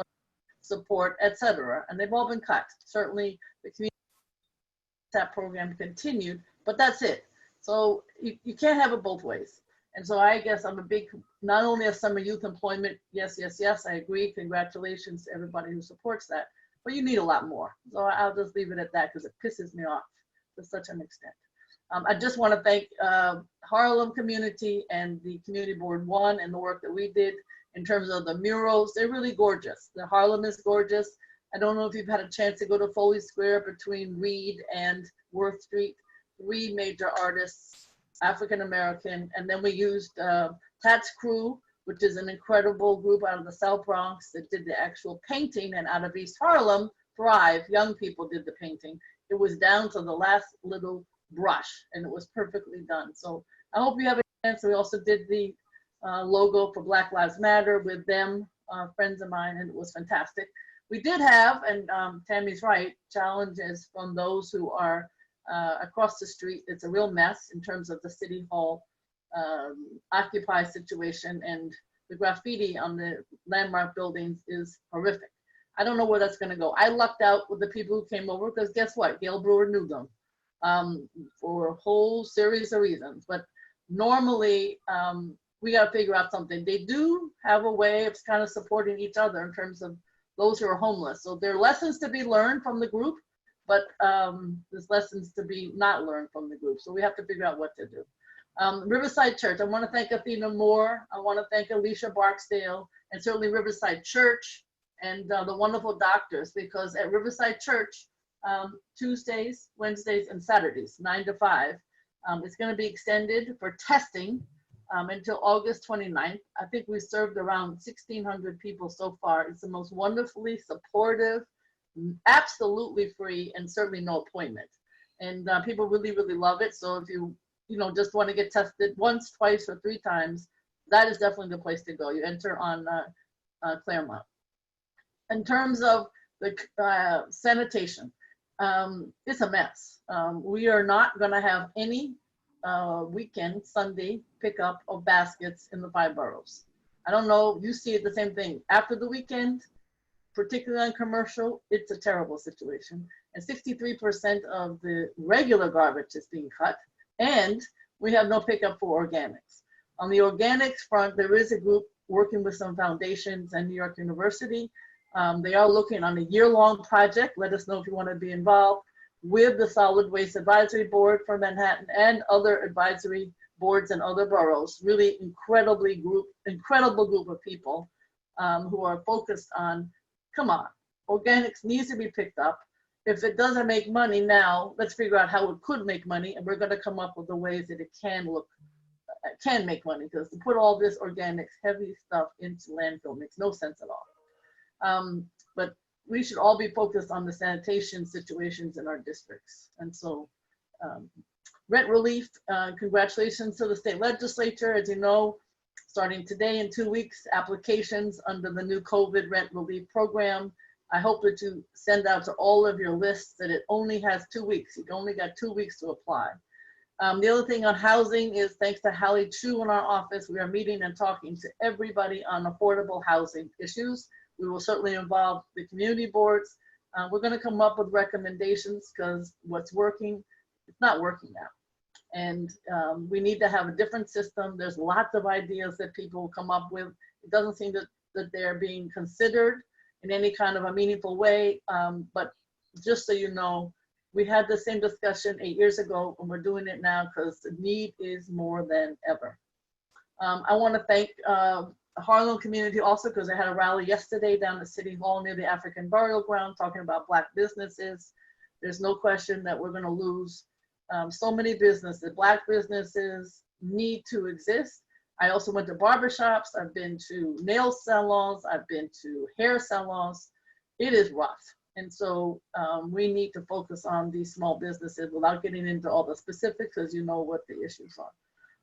support, etc. And they've all been cut. Certainly the community program continued, but that's it. So you can't have it both ways. And so I guess I'm a big, not only of summer youth employment, yes, yes, yes, I agree. Congratulations to everybody who supports that, but you need a lot more. So I'll just leave it at that because it pisses me off to such an extent. I just want to thank Harlem community and the Community Board 1 and the work that we did in terms of the murals. They're really gorgeous. The Harlem is gorgeous. I don't know if you've had a chance to go to Foley Square between Reed and Worth Street. 3 major artists, African-American, and then we used Tat's Crew, which is an incredible group out of the South Bronx that did the actual painting, and out of East Harlem, Thrive, young people did the painting. It was down to the last little brush, and it was perfectly done. So I hope you have a chance. We also did the logo for Black Lives Matter with them, friends of mine, and it was fantastic. We did have, and Tammy's right, challenges from those who are across the street. It's a real mess in terms of the City Hall Occupy situation, and the graffiti on the landmark buildings is horrific. I don't know where that's going to go. I lucked out with the people who came over because guess what? Gail Brewer knew them for a whole series of reasons. But normally, we got to figure out something. They do have a way of kind of supporting each other in terms of those who are homeless. So there are lessons to be learned from the group, but there's lessons to be not learned from the group. So we have to figure out what to do. Riverside Church, I want to thank Athena Moore. I want to thank Alicia Barksdale, and certainly Riverside Church and the wonderful doctors, because at Riverside Church, Tuesdays, Wednesdays, and Saturdays, 9 to 5, it's going to be extended for testing until August 29th. I think we served around 1,600 people so far. It's the most wonderfully supportive, absolutely free, and certainly no appointment. And people really, really love it. So if you just want to get tested once, twice, or 3 times, that is definitely the place to go. You enter on Claremont. In terms of the sanitation, it's a mess. We are not going to have any weekend, Sunday pickup of baskets in the 5 boroughs. I don't know, you see it the same thing. After the weekend, particularly on commercial, it's a terrible situation. And 63% of the regular garbage is being cut, and we have no pickup for organics. On the organics front, there is a group working with some foundations and New York University. They are looking on a year-long project. Let us know if you want to be involved with the Solid Waste Advisory Board for Manhattan and other advisory boards in other boroughs. Really incredible group of people who are focused on, come on, organics needs to be picked up. If it doesn't make money now, let's figure out how it could make money, and we're going to come up with the ways that it can make money, because to put all this organics, heavy stuff into landfill makes no sense at all. But we should all be focused on the sanitation situations in our districts. And so rent relief, congratulations to the state legislature. As you know, starting today in 2 weeks, applications under the new COVID rent relief program. I hope that you send out to all of your lists that it only has 2 weeks. You've only got 2 weeks to apply. The other thing on housing is thanks to Hallie Chu in our office, we are meeting and talking to everybody on affordable housing issues. We will certainly involve the community boards. We're going to come up with recommendations because what's working, it's not working now. And we need to have a different system. There's lots of ideas that people come up with. It doesn't seem that they're being considered in any kind of a meaningful way. But just so you know, we had the same discussion 8 years ago, and we're doing it now because the need is more than ever. I want to thank the Harlem community also, because I had a rally yesterday down at City Hall near the African burial ground talking about Black businesses. There's no question that we're going to lose so many businesses. Black businesses need to exist. I also went to barbershops. I've been to nail salons. I've been to hair salons. It is rough. And so we need to focus on these small businesses without getting into all the specifics, because you know what the issues are.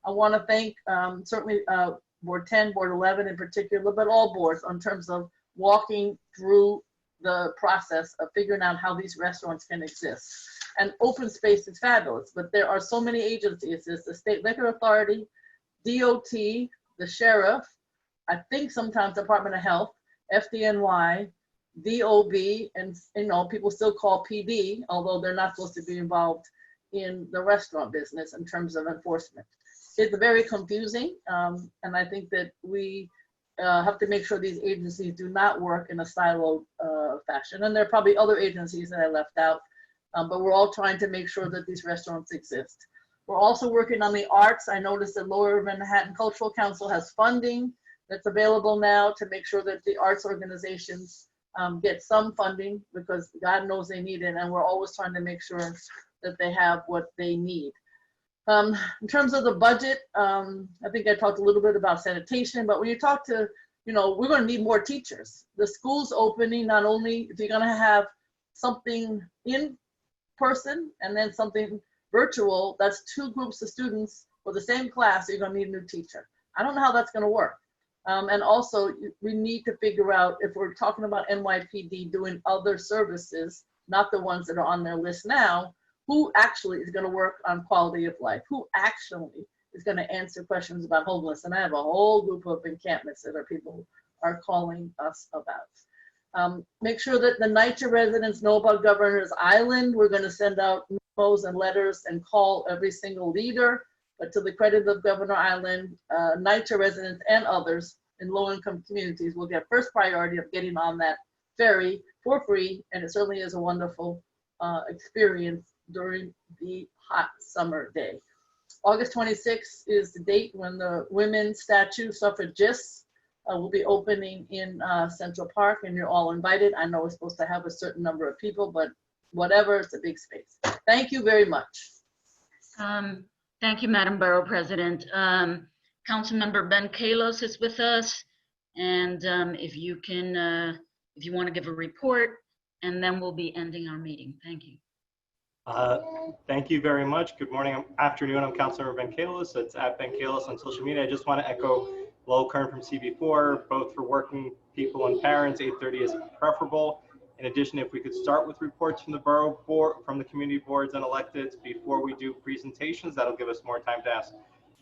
I want to thank certainly Board 10, Board 11 in particular, but all boards in terms of walking through the process of figuring out how these restaurants can exist. And open space is fabulous, but there are so many agencies. There's the State Liquor Authority, DOT, the Sheriff, I think sometimes Department of Health, FDNY, DOB, and you know, people still call PD, although they're not supposed to be involved in the restaurant business in terms of enforcement. It's very confusing, and I think that we have to make sure these agencies do not work in a siloed fashion. And there are probably other agencies that I left out, but we're all trying to make sure that these restaurants exist. We're also working on the arts. I noticed that Lower Manhattan Cultural Council has funding that's available now to make sure that the arts organizations get some funding, because God knows they need it, and we're always trying to make sure that they have what they need. In terms of the budget, I think I talked a little bit about sanitation, but when you talk to, you know, we're going to need more teachers. The school's opening, not only if you're going to have something in person and then something virtual, that's two groups of students for the same class, so you're going to need a new teacher. I don't know how that's going to work. And also, we need to figure out, if we're talking about NYPD doing other services, not the ones that are on their list now, who actually is going to work on quality of life? Who actually is going to answer questions about homeless? And I have a whole group of encampments that people are calling us about. Make sure that the NYCHA residents know about Governor's Island. We're going to send out memos and letters and call every single leader. But to the credit of Governor Island, NYCHA residents and others in low-income communities will get first priority of getting on that ferry for free. And it certainly is a wonderful experience during the hot summer day. August 26th is the date when the women's statue, suffragists, will be opening in Central Park, and you're all invited. I know we're supposed to have a certain number of people, but whatever, it's a big space. Thank you very much. Thank you, Madam Borough President. Councilmember Ben Kalos is with us, and if you want to give a report, and then we'll be ending our meeting. Thank you. Thank you very much. Good morning, afternoon. I'm Councilmember Ben Kalos. It's at Ben Kalos on social media. I just want to echo Lowell Kern from CB4, both for working people and parents. 8:30 is preferable. In addition, if we could start with reports from the borough board, from the community boards and electeds before we do presentations, that'll give us more time to ask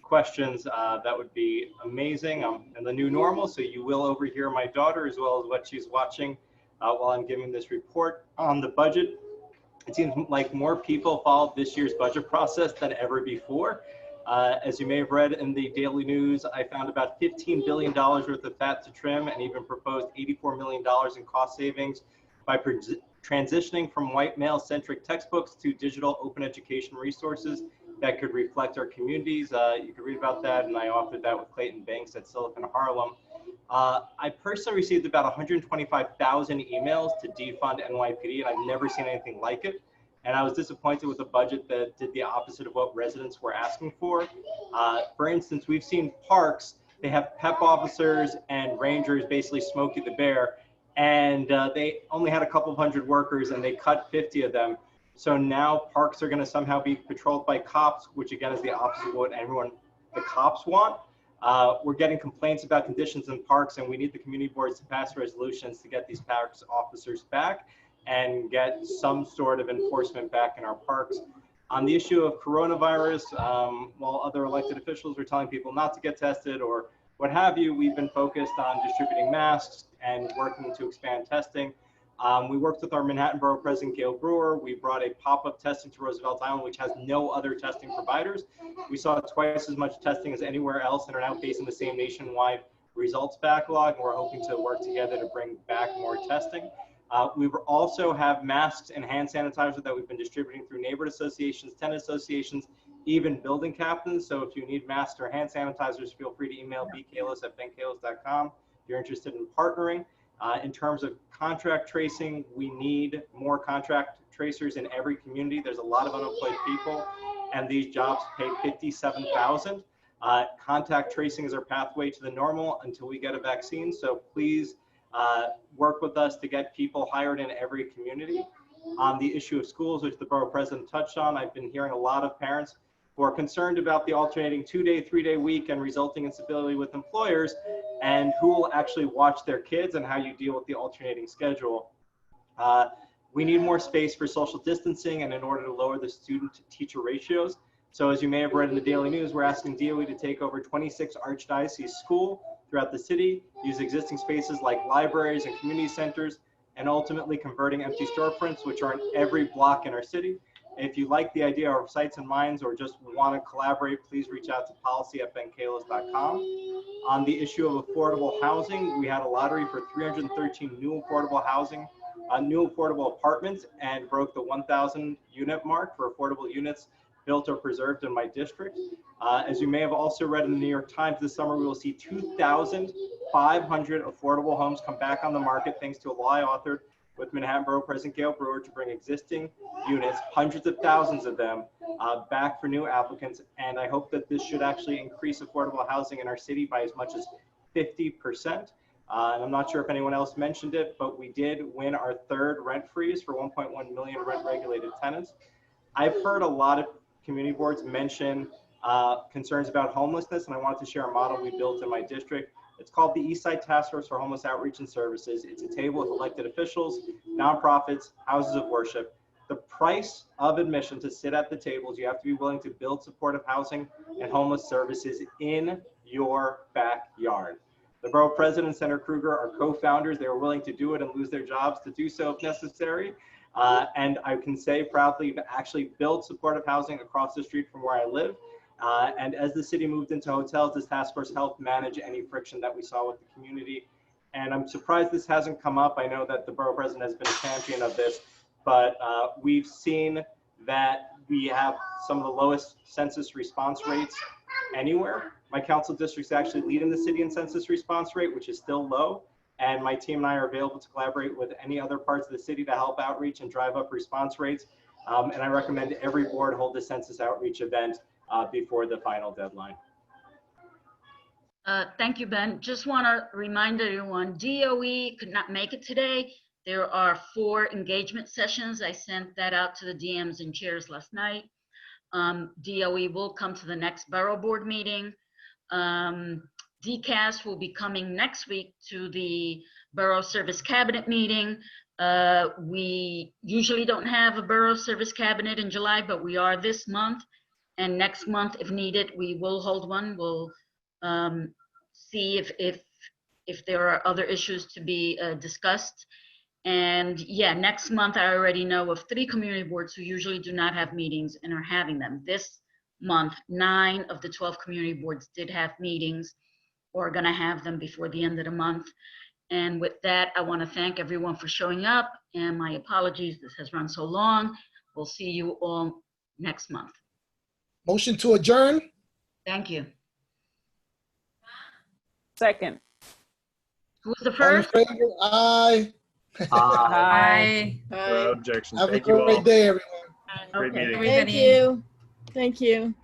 questions. That would be amazing. I'm in the new normal, so you will overhear my daughter as well as what she's watching while I'm giving this report on the budget. It seems like more people followed this year's budget process than ever before. As you may have read in the daily news, I found about $15 billion worth of fat to trim, and even proposed $84 million in cost savings by transitioning from white male-centric textbooks to digital open education resources that could reflect our communities. You can read about that, and I authored that with Clayton Banks at Silicon Harlem. I personally received about 125,000 emails to defund NYPD, and I've never seen anything like it. And I was disappointed with a budget that did the opposite of what residents were asking for. For instance, we've seen parks, they have PEP officers and rangers, basically Smokey the Bear, and they only had a couple of hundred workers and they cut 50 of them. So now parks are gonna somehow be patrolled by cops, which again is the opposite of what the cops want. We're getting complaints about conditions in parks, and we need the community boards to pass resolutions to get these parks officers back and get some sort of enforcement back in our parks. On the issue of coronavirus, while other elected officials were telling people not to get tested or what have you, we've been focused on distributing masks and working to expand testing. We worked with our Manhattan Borough President, Gail Brewer. We brought a pop-up testing to Roosevelt Island, which has no other testing providers. We saw twice as much testing as anywhere else and are now facing the same nationwide results backlog. And we're hoping to work together to bring back more testing. We also have masks and hand sanitizer that we've been distributing through neighborhood associations, tenant associations, even building captains. So if you need masks or hand sanitizers, feel free to email bkalis@benkalis.com if you're interested in partnering. In terms of contract tracing, we need more contract tracers in every community. There's a lot of unemployed people, and these jobs pay $57,000. Contact tracing is our pathway to the normal until we get a vaccine. So please work with us to get people hired in every community. On the issue of schools, which the borough president touched on, I've been hearing a lot of parents who are concerned about the alternating 2-day, 3-day week and resulting instability with employers, and who will actually watch their kids and how you deal with the alternating schedule. We need more space for social distancing and in order to lower the student to teacher ratios. So as you may have read in the Daily News, we're asking DOE to take over 26 archdiocese schools throughout the city, use existing spaces like libraries and community centers, and ultimately converting empty storefronts, which are in every block in our city. If you like the idea of Sights and Minds or just want to collaborate, please reach out to policy@benkalis.com. On the issue of affordable housing, we had a lottery for 313 new affordable housing, new affordable apartments, and broke the 1,000 unit mark for affordable units built or preserved in my district. As you may have also read in the New York Times, this summer we will see 2,500 affordable homes come back on the market thanks to a law I authored with Manhattan Borough President Gail Brewer to bring existing units, hundreds of thousands of them, back for new applicants. And I hope that this should actually increase affordable housing in our city by as much as 50%. And I'm not sure if anyone else mentioned it, but we did win our third rent freeze for 1.1 million rent regulated tenants. I've heard a lot of community boards mention concerns about homelessness, and I wanted to share a model we built in my district. It's called the Eastside Task Force for Homeless Outreach and Services. It's a table with elected officials, nonprofits, houses of worship. The price of admission to sit at the tables, you have to be willing to build supportive housing and homeless services in your backyard. The borough president, Senator Kruger, are co-founders. They were willing to do it and lose their jobs to do so if necessary. And I can say proudly, we've actually built supportive housing across the street from where I live. And as the city moved into hotels, this task force helped manage any friction that we saw with the community. And I'm surprised this hasn't come up. I know that the borough president has been a champion of this, but we've seen that we have some of the lowest census response rates anywhere. My council district's actually leading the city in census response rate, which is still low. And my team and I are available to collaborate with any other parts of the city to help outreach and drive up response rates. And I recommend every board hold a census outreach event before the final deadline. Thank you, Ben. Just want to remind everyone, DOE could not make it today. There are 4 engagement sessions. I sent that out to the DMs and chairs last night. DOE will come to the next borough board meeting. DCAS will be coming next week to the Borough Service Cabinet meeting. We usually don't have a Borough Service Cabinet in July, but we are this month. And next month, if needed, we will hold one. We'll see if there are other issues to be discussed. And yeah, next month, I already know of 3 community boards who usually do not have meetings and are having them. This month, 9 of the 12 community boards did have meetings or are gonna have them before the end of the month. And with that, I wanna thank everyone for showing up, and my apologies, this has run so long. We'll see you all next month. Motion to adjourn. Thank you. Second. Who was the All in first? favor? Aye. Aye. No objection. Have a Thank you all. great day, everyone. Great meeting. Thank you. Thank you.